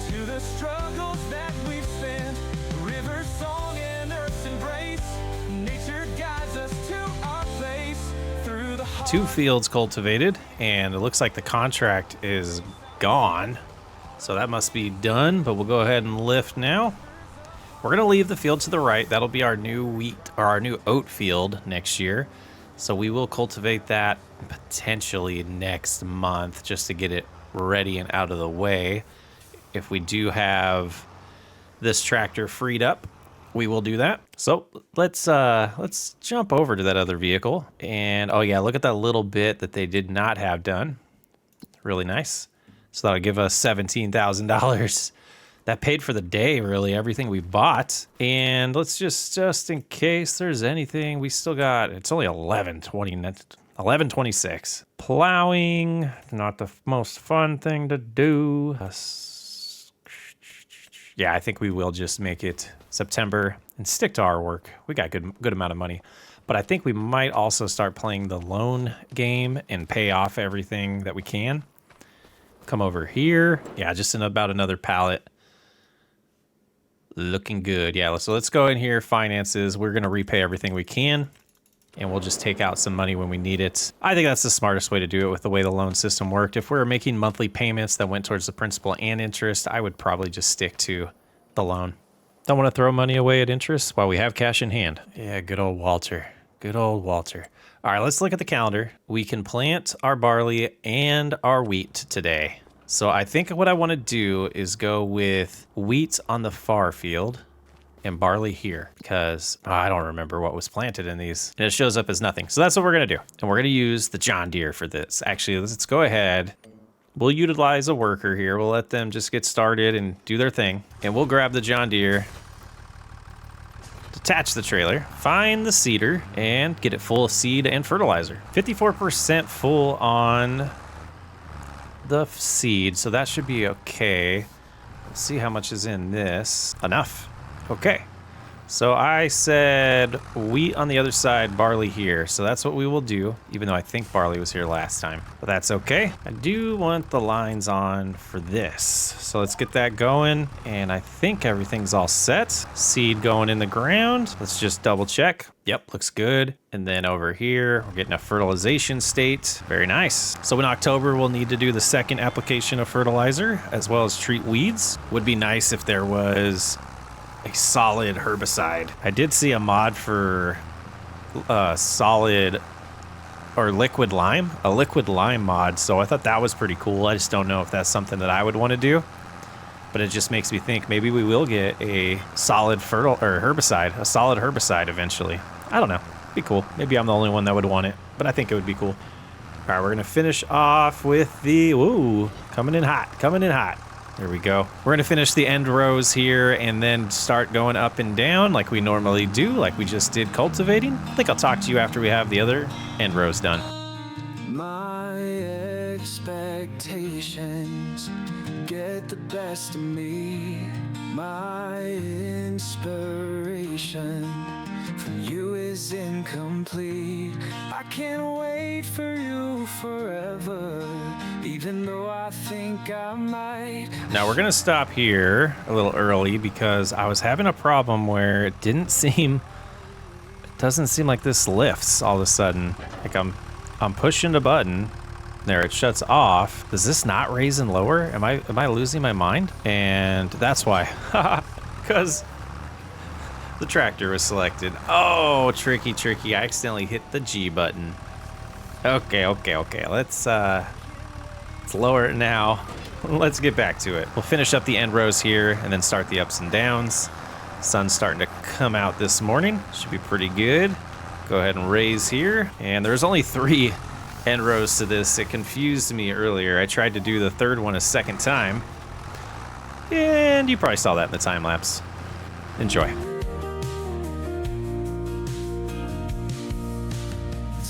to the struggles that we've spent. River song and earth's embrace. Nature guides us to our place. Through the 2 fields cultivated, and it looks like the contract is gone. So that must be done, but we'll go ahead and lift now. We're gonna leave the field to the right. That'll be our new wheat or our new oat field next year. So we will cultivate that potentially next month just to get it ready and out of the way. If we do have this tractor freed up, we will do that. So let's jump over to that other vehicle. And oh yeah, look at that little bit that they did not have done. Really nice. So that'll give us $17,000. That paid for the day, really, everything we bought. And let's just in case there's anything, we still got, it's only 11:26. Plowing, not the most fun thing to do. Yeah, I think we will just make it September and stick to our work. We got good amount of money. But I think we might also start playing the loan game and pay off everything that we can. Come over here. Yeah, just in about another pallet. Looking good. Yeah, so let's go in here, finances. We're going to repay everything we can, and we'll just take out some money when we need it. I think that's the smartest way to do it with the way the loan system worked. If we were making monthly payments that went towards the principal and interest, I would probably just stick to the loan. Don't want to throw money away at interest while we have cash in hand. Yeah, good old Walter. Good old Walter. All right, let's look at the calendar. We can plant our barley and our wheat today. So I think what I want to do is go with wheat on the far field and barley here, because I don't remember what was planted in these. And it shows up as nothing. So that's what we're going to do. And we're going to use the John Deere for this. Actually, let's go ahead. We'll utilize a worker here. We'll let them just get started and do their thing. And we'll grab the John Deere, detach the trailer, find the seeder, and get it full of seed and fertilizer. 54% full on the seed, so that should be okay. Let's see how much is in this. Enough. Okay. So I said wheat on the other side, barley here. So that's what we will do, even though I think barley was here last time. But that's okay. I do want the lines on for this. So let's get that going. And I think everything's all set. Seed going in the ground. Let's just double check. Yep, looks good. And then over here, we're getting a fertilization state. Very nice. So in October, we'll need to do the second application of fertilizer, as well as treat weeds. Would be nice if there was a solid herbicide. I did see a mod for solid or liquid lime, a liquid lime mod. So I thought that was pretty cool. I just don't know if that's something that I would want to do, but it just makes me think maybe we will get a solid herbicide, a solid herbicide eventually. I don't know. Be cool. Maybe I'm the only one that would want it, but I think it would be cool. All right, we're gonna finish off with the coming in hot. There we go. We're gonna finish the end rows here and then start going up and down like we normally do, like we just did cultivating. I think I'll talk to you after we have the other end rows done. My expectations get the best of me. My inspiration from you is incomplete. I can't wait for you forever, even though I think I might. Now we're gonna stop here a little early because I was having a problem where it doesn't seem like this lifts all of a sudden. Like I'm pushing the button. There, it shuts off. Does this not raise and lower? Am I losing my mind? And that's why. Because the tractor was selected. Oh, tricky. I accidentally hit the G button. Okay. Let's lower it now. Let's get back to it. We'll finish up the end rows here and then start the ups and downs. Sun's starting to come out this morning. Should be pretty good. Go ahead and raise here. And there's only 3 end rows to this. It confused me earlier. I tried to do the third one a second time, and you probably saw that in the time lapse. Enjoy.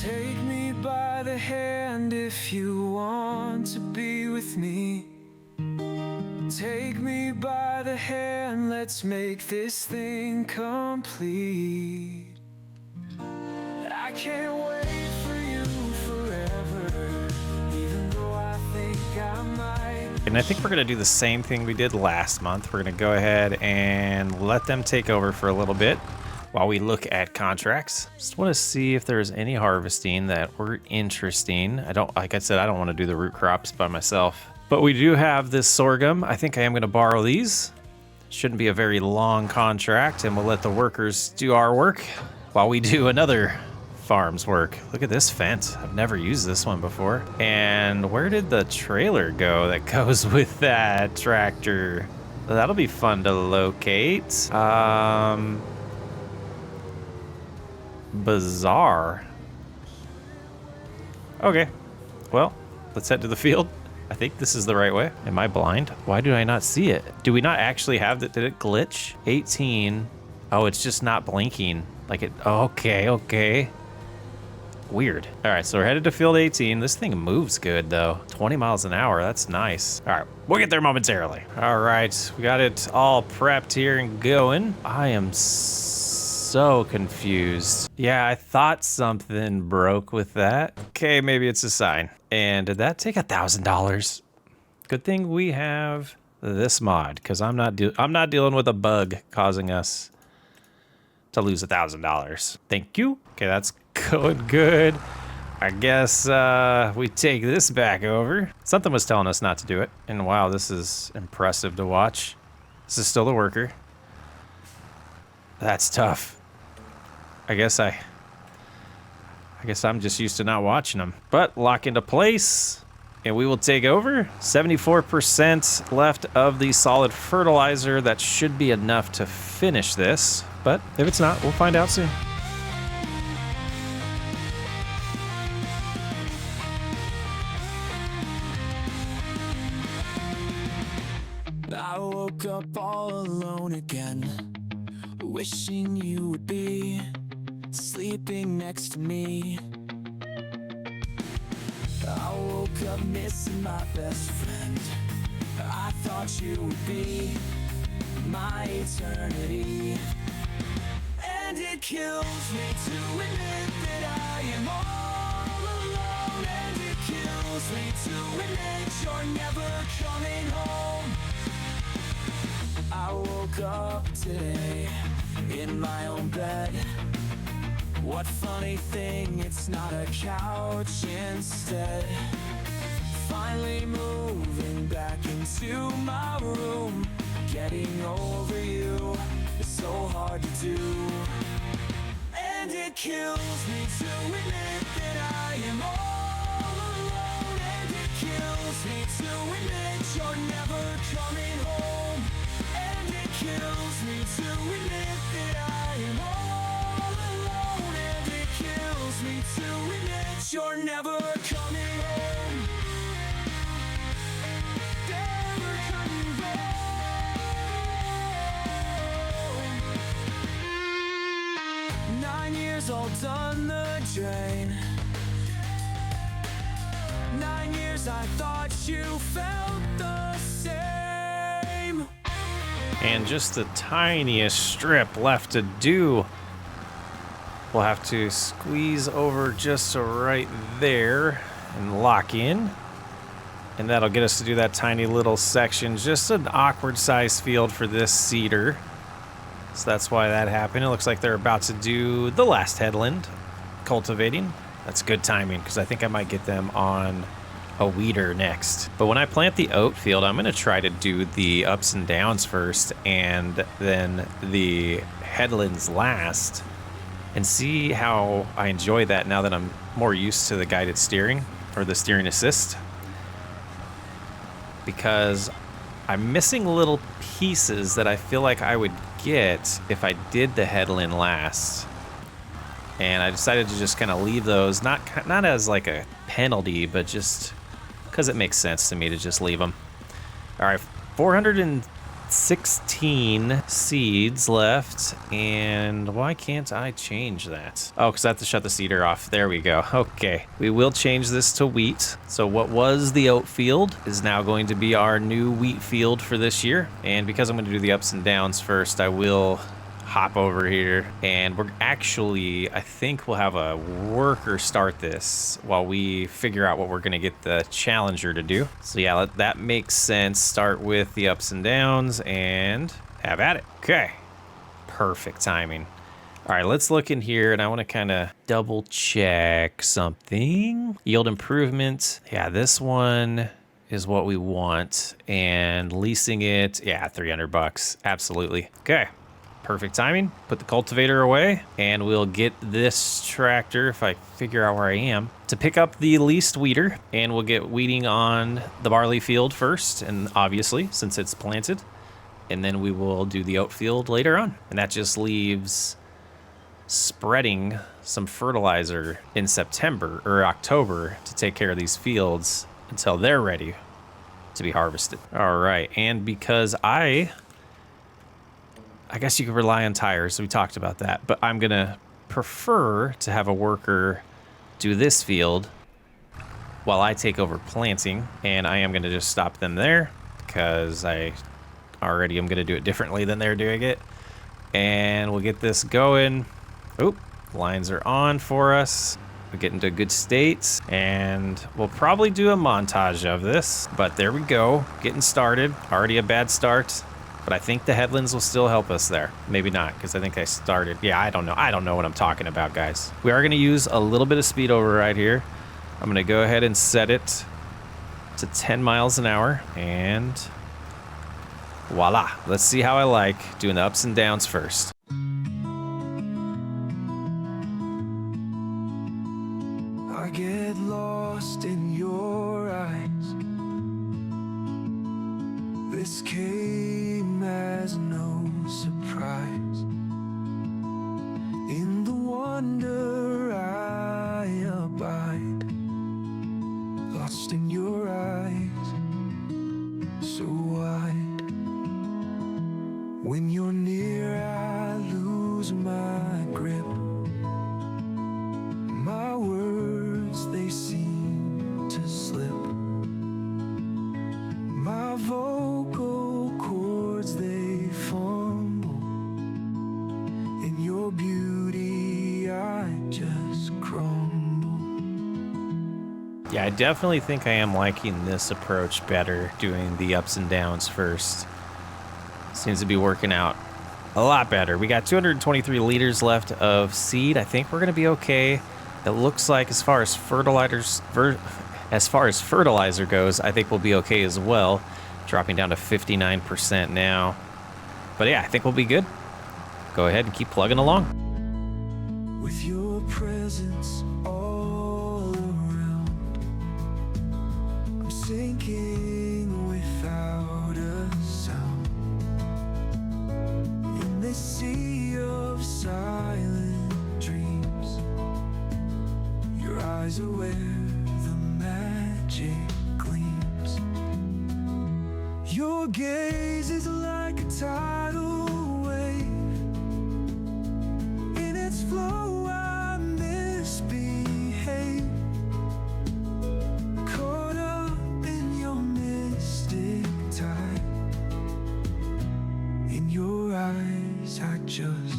Take me by the hand if you want to be with me. Take me by the hand, let's make this thing complete. I can't wait for you forever, even though I think I might. And I think we're going to do the same thing we did last month. We're going to go ahead and let them take over for a little bit while we look at contracts. Just want to see if there's any harvesting that were interesting. Like I said, I don't want to do the root crops by myself, but we do have this sorghum. I think I am going to borrow these. Shouldn't be a very long contract, and we'll let the workers do our work while we do another farm's work. Look at this fence. I've never used this one before. And where did the trailer go that goes with that tractor? That'll be fun to locate. Bizarre. Okay, well, let's head to the field. I think this is the right way. Am I blind? Why do I not see it? Do we not actually have that? Did it glitch? 18. Oh, it's just not blinking. Like it, okay. Weird. All right, so we're headed to field 18. This thing moves good though. 20 miles an hour, that's nice. All right, we'll get there momentarily. All right, we got it all prepped here and going. I am so confused. Yeah, I thought something broke with that. Okay, maybe it's a sign. And did that take $1,000? Good thing we have this mod, because I'm not dealing with a bug causing us to lose $1,000. Thank you. Okay, that's going good. I guess we take this back over. Something was telling us not to do it. And wow, this is impressive to watch. This is still the worker. That's tough. I guess I'm just used to not watching them. But lock into place, and we will take over. 74% left of the solid fertilizer. That should be enough to finish this. But if it's not, we'll find out soon. I woke up all alone again, wishing you would be sleeping next to me. I woke up missing my best friend. I thought you would be my eternity. And it kills me to admit that I am all alone. And it kills me to admit you're never coming home. I woke up today in my own bed. What funny thing, it's not a couch instead. Finally moving back into my room. Getting over you is so hard to do. And it kills me to admit that I am all alone. And it kills me to admit you're never coming home. And it kills me to admit that I am all alone. And it kills me to admit you're never coming home. Never coming home. 9 years all down the drain. 9 years I thought you felt the same. And just the tiniest strip left to do. We'll have to squeeze over just so right there and lock in. And that'll get us to do that tiny little section. Just an awkward size field for this seeder. So that's why that happened. It looks like they're about to do the last headland, cultivating. That's good timing, because I think I might get them on a weeder next. But when I plant the oat field, I'm gonna try to do the ups and downs first and then the headlands last, and see how I enjoy that now that I'm more used to the guided steering, or the steering assist. Because I'm missing little pieces that I feel like I would get if I did the headland last. And I decided to just kind of leave those, not as like a penalty, but just because it makes sense to me to just leave them. All right, 416 seeds left, and why can't I change that? Oh, because I have to shut the seeder off. There we go. Okay, we will change this to wheat. So what was the oat field is now going to be our new wheat field for this year. And because I'm going to do the ups and downs first, I will hop over here, and we're actually, I think we'll have a worker start this while we figure out what we're gonna get the challenger to do. So yeah, that makes sense. Start with the ups and downs and have at it. Okay, perfect timing. All right, let's look in here, and I want to kind of double check something. Yield improvement. Yeah, this one is what we want, and leasing it, yeah, $300, absolutely. Okay. Perfect timing. Put the cultivator away, and we'll get this tractor, if I figure out where I am, to pick up the leased weeder, and we'll get weeding on the barley field first, and obviously, since it's planted, and then we will do the oat field later on. And that just leaves spreading some fertilizer in September or October to take care of these fields until they're ready to be harvested. All right, and because I guess you could rely on tires. We talked about that, but I'm gonna prefer to have a worker do this field while I take over planting, and I am gonna just stop them there because I already am gonna do it differently than they're doing it. And we'll get this going. Oop, lines are on for us. we get into a good state, and we'll probably do a montage of this. But there we go, getting started. Already a bad start, but I think the headlands will still help us there. Maybe not, because I think I started. Yeah, I don't know. I don't know what I'm talking about, guys. We are going to use a little bit of speed override here. I'm going to go ahead and set it to 10 miles an hour, and voila. Let's see how I like doing the ups and downs first. I get lost in your eyes. This came as no surprise. In the wonder I abide, lost in your eyes, so wide. When you're near, I lose my grip. My words, they seem to slip. My vocal cords, they fumble. In your beauty, I just crumble. Yeah, I definitely think I am liking this approach better, doing the ups and downs first. Seems to be working out a lot better. We got 223 liters left of seed. I think we're going to be okay. It looks like as far as fertilizer goes, I think we'll be okay as well. Dropping down to 59% now. But yeah, I think we'll be good. Go ahead and keep plugging along. With your presence all around, I'm sinking without a sound. In this sea of silent dreams, your eyes are where the magic gleams. Your gaze is like a tidal wave. In its flow I misbehave, caught up in your mystic tide. In your eyes I just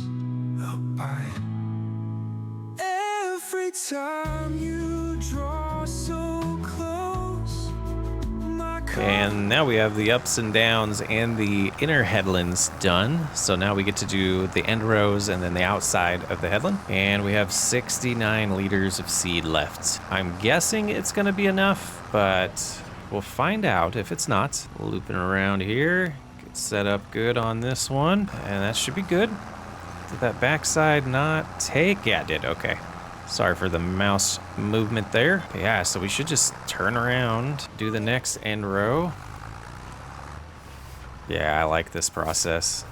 abide. Every time you draw so close, my And now we have the ups and downs and the inner headlands done. So now we get to do the end rows and then the outside of the headland. And we have 69 liters of seed left. I'm guessing it's going to be enough, but we'll find out if it's not. Looping around here. Get set up good on this one. And that should be good. Did that backside not take? Yeah, it did. Okay. Sorry for the mouse movement there. But yeah, so we should just turn around, do the next end row. Yeah, I like this process.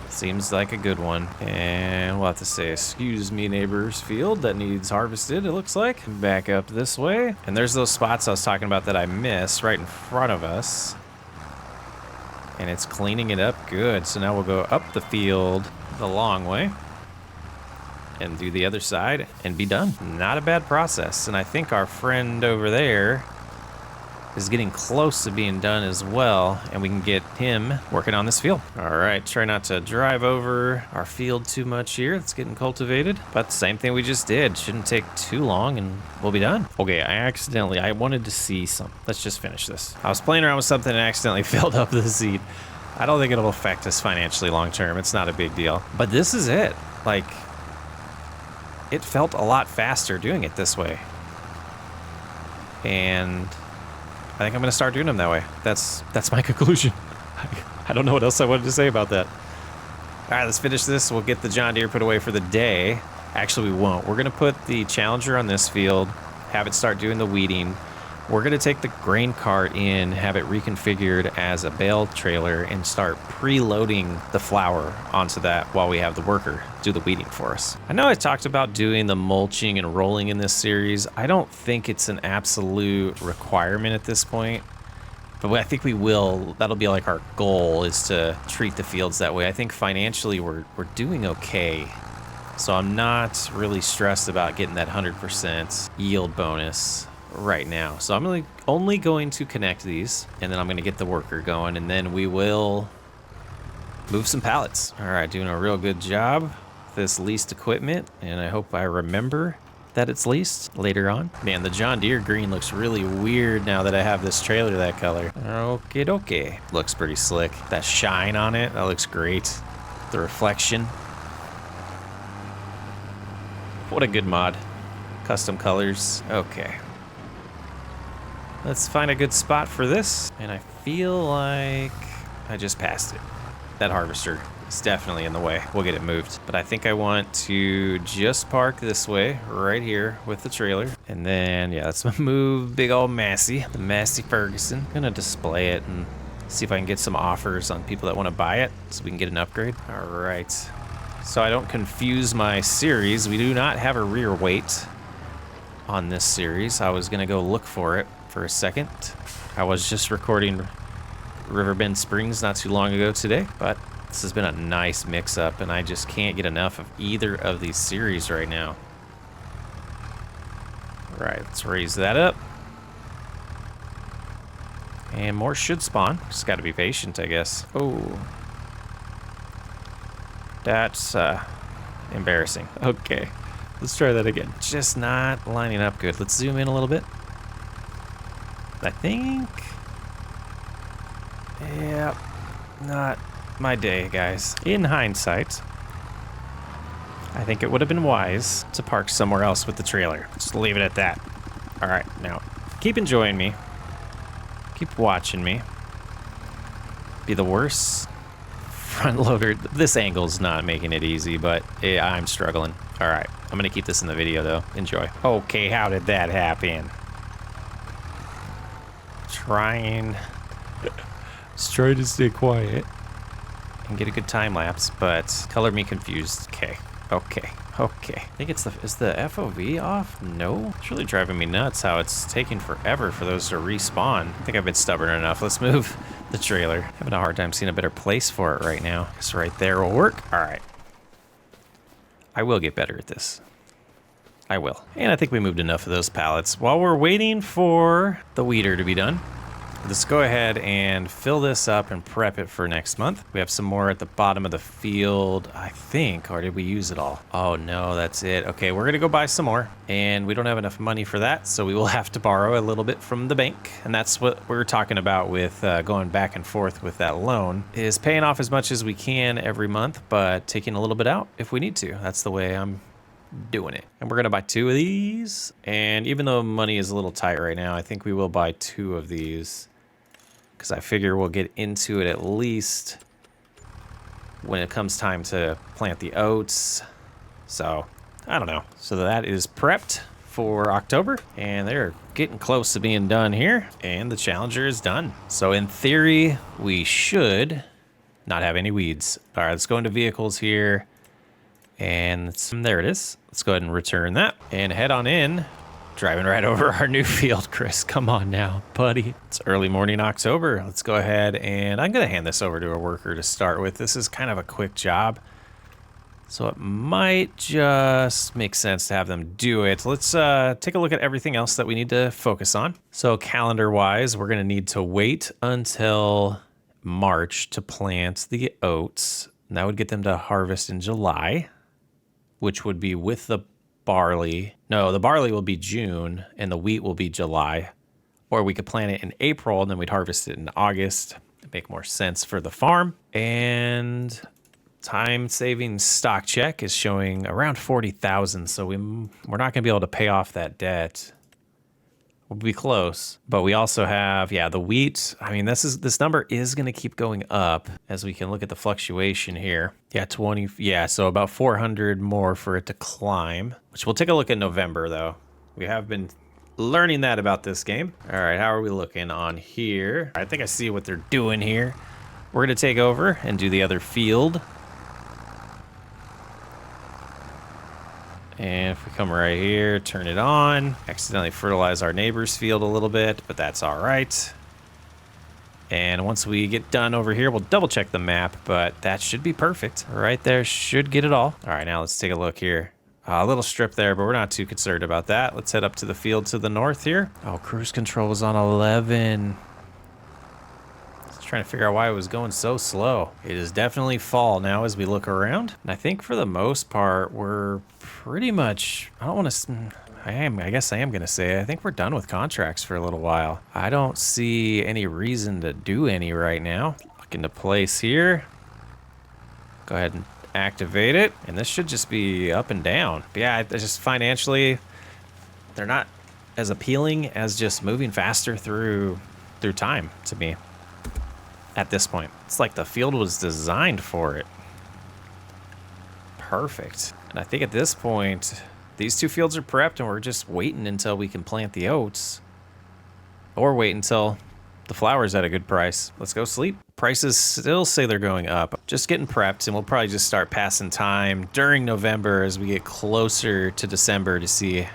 Seems like a good one. And we'll have to say, excuse me, neighbor's field that needs harvested, it looks like. Back up this way. And there's those spots I was talking about that I missed right in front of us. And it's cleaning it up good. So now we'll go up the field the long way and do the other side and be done. Not a bad process. And I think our friend over there is getting close to being done as well, and we can get him working on this field. All right, try not to drive over our field too much here. It's getting cultivated, but same thing we just did. Shouldn't take too long and we'll be done. Okay, I wanted to see some. Let's just finish this. I was playing around with something and accidentally filled up the seed. I don't think it'll affect us financially long term. It's not a big deal, but this is it. Like, it felt a lot faster doing it this way. And I think I'm going to start doing them that way. That's my conclusion. I don't know what else I wanted to say about that. All right, let's finish this. We'll get the John Deere put away for the day. Actually, we won't. We're going to put the Challenger on this field, have it start doing the weeding. We're going to take the grain cart in, have it reconfigured as a bale trailer, and start preloading the flour onto that while we have the worker do the weeding for us. I know I talked about doing the mulching and rolling in this series. I don't think it's an absolute requirement at this point, but I think we will. That'll be like our goal, is to treat the fields that way. I think financially we're doing okay. So I'm not really stressed about getting that 100% yield bonus right now. So I'm only going to connect these, and then I'm going to get the worker going, and then we will move some pallets. All right, doing a real good job this leased equipment, and I hope I remember that it's leased later on. Man, the John Deere green looks really weird now that I have this trailer that color. Okay, okay. Looks pretty slick. That shine on it, that looks great. The reflection. What a good mod. Custom colors. Okay. Let's find a good spot for this. And I feel like I just passed it. That harvester is definitely in the way. We'll get it moved. But I think I want to just park this way, right here with the trailer. And then, yeah, let's move big old Massey, the Massey Ferguson. I'm gonna display it and see if I can get some offers on people that want to buy it so we can get an upgrade. All right. So I don't confuse my series. We do not have a rear weight on this series. I was gonna go look for it for a second. I was just recording Riverbend Springs not too long ago today, but this has been a nice mix-up, and I just can't get enough of either of these series right now. All right, let's raise that up. And more should spawn. Just got to be patient, I guess. Oh. That's embarrassing. Okay, let's try that again. Just not lining up good. Let's zoom in a little bit. I think... yeah, not my day, guys. In hindsight, I think it would have been wise to park somewhere else with the trailer. Just leave it at that. All right, now, keep enjoying me. Keep watching me. Be the worst front loader. This angle's not making it easy, but I'm struggling. All right, I'm gonna keep this in the video though. Enjoy. Okay, how did that happen? Just trying to stay quiet and get a good time lapse, but color me confused. Okay. I think it's is the FOV off? No. It's really driving me nuts how it's taking forever for those to respawn. I think I've been stubborn enough. Let's move the trailer. Having a hard time seeing a better place for it right now. Guess right there will work. All right. I will get better at this. I will. And I think we moved enough of those pallets. While we're waiting for the weeder to be done, let's go ahead and fill this up and prep it for next month. We have some more at the bottom of the field, I think, or did we use it all? Oh no, that's it. Okay, we're gonna go buy some more, and we don't have enough money for that, so we will have to borrow a little bit from the bank. And that's what we're talking about with going back and forth with that loan, is paying off as much as we can every month, but taking a little bit out if we need to. That's the way I'm doing it. And we're gonna buy 2 of these, and even though money is a little tight right now, I think we will buy 2 of these because I figure we'll get into it at least when it comes time to plant the oats. So I don't know. So that is prepped for October, and they're getting close to being done here, and the Challenger is done. So in theory we should not have any weeds. All right, let's go into vehicles here. And there it is. Let's go ahead and return that and head on in. Driving right over our new field, Chris. Come on now, buddy. It's early morning October. Let's go ahead and I'm going to hand this over to a worker to start with. This is kind of a quick job, so it might just make sense to have them do it. Let's take a look at everything else that we need to focus on. So calendar-wise, we're going to need to wait until March to plant the oats. And that would get them to harvest in July, which would be with the barley. No, the barley will be June and the wheat will be July. Or we could plant it in April and then we'd harvest it in August. It'd make more sense for the farm. And time saving stock check is showing around 40,000. So we're not gonna be able to pay off that debt. We'll be close, but we also have, yeah, the wheat. I mean, this number is going to keep going up as we can look at the fluctuation here. Yeah, 20. Yeah, so about 400 more for it to climb, which we'll take a look at November though. We have been learning that about this game. All right, how are we looking on here? I think I see what they're doing here. We're going to take over and do the other field. And if we come right here, turn it on, accidentally fertilize our neighbor's field a little bit, but that's all right. And once we get done over here, we'll double check the map, but that should be perfect. Right there should get it all. All right, now let's take a look here. A little strip there, but we're not too concerned about that. Let's head up to the field to the north here. Oh, cruise control is on 11. Let's Trying to figure out why it was going so slow. It is definitely fall now as we look around. And I think for the most part, we're pretty much, I guess I am going to say, I think we're done with contracts for a little while. I don't see any reason to do any right now. Look into place here. Go ahead and activate it. And this should just be up and down. But yeah, it's just financially, they're not as appealing as just moving faster through time to me. At this point, it's like the field was designed for it. Perfect. And I think at this point, these two fields are prepped and we're just waiting until we can plant the oats. Or wait until the flour's at a good price. Let's go sleep. Prices still say they're going up. Just getting prepped, and we'll probably just start passing time during November as we get closer to December to see.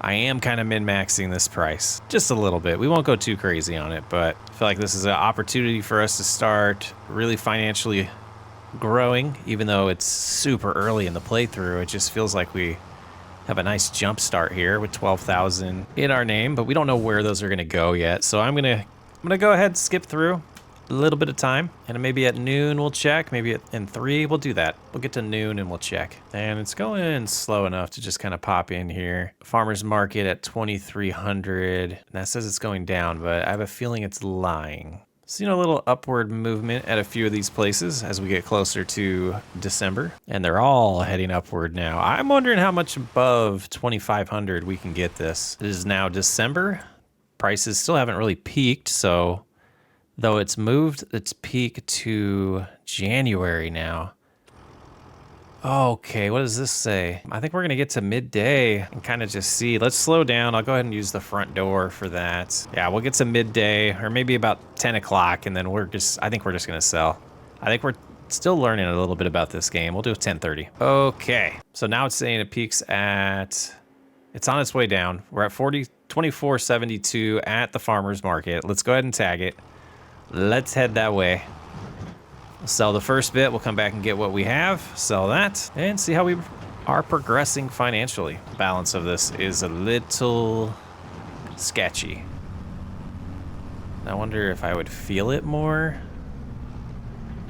I am kind of min-maxing this price just a little bit. We won't go too crazy on it, but I feel like this is an opportunity for us to start really financially growing. Even though it's super early in the playthrough, it just feels like we have a nice jump start here with 12,000 in our name, but we don't know where those are going to go yet. So I'm gonna go ahead and skip through a little bit of time, and maybe at noon we'll check, maybe in 3 we'll do that. We'll get to noon and we'll check. And it's going slow enough to just kind of pop in here. Farmers market at 2,300, and that says it's going down, but I have a feeling it's lying. Seen a little upward movement at a few of these places as we get closer to December, and they're all heading upward now. I'm wondering how much above 2,500 we can get this. It is now December. Prices still haven't really peaked, so though it's moved its peak to January now. Okay, what does this say? I think we're gonna get to midday and kind of just see. Let's slow down. I'll go ahead and use the front door for that. Yeah, we'll get to midday or maybe about 10 o'clock, and then I think we're just gonna sell. I think we're still learning a little bit about this game. We'll do 10:30. Okay, so now it's saying it peaks at, it's on its way down. We're at 24.72 at the farmer's market. Let's go ahead and tag it. Let's head that way. We'll sell the first bit. We'll come back and get what we have, sell that, and see how we are progressing financially. The balance of this is a little sketchy. I wonder if I would feel it more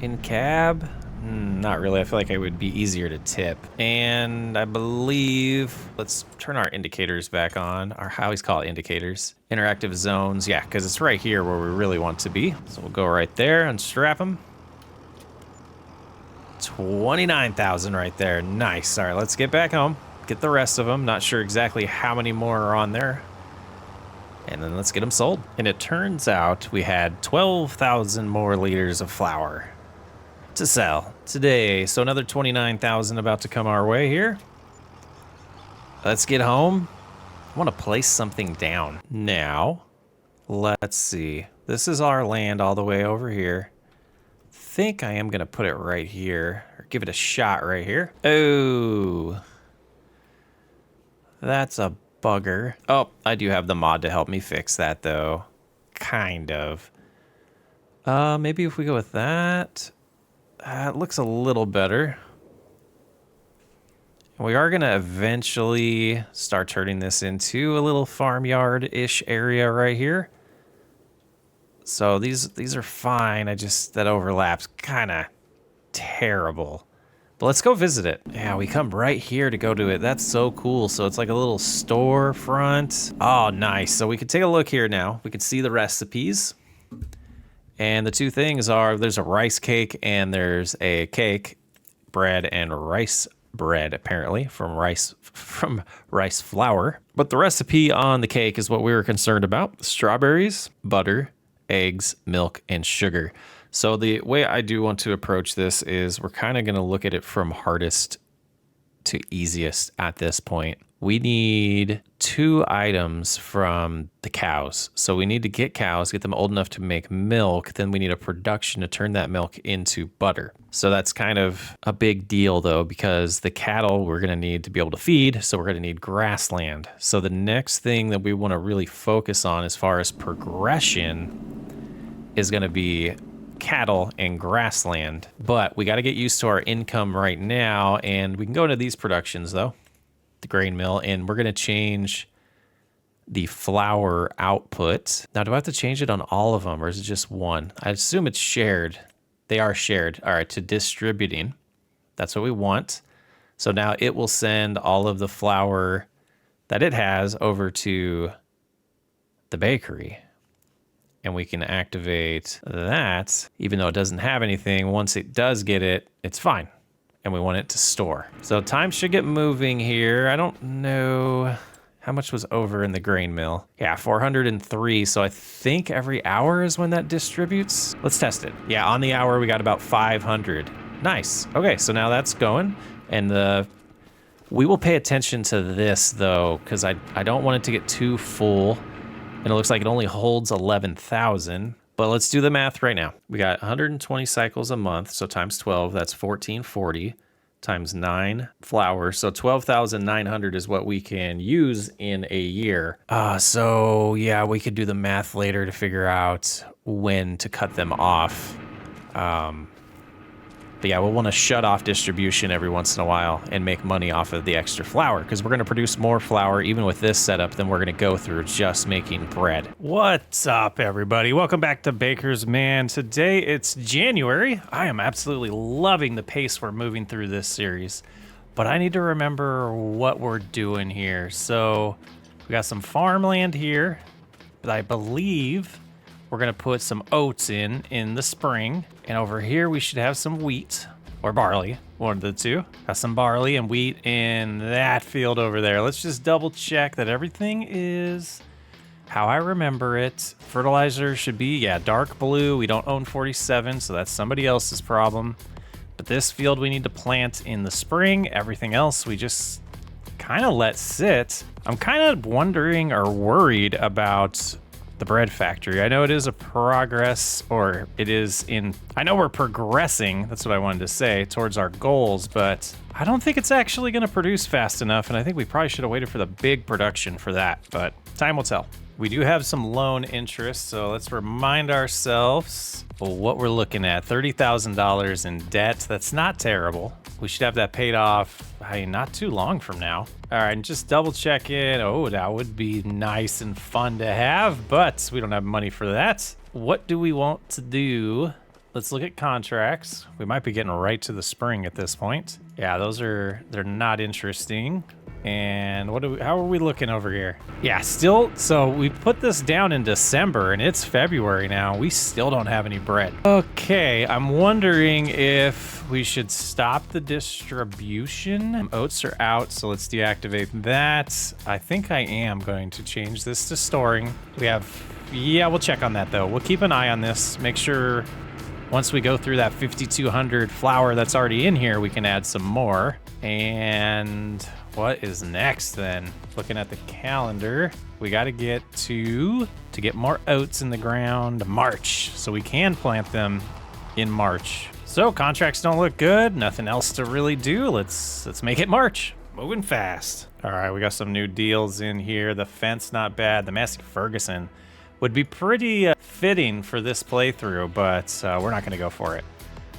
in cab. Not really. I feel like it would be easier to tip. And I believe, let's turn our indicators back on. Or how he's called indicators. Interactive zones. Yeah, because it's right here where we really want to be. So we'll go right there and strap them. 29,000 right there. Nice. All right, let's get back home. Get the rest of them. Not sure exactly how many more are on there. And then let's get them sold. And it turns out we had 12,000 more liters of flour to sell today. So another 29,000 about to come our way here. Let's get home. I want to place something down. Now, let's see. This is our land all the way over here. I think I am going to put it right here, or give it a shot right here. Oh, that's a bugger. Oh, I do have the mod to help me fix that though. Kind of. Maybe if we go with that. It looks a little better. We are going to eventually start turning this into a little farmyard-ish area right here. So these are fine. That overlaps kind of terrible. But let's go visit it. Yeah, we come right here to go to it. That's so cool. So it's like a little storefront. Oh, nice. So we can take a look here now. We can see the recipes. And the two things are, there's a rice cake and there's a cake, bread and rice bread, apparently, from rice flour. But the recipe on the cake is what we were concerned about. Strawberries, butter, eggs, milk, and sugar. So the way I do want to approach this is we're kind of going to look at it from hardest to easiest at this point. We need 2 items from the cows. So we need to get cows, get them old enough to make milk. Then we need a production to turn that milk into butter. So that's kind of a big deal though, because the cattle we're going to need to be able to feed. So we're going to need grassland. So the next thing that we want to really focus on as far as progression is going to be cattle and grassland. But we got to get used to our income right now. And we can go into these productions though. The grain mill, and we're going to change the flour output. Now, do I have to change it on all of them, or is it just one? I assume it's shared. They are shared. All right, to distributing. That's what we want. So now it will send all of the flour that it has over to the bakery. And we can activate that, even though it doesn't have anything. Once it does get it, it's fine. And we want it to store. So time should get moving here. I don't know how much was over in the grain mill. Yeah, 403. So I think every hour is when that distributes. Let's test it. Yeah, on the hour, we got about 500. Nice. Okay, so now that's going. And we will pay attention to this, though, because I don't want it to get too full. And it looks like it only holds 11,000. But let's do the math right now. We got 120 cycles a month, so times 12, that's 1440 times 9 flour. So 12,900 is what we can use in a year. So yeah, we could do the math later to figure out when to cut them off. But yeah, we'll want to shut off distribution every once in a while and make money off of the extra flour, because we're going to produce more flour even with this setup than we're going to go through just making bread. What's up, everybody? Welcome back to Baker's Man. Today it's January. I am absolutely loving the pace we're moving through this series, but I need to remember what we're doing here. So we got some farmland here, but I believe we're going to put some oats in the spring. And over here, we should have some wheat or barley, one of the two. Got some barley and wheat in that field over there. Let's just double check that everything is how I remember it. Fertilizer should be, yeah, dark blue. We don't own 47, so that's somebody else's problem. But this field we need to plant in the spring. Everything else we just kind of let sit. I'm kind of wondering or worried about the bread factory. I know it is a progress, or it is in, I know we're progressing, that's what I wanted to say, towards our goals, but I don't think it's actually going to produce fast enough, and I think we probably should have waited for the big production for that, but time will tell. We do have some loan interest, so let's remind ourselves what we're looking at. $30,000 in debt. That's not terrible. We should have that paid off, not too long from now. All right, and just double check it. Oh, that would be nice and fun to have, but we don't have money for that. What do we want to do? Let's look at contracts. We might be getting right to the spring at this point. Yeah, they're not interesting. And how are we looking over here? Yeah, still, so we put this down in December and it's February now. We still don't have any bread. Okay, I'm wondering if we should stop the distribution. Oats are out, so let's deactivate that. I think I am going to change this to storing. Yeah, we'll check on that though. We'll keep an eye on this, make sure once we go through that 5,200 flour that's already in here, we can add some more. And what is next then? Looking at the calendar, we got to get to get more oats in the ground March, so we can plant them in March. So contracts don't look good, nothing else to really do. Let's make it March. Moving fast. All right, we got some new deals in here. The fence, not bad. The Massey Ferguson would be pretty fitting for this playthrough, but we're not going to go for it.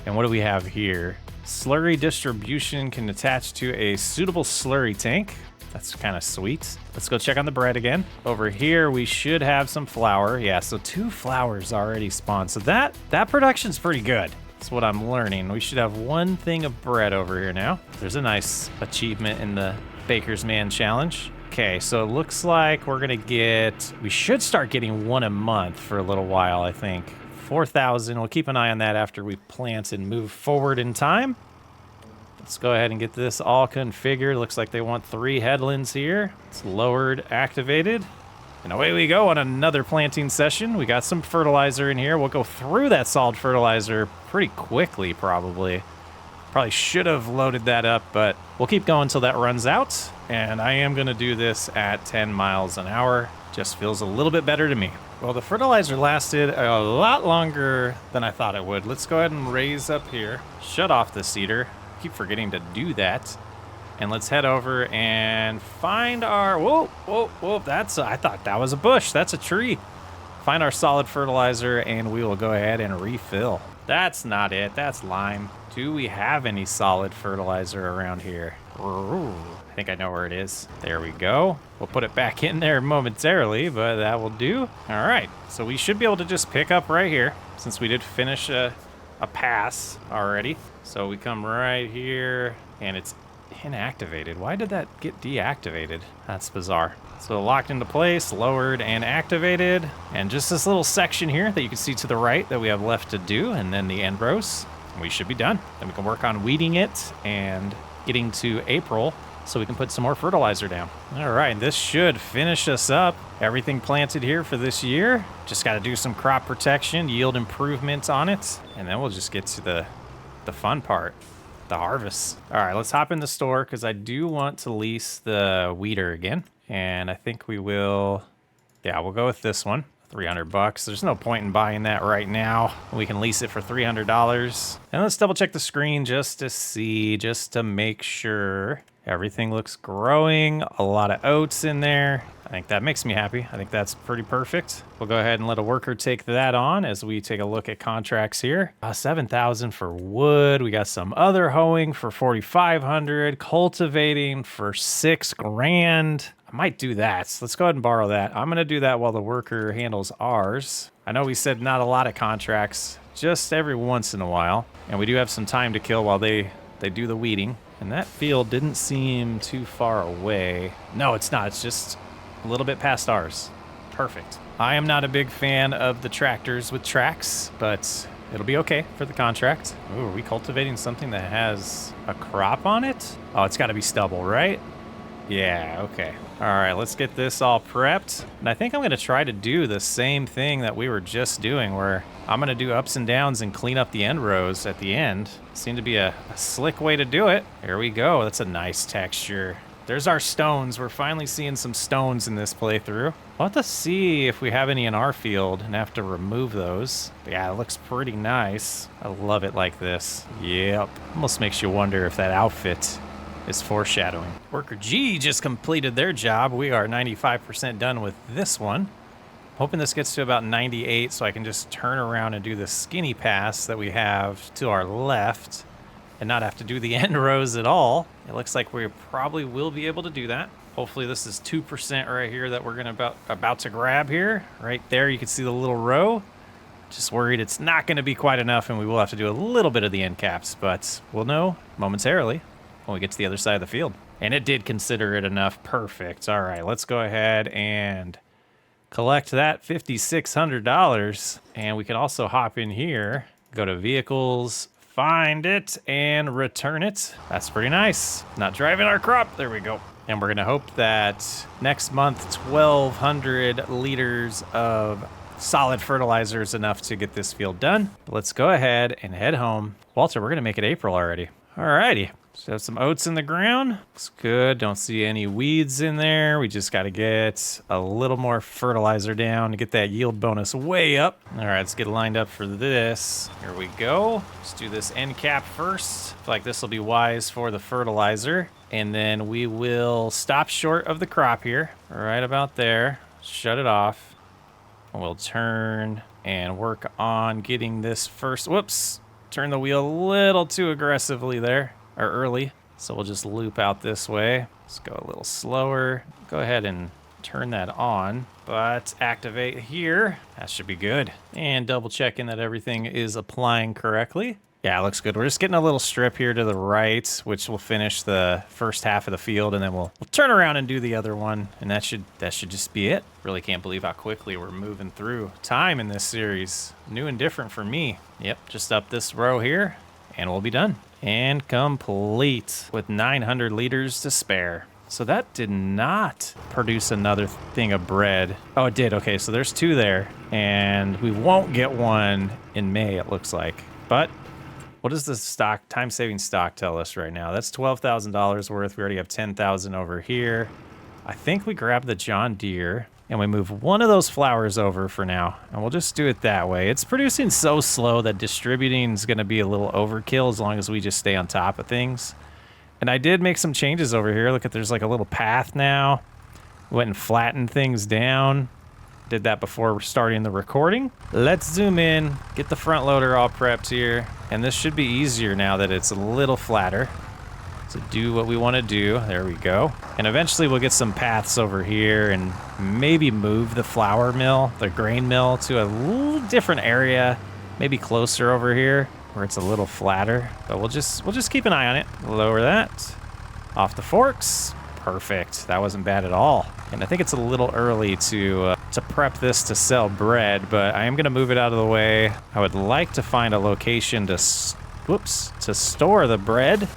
And what do we have here? Slurry distribution can attach to a suitable slurry tank. That's kind of sweet. Let's go check on the bread again. Over here, we should have some flour. Yeah, so 2 flours already spawned. So that production's pretty good. That's what I'm learning. We should have 1 thing of bread over here now. There's a nice achievement in the Baker's Man Challenge. Okay, so it looks like we should start getting 1 a month for a little while, I think. 4,000. We'll keep an eye on that after we plant and move forward in time. Let's go ahead and get this all configured. Looks like they want 3 headlands here. It's lowered, activated. And away we go on another planting session. We got some fertilizer in here. We'll go through that solid fertilizer pretty quickly, probably. Probably should have loaded that up, but we'll keep going until that runs out. And I am going to do this at 10 miles an hour. Just feels a little bit better to me. Well, the fertilizer lasted a lot longer than I thought it would. Let's go ahead and raise up here. Shut off the seeder. Keep forgetting to do that. And let's head over and find our... Whoa. I thought that was a bush. That's a tree. Find our solid fertilizer and we will go ahead and refill. That's not it. That's lime. Do we have any solid fertilizer around here? I think I know where it is. There we go. We'll put it back in there momentarily, but that will do. All right, so we should be able to just pick up right here since we did finish a pass already. So we come right here and it's inactivated. Why did that get deactivated? That's bizarre. So locked into place, lowered and activated. And just this little section here that you can see to the right that we have left to do, and then the end rows, and we should be done. Then we can work on weeding it and getting to April so we can put some more fertilizer down. All right, this should finish us up. Everything planted here for this year. Just got to do some crop protection, yield improvements on it, and then we'll just get to the fun part, the harvest. All right, let's hop in the store because I do want to lease the weeder again. And I think we will, yeah, we'll go with this one. $300. There's no point in buying that right now. We can lease it for $300. And let's double check the screen just to see, just to make sure everything looks growing. A lot of oats in there. I think that makes me happy. I think that's pretty perfect. We'll go ahead and let a worker take that on as we take a look at contracts here. 7,000 for wood. We got some other hoeing for 4,500. Cultivating for 6 grand. I might do that. So let's go ahead and borrow that. I'm going to do that while the worker handles ours. I know we said not a lot of contracts, just every once in a while. And we do have some time to kill while they do the weeding. And that field didn't seem too far away. No, it's not. It's just a little bit past ours. Perfect. I am not a big fan of the tractors with tracks, but it'll be okay for the contract. Ooh, are we cultivating something that has a crop on it? Oh, it's got to be stubble, right? Yeah, okay. All right, let's get this all prepped. And I think I'm going to try to do the same thing that we were just doing, where I'm going to do ups and downs and clean up the end rows at the end. Seemed to be a slick way to do it. Here we go. That's a nice texture. There's our stones. We're finally seeing some stones in this playthrough. We'll have to see if we have any in our field and have to remove those. But yeah, it looks pretty nice. I love it like this. Yep. Almost makes you wonder if that outfit is foreshadowing. Worker G just completed their job. We are 95% done with this one. Hoping this gets to about 98 so I can just turn around and do the skinny pass that we have to our left and not have to do the end rows at all. It looks like we probably will be able to do that. Hopefully this is 2% right here that we're gonna about to grab here. Right there, you can see the little row. Just worried it's not gonna be quite enough and we will have to do a little bit of the end caps, but we'll know momentarily when we get to the other side of the field. And it did consider it enough. Perfect. All right, let's go ahead and collect that $5,600. And we can also hop in here, go to vehicles, find it, and return it. That's pretty nice. Not driving our crop. There we go. And we're gonna hope that next month, 1,200 liters of solid fertilizer is enough to get this field done. But let's go ahead and head home. Walter, we're gonna make it April already. All righty. So have some oats in the ground. Looks good. Don't see any weeds in there. We just got to get a little more fertilizer down to get that yield bonus way up. All right, let's get lined up for this. Here we go. Let's do this end cap first. I feel like this will be wise for the fertilizer. And then we will stop short of the crop here, right about there. Shut it off. We'll turn and work on getting this first. Whoops. Turn the wheel a little too aggressively there. Or early, so we'll just loop out this way. Let's go a little slower. Go ahead and turn that on, but activate here. That should be good. And double checking that everything is applying correctly. Yeah, it looks good. We're just getting a little strip here to the right, which will finish the first half of the field, and then we'll turn around and do the other one, and that should just be it. Really can't believe how quickly we're moving through time in this series. New and different for me. Yep, just up this row here, and we'll be done. And complete with 900 liters to spare. So that did not produce another thing of bread. Oh, it did. Okay, so there's 2 there. And we won't get one in May, it looks like. But what does the stock, time-saving stock tell us right now? That's $12,000 worth. We already have 10,000 over here. I think we grab the John Deere and we move one of those flowers over for now. And we'll just do it that way. It's producing so slow that distributing is going to be a little overkill as long as we just stay on top of things. And I did make some changes over here. Look at, there's like a little path now. Went and flattened things down. Did that before starting the recording. Let's zoom in, get the front loader all prepped here. And this should be easier now that it's a little flatter. to do what we want to do. There we go. And eventually we'll get some paths over here and maybe move the flour mill, the grain mill, to a little different area, maybe closer over here where it's a little flatter. But we'll just keep an eye on it. Lower that. Off the forks. Perfect. That wasn't bad at all. And I think it's a little early to prep this to sell bread, but I am going to move it out of the way. I would like to find a location to store the bread.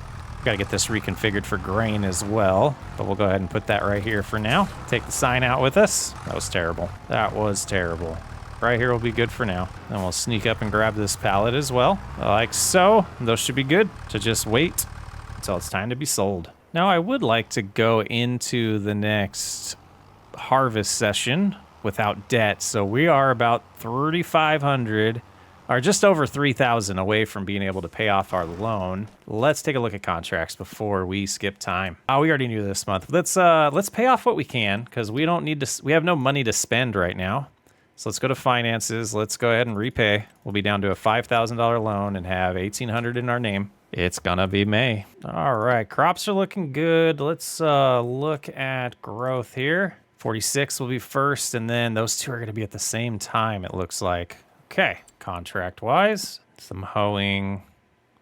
Got to get this reconfigured for grain as well, but we'll go ahead and put that right here for now. Take the sign out with us. That was terrible. That was terrible. Right here will be good for now. Then we'll sneak up and grab this pallet as well, like so. Those should be good to just wait until it's time to be sold. Now I would like to go into the next harvest session without debt. So we are about 3,500 or just over 3,000 away from being able to pay off our loan. Let's take a look at contracts before we skip time. Oh, we already knew this month. Let's pay off what we can because we don't need to. We have no money to spend right now. So let's go to finances. Let's go ahead and repay. We'll be down to a $5,000 loan and have $1,800 in our name. It's gonna be May. All right, crops are looking good. Let's look at growth here. 46 will be first, and then those two are gonna be at the same time, it looks like. Okay, contract-wise, some hoeing.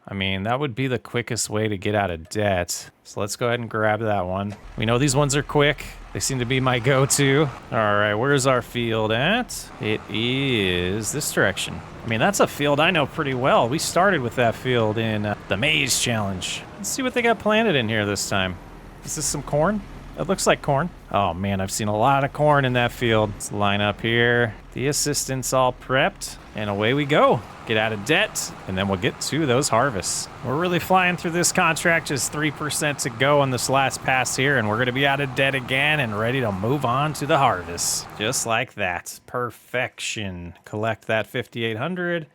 I mean, that would be the quickest way to get out of debt. So let's go ahead and grab that one. We know these ones are quick. They seem to be my go-to. All right, where's our field at? It is this direction. I mean, that's a field I know pretty well. We started with that field in the Maize Challenge. Let's see what they got planted in here this time. Is this some corn? It looks like corn. Oh man, I've seen a lot of corn in that field. Let's line up here. The assistant's all prepped, and away we go. Get out of debt, and then we'll get to those harvests. We're really flying through this contract, just 3% to go on this last pass here, and we're gonna be out of debt again and ready to move on to the harvest. Just like that, perfection. Collect that 5,800,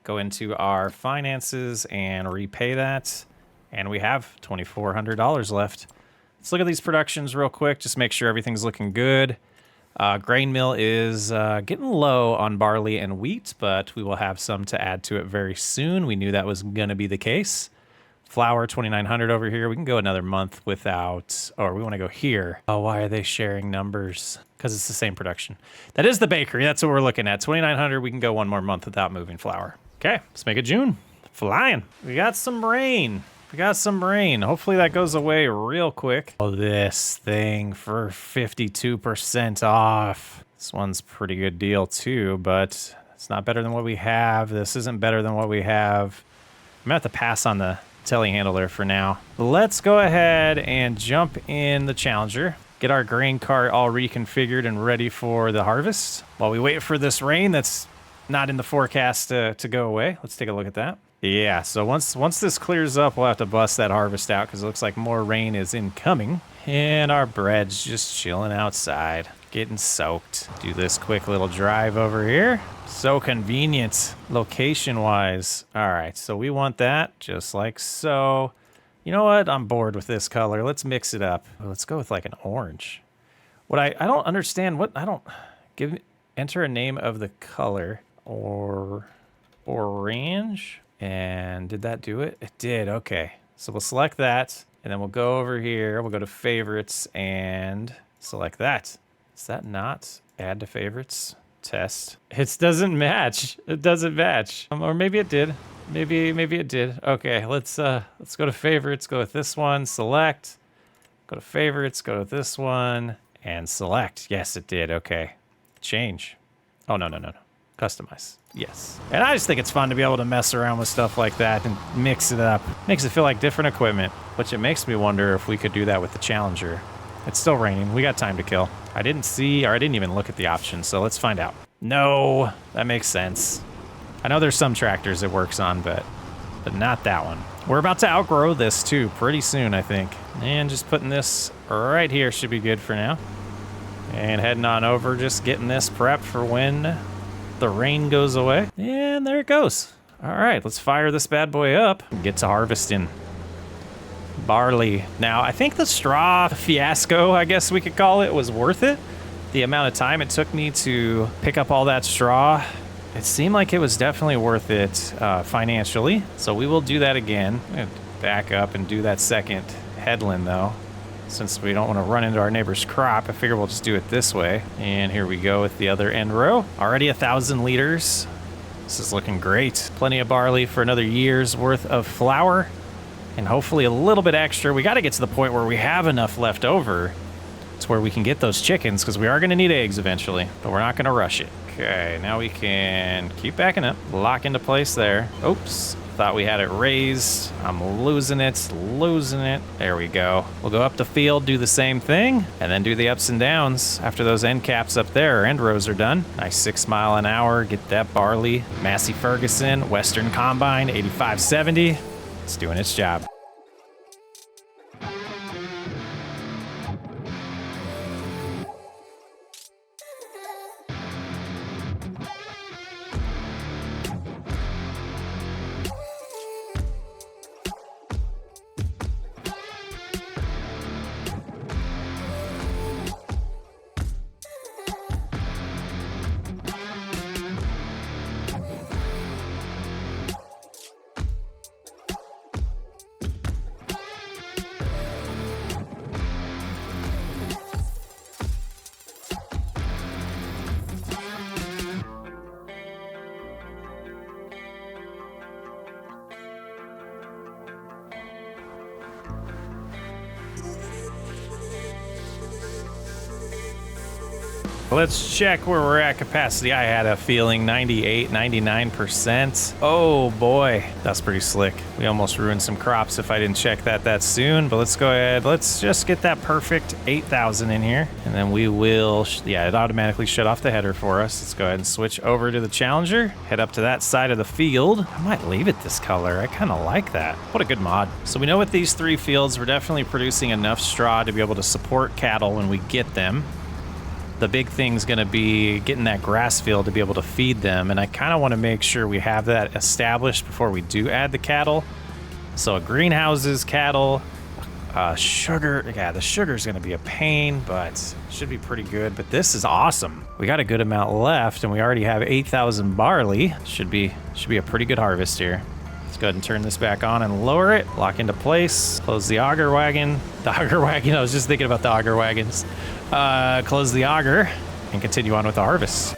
go into our finances and repay that, and we have $2,400 left. Let's look at these productions real quick, just make sure everything's looking good. Grain mill is getting low on barley and wheat, but we will have some to add to it very soon. We knew that was going to be the case. Flour, 2,900 over here. We can go another month without, or we want to go here. Oh, why are they sharing numbers? Because it's the same production. That is the bakery. That's what we're looking at. 2,900. We can go one more month without moving flour. Okay, let's make it June. Flying. We got some rain. We got some rain. Hopefully that goes away real quick. Oh, this thing for 52% off. This one's a pretty good deal too, but it's not better than what we have. This isn't better than what we have. I'm gonna have to pass on the telehandler for now. Let's go ahead and jump in the Challenger. Get our grain cart all reconfigured and ready for the harvest. While we wait for this rain that's not in the forecast to go away. Let's take a look at that. Yeah, so once this clears up, we'll have to bust that harvest out because it looks like more rain is incoming. And our bread's just chilling outside, getting soaked. Do this quick little drive over here. So convenient, location-wise. All right, so we want that just like so. You know what? I'm bored with this color. Let's mix it up. Let's go with like an orange. What I don't understand, enter a name of the color or orange. And did that do it? It did, okay. So we'll select that, and then we'll go over here, we'll go to favorites and select that. Is that not add to favorites? Test. It doesn't match. It doesn't match. Or maybe it did. Maybe it did. Okay, let's go to favorites, go with this one, select. Go to favorites, go with this one, and select. Yes, it did, okay. Change. Oh, no. Customize. Yes. And I just think it's fun to be able to mess around with stuff like that and mix it up. Makes it feel like different equipment, which it makes me wonder if we could do that with the Challenger. It's still raining. We got time to kill. I didn't even look at the options, so let's find out. No, that makes sense. I know there's some tractors it works on, but not that one. We're about to outgrow this too pretty soon, I think. And just putting this right here should be good for now. And heading on over, just getting this prepped for when the rain goes away. And there it goes. All right, let's fire this bad boy up and get to harvesting barley. Now, I think the straw fiasco, I guess we could call it, was worth it. The amount of time it took me to pick up all that straw, it seemed like it was definitely worth it financially. So we will do that again. I'm gonna back up and do that second headland though. Since we don't want to run into our neighbor's crop, I figure we'll just do it this way. And here we go with the other end row. Already 1,000 liters. This is looking great. Plenty of barley for another year's worth of flour. And hopefully a little bit extra. We got to get to the point where we have enough left over. It's where we can get those chickens, because we are going to need eggs eventually. But we're not going to rush it. Okay, now we can keep backing up. Lock into place there. Oops. Thought we had it raised. I'm losing it, losing it. There we go. We'll go up the field, do the same thing, and then do the ups and downs after those end caps up there. Our end rows are done. Nice 6 mile an hour. Get that barley. Massey Ferguson, Western Combine, 8570. It's doing its job. Let's check where we're at capacity. I had a feeling 98, 99%. Oh boy, that's pretty slick. We almost ruined some crops if I didn't check that soon, but let's go ahead. Let's just get that perfect 8,000 in here, and then we will, yeah, it automatically shut off the header for us. Let's go ahead and switch over to the Challenger, head up to that side of the field. I might leave it this color. I kind of like that. What a good mod. So we know with these 3 fields, we're definitely producing enough straw to be able to support cattle when we get them. The big thing's going to be getting that grass field to be able to feed them, and I kind of want to make sure we have that established before we do add the cattle. So greenhouses, cattle, sugar. Yeah, the sugar's going to be a pain, but should be pretty good. But this is awesome. We got a good amount left, and we already have 8,000 barley. Should be a pretty good harvest here. Let's go ahead and turn this back on and lower it. Lock into place. Close the auger wagon. The auger wagon. I was just thinking about the auger wagons. Close the auger and continue on with the harvest.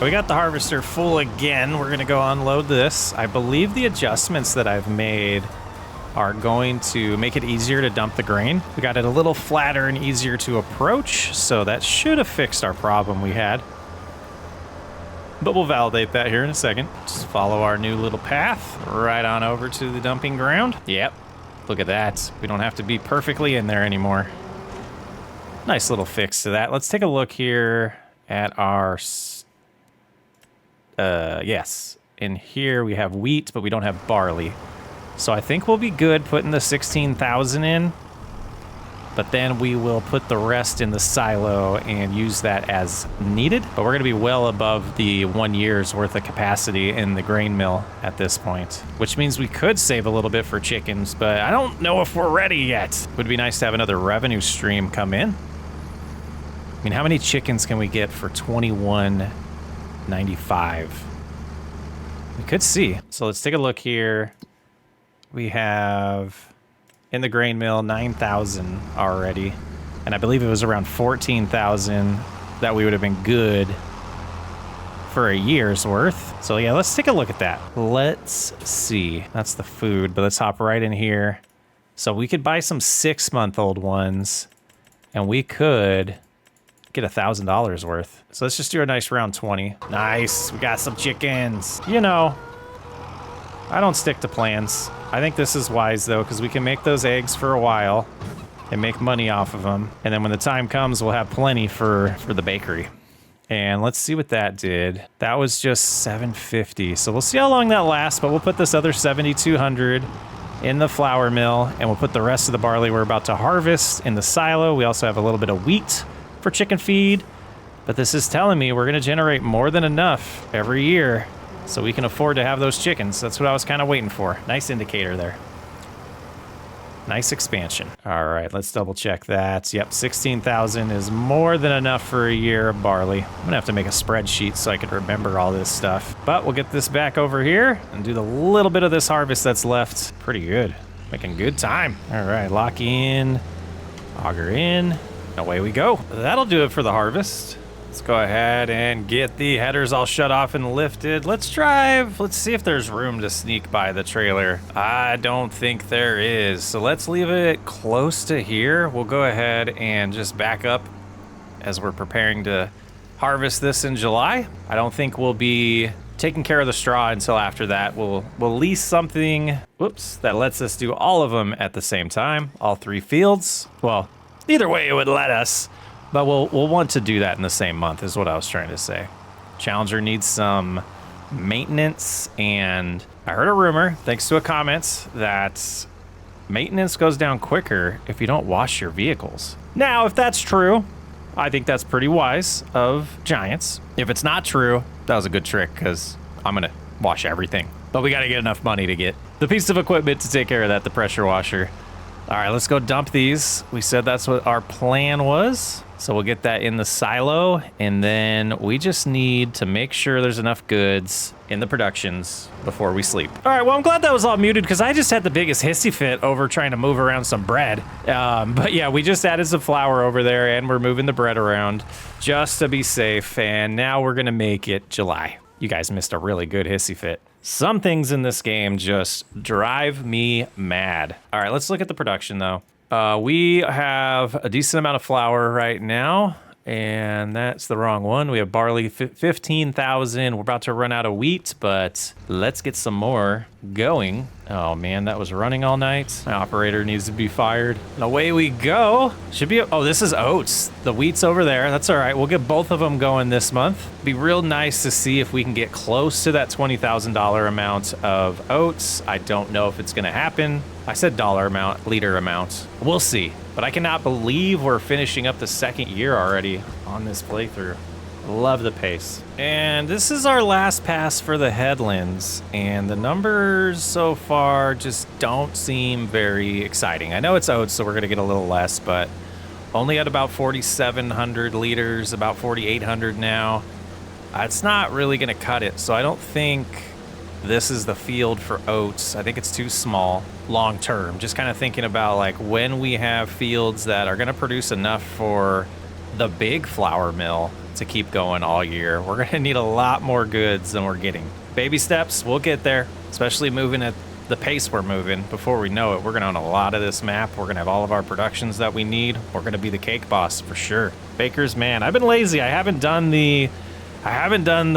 We got the harvester full again. We're gonna go unload this. I believe the adjustments that I've made are going to make it easier to dump the grain. We got it a little flatter and easier to approach, so that should have fixed our problem we had. But we'll validate that here in a second. Just follow our new little path right on over to the dumping ground. Yep, look at that. We don't have to be perfectly in there anymore. Nice little fix to that. Let's take a look here at our... yes. In here we have wheat, but we don't have barley. So I think we'll be good putting the 16,000 in, but then we will put the rest in the silo and use that as needed. But we're gonna be well above the 1 year's worth of capacity in the grain mill at this point, which means we could save a little bit for chickens, but I don't know if we're ready yet. Would be nice to have another revenue stream come in. I mean, how many chickens can we get for $21.95? We could see. So let's take a look here. We have in the grain mill 9,000 already. And I believe it was around 14,000 that we would have been good for a year's worth. So yeah, let's take a look at that. Let's see. That's the food, but let's hop right in here. So we could buy some 6-month-old ones and we could get $1,000 worth. So let's just do a nice round 20. Nice, we got some chickens. You know, I don't stick to plans. I think this is wise though, because we can make those eggs for a while and make money off of them. And then when the time comes, we'll have plenty for the bakery. And let's see what that did. That was just 750. So we'll see how long that lasts, but we'll put this other 7,200 in the flour mill, and we'll put the rest of the barley we're about to harvest in the silo. We also have a little bit of wheat for chicken feed, but this is telling me we're gonna generate more than enough every year so we can afford to have those chickens. That's what I was kind of waiting for. Nice indicator there. Nice expansion. All right, let's double check that. Yep, 16,000 is more than enough for a year of barley. I'm gonna have to make a spreadsheet so I can remember all this stuff. But we'll get this back over here and do the little bit of this harvest that's left. Pretty good, making good time. All right, lock in, auger in, away we go. That'll do it for the harvest. Let's go ahead and get the headers all shut off and lifted. Let's drive. Let's see if there's room to sneak by the trailer. I don't think there is. So let's leave it close to here. We'll go ahead and just back up as we're preparing to harvest this in July. I don't think we'll be taking care of the straw until after that. We'll lease something, whoops, that lets us do all of them at the same time, all 3 fields. Well, either way it would let us. But we'll want to do that in the same month is what I was trying to say. Challenger needs some maintenance, and I heard a rumor, thanks to a comment, that maintenance goes down quicker if you don't wash your vehicles. Now, if that's true, I think that's pretty wise of Giants. If it's not true, that was a good trick because I'm gonna wash everything. But we gotta get enough money to get the piece of equipment to take care of that, the pressure washer. All right, let's go dump these. We said that's what our plan was. So we'll get that in the silo, and then we just need to make sure there's enough goods in the productions before we sleep. All right, well, I'm glad that was all muted because I just had the biggest hissy fit over trying to move around some bread. But yeah, we just added some flour over there, and we're moving the bread around just to be safe, and now we're gonna make it July. You guys missed a really good hissy fit. Some things in this game just drive me mad. All right, let's look at the production though. We have a decent amount of flour right now, and that's the wrong one. We have barley, 15,000. We're about to run out of wheat, but let's get some more going. Oh man, that was running all night. My operator needs to be fired. And away we go. Should be, oh, this is oats. The wheat's over there. That's all right. We'll get both of them going this month. Be real nice to see if we can get close to that $20,000 amount of oats. I don't know if it's gonna happen. I said dollar amount, liter amount. We'll see. But I cannot believe we're finishing up the 2nd year already on this playthrough. Love the pace. And this is our last pass for the headlands, and the numbers so far just don't seem very exciting. I know it's oats, so we're gonna get a little less, but only at about 4,700 liters, about 4,800 now. It's not really gonna cut it, so I don't think this is the field for oats. I think it's too small long term. Just kind of thinking about like when we have fields that are gonna produce enough for the big flour mill to keep going all year, we're gonna need a lot more goods than we're getting. Baby steps, we'll get there, especially moving at the pace we're moving. Before we know it, we're gonna own a lot of this map. We're gonna have all of our productions that we need. We're gonna be the cake boss for sure. Baker's man, I've been lazy. I haven't done the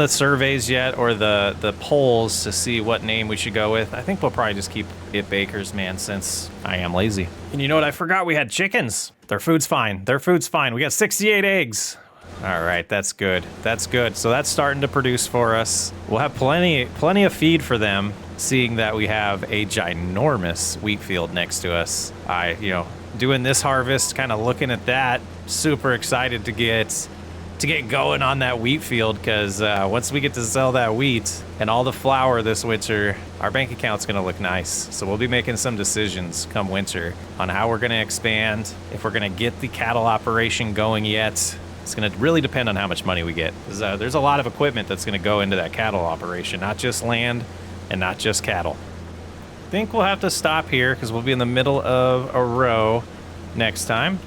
surveys yet or the polls to see what name we should go with. I think we'll probably just keep it Baker's man since I am lazy. And you know what? I forgot we had chickens. Their food's fine. Their food's fine. We got 68 eggs. All right, that's good. That's good. So that's starting to produce for us. We'll have plenty of feed for them, seeing that we have a ginormous wheat field next to us. Doing this harvest, kind of looking at that, super excited to get going on that wheat field, because once we get to sell that wheat and all the flour this winter, our bank account's gonna look nice. So we'll be making some decisions come winter on how we're gonna expand, if we're gonna get the cattle operation going yet. It's gonna really depend on how much money we get. There's a lot of equipment that's gonna go into that cattle operation, not just land and not just cattle. I think we'll have to stop here because we'll be in the middle of a row next time.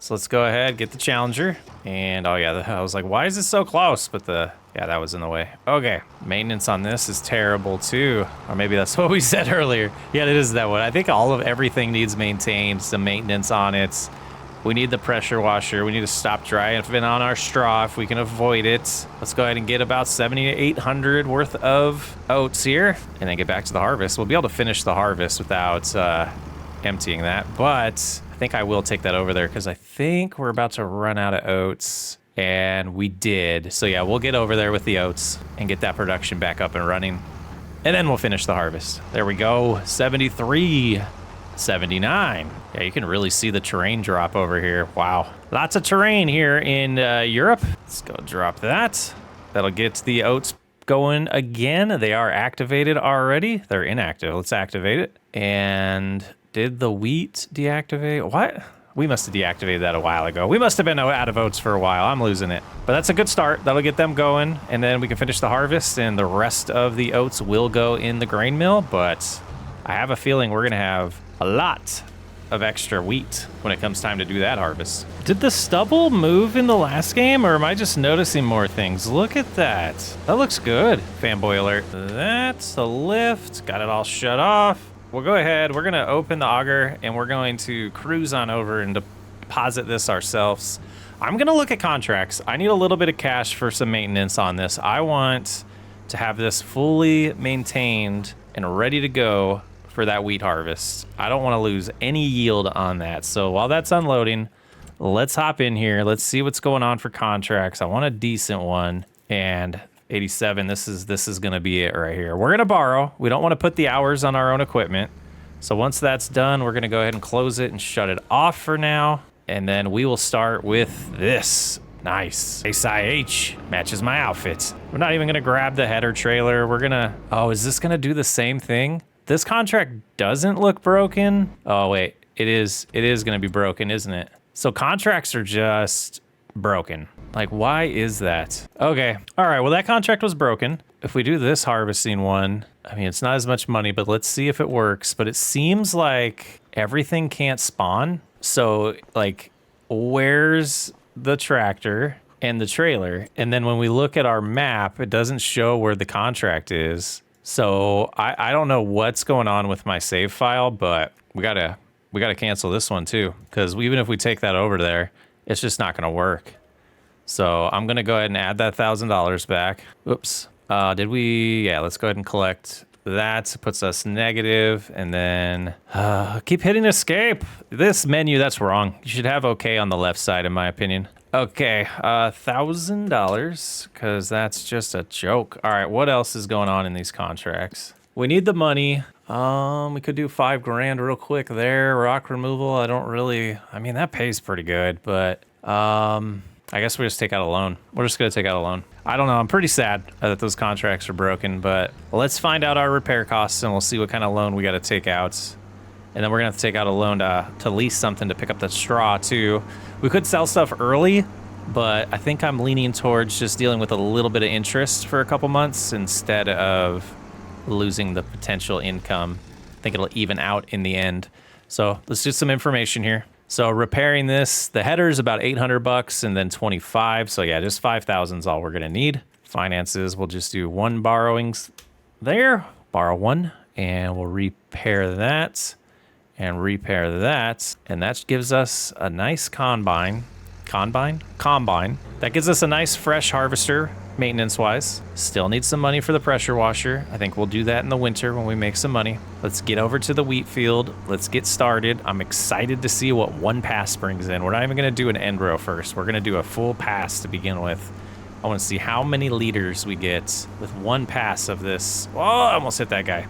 So let's go ahead, get the Challenger. And oh yeah, I was like, why is it so close? But yeah, that was in the way. Okay, maintenance on this is terrible too. Or maybe that's what we said earlier. Yeah, it is that one. I think everything needs maintained, some maintenance on it. We need the pressure washer. We need to stop drying on our straw if we can avoid it. Let's go ahead and get about 70 to 800 worth of oats here and then get back to the harvest. We'll be able to finish the harvest without emptying that, but I think I will take that over there because I think we're about to run out of oats, and we did. So yeah, we'll get over there with the oats and get that production back up and running, and then we'll finish the harvest. There we go, 73, 79. Yeah, you can really see the terrain drop over here. Wow, lots of terrain here in Europe. Let's go drop that. That'll get the oats going again. They are activated already. They're inactive. Let's activate it. And did the wheat deactivate? What? We must have deactivated that a while ago. We must have been out of oats for a while. I'm losing it. But that's a good start. That'll get them going. And then we can finish the harvest, and the rest of the oats will go in the grain mill. But I have a feeling we're going to have a lot of extra wheat when it comes time to do that harvest. Did the stubble move in the last game, or am I just noticing more things? Look at that. That looks good. Fanboy alert. That's a lift. Got it all shut off. We'll go ahead. We're going to open the auger, and we're going to cruise on over and deposit this ourselves. I'm going to look at contracts. I need a little bit of cash for some maintenance on this. I want to have this fully maintained and ready to go for that wheat harvest. I don't want to lose any yield on that. So while that's unloading, let's hop in here. Let's see what's going on for contracts. I want a decent one. And 87, this is going to be it right here. We're going to borrow. We don't want to put the hours on our own equipment. So once that's done, we're going to go ahead and close it and shut it off for now. And then we will start with this. Nice. Ace IH matches my outfit. We're not even going to grab the header trailer. We're going to... Oh, is this going to do the same thing? This contract doesn't look broken. Oh, wait. It is going to be broken, isn't it? So contracts are just broken. Like, why is that? Okay. All right. Well, that contract was broken. If we do this harvesting one, I mean, it's not as much money, but let's see if it works. But it seems like everything can't spawn. So, like, where's the tractor and the trailer? And then when we look at our map, it doesn't show where the contract is. So I don't know what's going on with my save file, but we gotta cancel this one too, because even if we take that over there, it's just not gonna work. So I'm gonna go ahead and add that $1,000 back. Oops. Did we? Yeah, let's go ahead and collect that. Puts us negative, and then keep hitting escape. This menu, that's wrong. You should have okay on the left side, in my opinion. Okay, $1,000, because that's just a joke. All right, what else is going on in these contracts? We need the money. We could do $5,000 real quick there. Rock removal, I mean, that pays pretty good, but I guess we just take out a loan. We're just gonna take out a loan. I don't know, I'm pretty sad that those contracts are broken, but let's find out our repair costs and we'll see what kind of loan we gotta take out. And then we're gonna have to take out a loan to lease something to pick up the straw too. We could sell stuff early, but I think I'm leaning towards just dealing with a little bit of interest for a couple months instead of losing the potential income. I think it'll even out in the end. So let's do some information here. So repairing this, the header is about $800 and then 25. So yeah, just 5,000 is all we're gonna need. Finances, we'll just do one borrowings there, borrow one, and we'll repair that. And repair that, and that gives us a nice combine. That gives us a nice fresh harvester, maintenance-wise. Still need some money for the pressure washer. I think we'll do that in the winter when we make some money. Let's get over to the wheat field. Let's get started. I'm excited to see what one pass brings in. We're not even gonna do an end row first. We're gonna do a full pass to begin with. I wanna see how many liters we get with one pass of this. Oh, I almost hit that guy.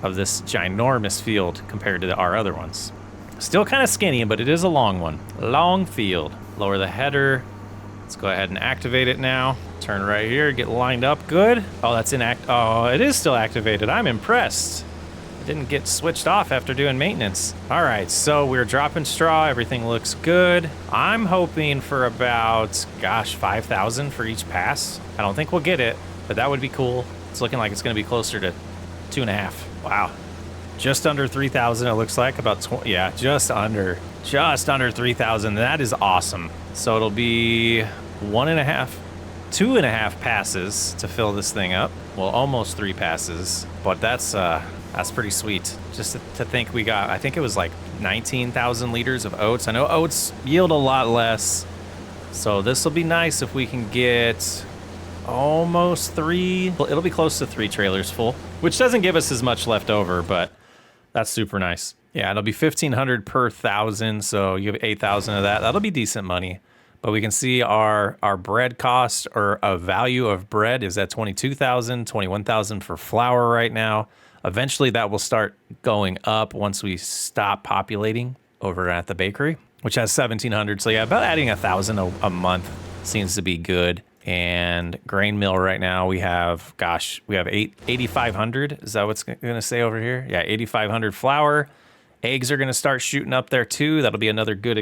Of this ginormous field compared to our other ones. Still kind of skinny, but it is a long one. Long field. Lower the header. Let's go ahead and activate it now. Turn right here, get lined up good. Oh, that's oh, it is still activated. I'm impressed. It didn't get switched off after doing maintenance. All right, so we're dropping straw. Everything looks good. I'm hoping for about, gosh, 5,000 for each pass. I don't think we'll get it, but that would be cool. It's looking like it's gonna be closer to 2.5. Wow. just under 3,000. It looks like about 20. Yeah, just under 3,000. That is awesome. So it'll be 2.5 passes to fill this thing up. Well, almost 3 passes, but that's pretty sweet. Just to think we got, I think it was like 19,000 liters of oats. I know oats yield a lot less, so this will be nice if we can get almost 3. It'll be close to 3 trailers full, which doesn't give us as much left over, but that's super nice. Yeah, it'll be 1,500 per 1,000, so you have 8,000 of that. That'll be decent money. But we can see our bread cost, or a value of bread, is at 22,000, 21,000 for flour right now. Eventually that will start going up once we stop populating over at the bakery, which has 1,700. So yeah, about adding 1,000 a month seems to be good. And grain mill right now, we have 8,500. Is that what's going to say over here? Yeah, 8,500 flour. Eggs are going to start shooting up there too. That'll be another good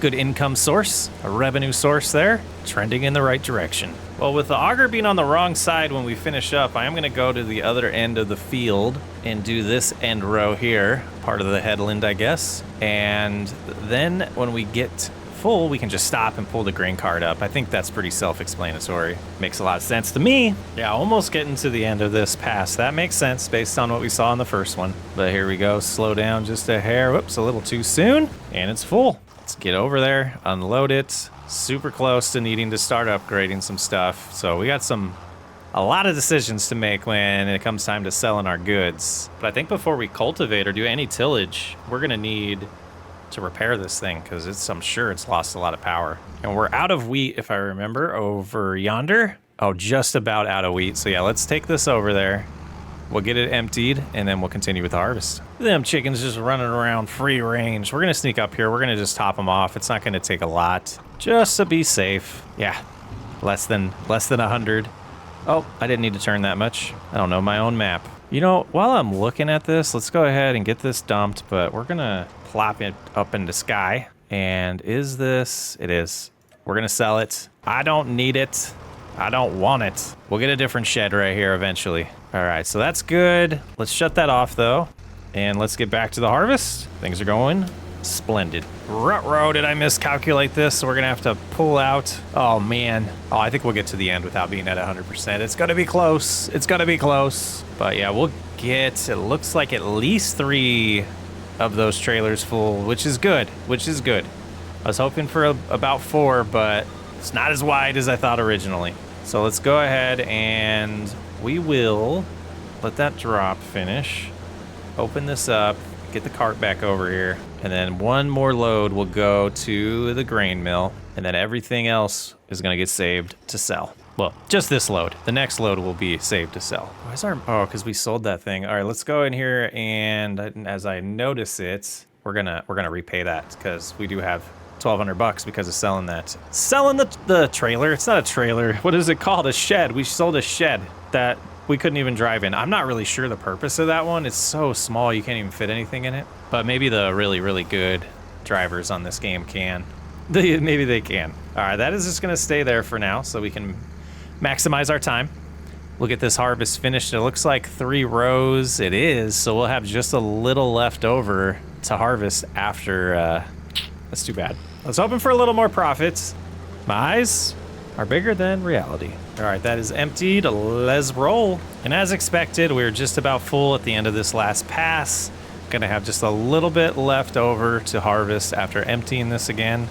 income source, a revenue source there, trending in the right direction. Well, with the auger being on the wrong side when we finish up, I am going to go to the other end of the field and do this end row here, part of the headland, I guess. And then when we get full, we can just stop and pull the grain cart up. I think that's pretty self-explanatory. Makes a lot of sense to me. Yeah, almost getting to the end of this pass. That makes sense based on what we saw in the first one. But here we go, slow down just a hair. Whoops, a little too soon. And it's full. Let's get over there, unload it. Super close to needing to start upgrading some stuff. So we got a lot of decisions to make when it comes time to selling our goods. But I think before we cultivate or do any tillage, we're gonna need to repair this thing, because I'm sure it's lost a lot of power. And we're out of wheat, if I remember, over yonder. Oh, just about out of wheat. So yeah, let's take this over there. We'll get it emptied, and then we'll continue with the harvest. Them chickens just running around free range. We're gonna sneak up here. We're gonna just top them off. It's not gonna take a lot, just to be safe. Yeah, less than 100. Oh, I didn't need to turn that much. I don't know my own map. You know, while I'm looking at this, let's go ahead and get this dumped, but we're gonna plop it up into sky. And is this? It is. We're gonna sell it. I don't need it. I don't want it. We'll get a different shed right here eventually. All right, so that's good. Let's shut that off though. And let's get back to the harvest. Things are going splendid. Ruh-roh, did I miscalculate this? So we're gonna have to pull out. Oh man. Oh, I think we'll get to the end without being at 100%. It's gonna be close. It's gonna be close. But yeah, we'll get, it looks like at least 3 of those trailers full, which is good, I was hoping for about 4, but it's not as wide as I thought originally. So let's go ahead and we will let that drop finish. Open this up, get the cart back over here, and then one more load will go to the grain mill, and then everything else is gonna get saved to sell. Well, just this load. The next load will be saved to sell. Why's our, oh, because we sold that thing. All right, let's go in here, and as I notice it, we're gonna repay that, because we do have 1,200 bucks because of selling that. Selling the trailer. It's not a trailer. What is it called? A shed. We sold a shed that we couldn't even drive in. I'm not really sure the purpose of that one. It's so small you can't even fit anything in it. But maybe the really, really good drivers on this game can. Maybe they can. All right, that is just gonna stay there for now so we can maximize our time. We'll get this harvest finished. It looks like 3 rows. It is, so we'll have just a little left over to harvest after. That's too bad. I was hoping for a little more profits. My eyes are bigger than reality. All right, that is emptied. Let's roll. And as expected, we're just about full at the end of this last pass. Gonna have just a little bit left over to harvest after emptying this again.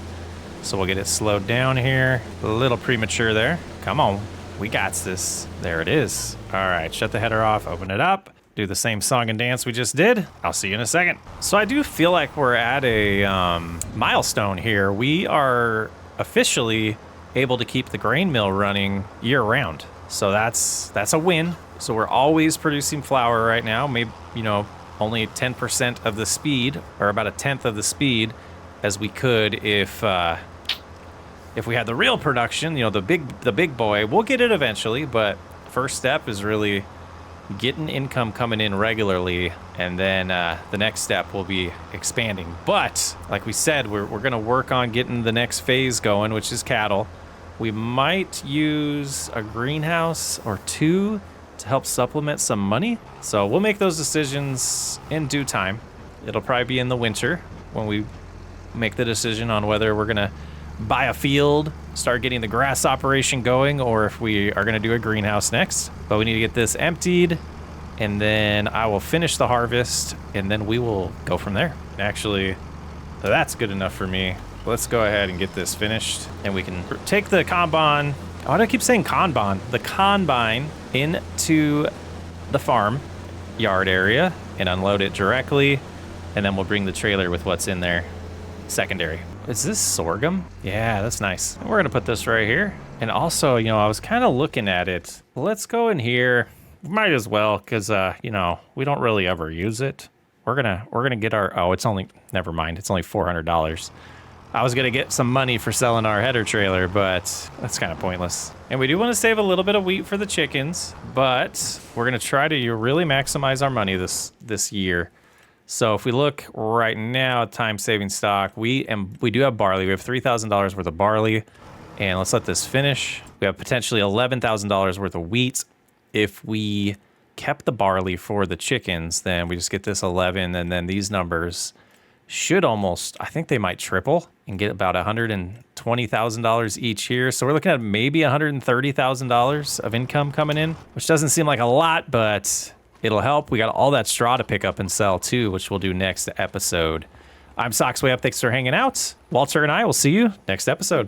So we'll get it slowed down here. A little premature there. Come on, we got this. There it is. All right, shut the header off, open it up. Do the same song and dance we just did. I'll see you in a second. So I do feel like we're at a milestone here. We are officially able to keep the grain mill running year round. So that's a win. So we're always producing flour right now. Maybe, you know, only 10% of the speed, or about a tenth of the speed as we could if we had the real production, you know, the big boy. We'll get it eventually, but first step is really getting income coming in regularly, and then the next step will be expanding. But like we said, we're gonna work on getting the next phase going, which is cattle. We might use a greenhouse or 2 to help supplement some money. So we'll make those decisions in due time. It'll probably be in the winter when we make the decision on whether we're gonna buy a field, start getting the grass operation going, or if we are gonna do a greenhouse next. But we need to get this emptied, and then I will finish the harvest, and then we will go from there. Actually, that's good enough for me. Let's go ahead and get this finished, and we can take the combine. Why do I keep saying combine? The combine into the farm yard area and unload it directly, and then we'll bring the trailer with what's in there secondary. Is this sorghum? Yeah, that's nice. We're gonna put this right here. And also, you know, I was kind of looking at it. Let's go in here. Might as well, because you know, we don't really ever use it. We're gonna get our, oh, it's only, never mind, it's only $400. I was gonna get some money for selling our header trailer, but that's kind of pointless. And we do want to save a little bit of wheat for the chickens, but we're gonna try to really maximize our money this year. So if we look right now at time-saving stock, we do have barley. We have $3,000 worth of barley, and let's let this finish. We have potentially $11,000 worth of wheat. If we kept the barley for the chickens, then we just get this 11, and then these numbers should almost, I think they might triple and get about $120,000 each year. So we're looking at maybe $130,000 of income coming in, which doesn't seem like a lot, but it'll help. We got all that straw to pick up and sell too, which we'll do next episode. I'm Socksway Up. Thanks for hanging out. Walter and I will see you next episode.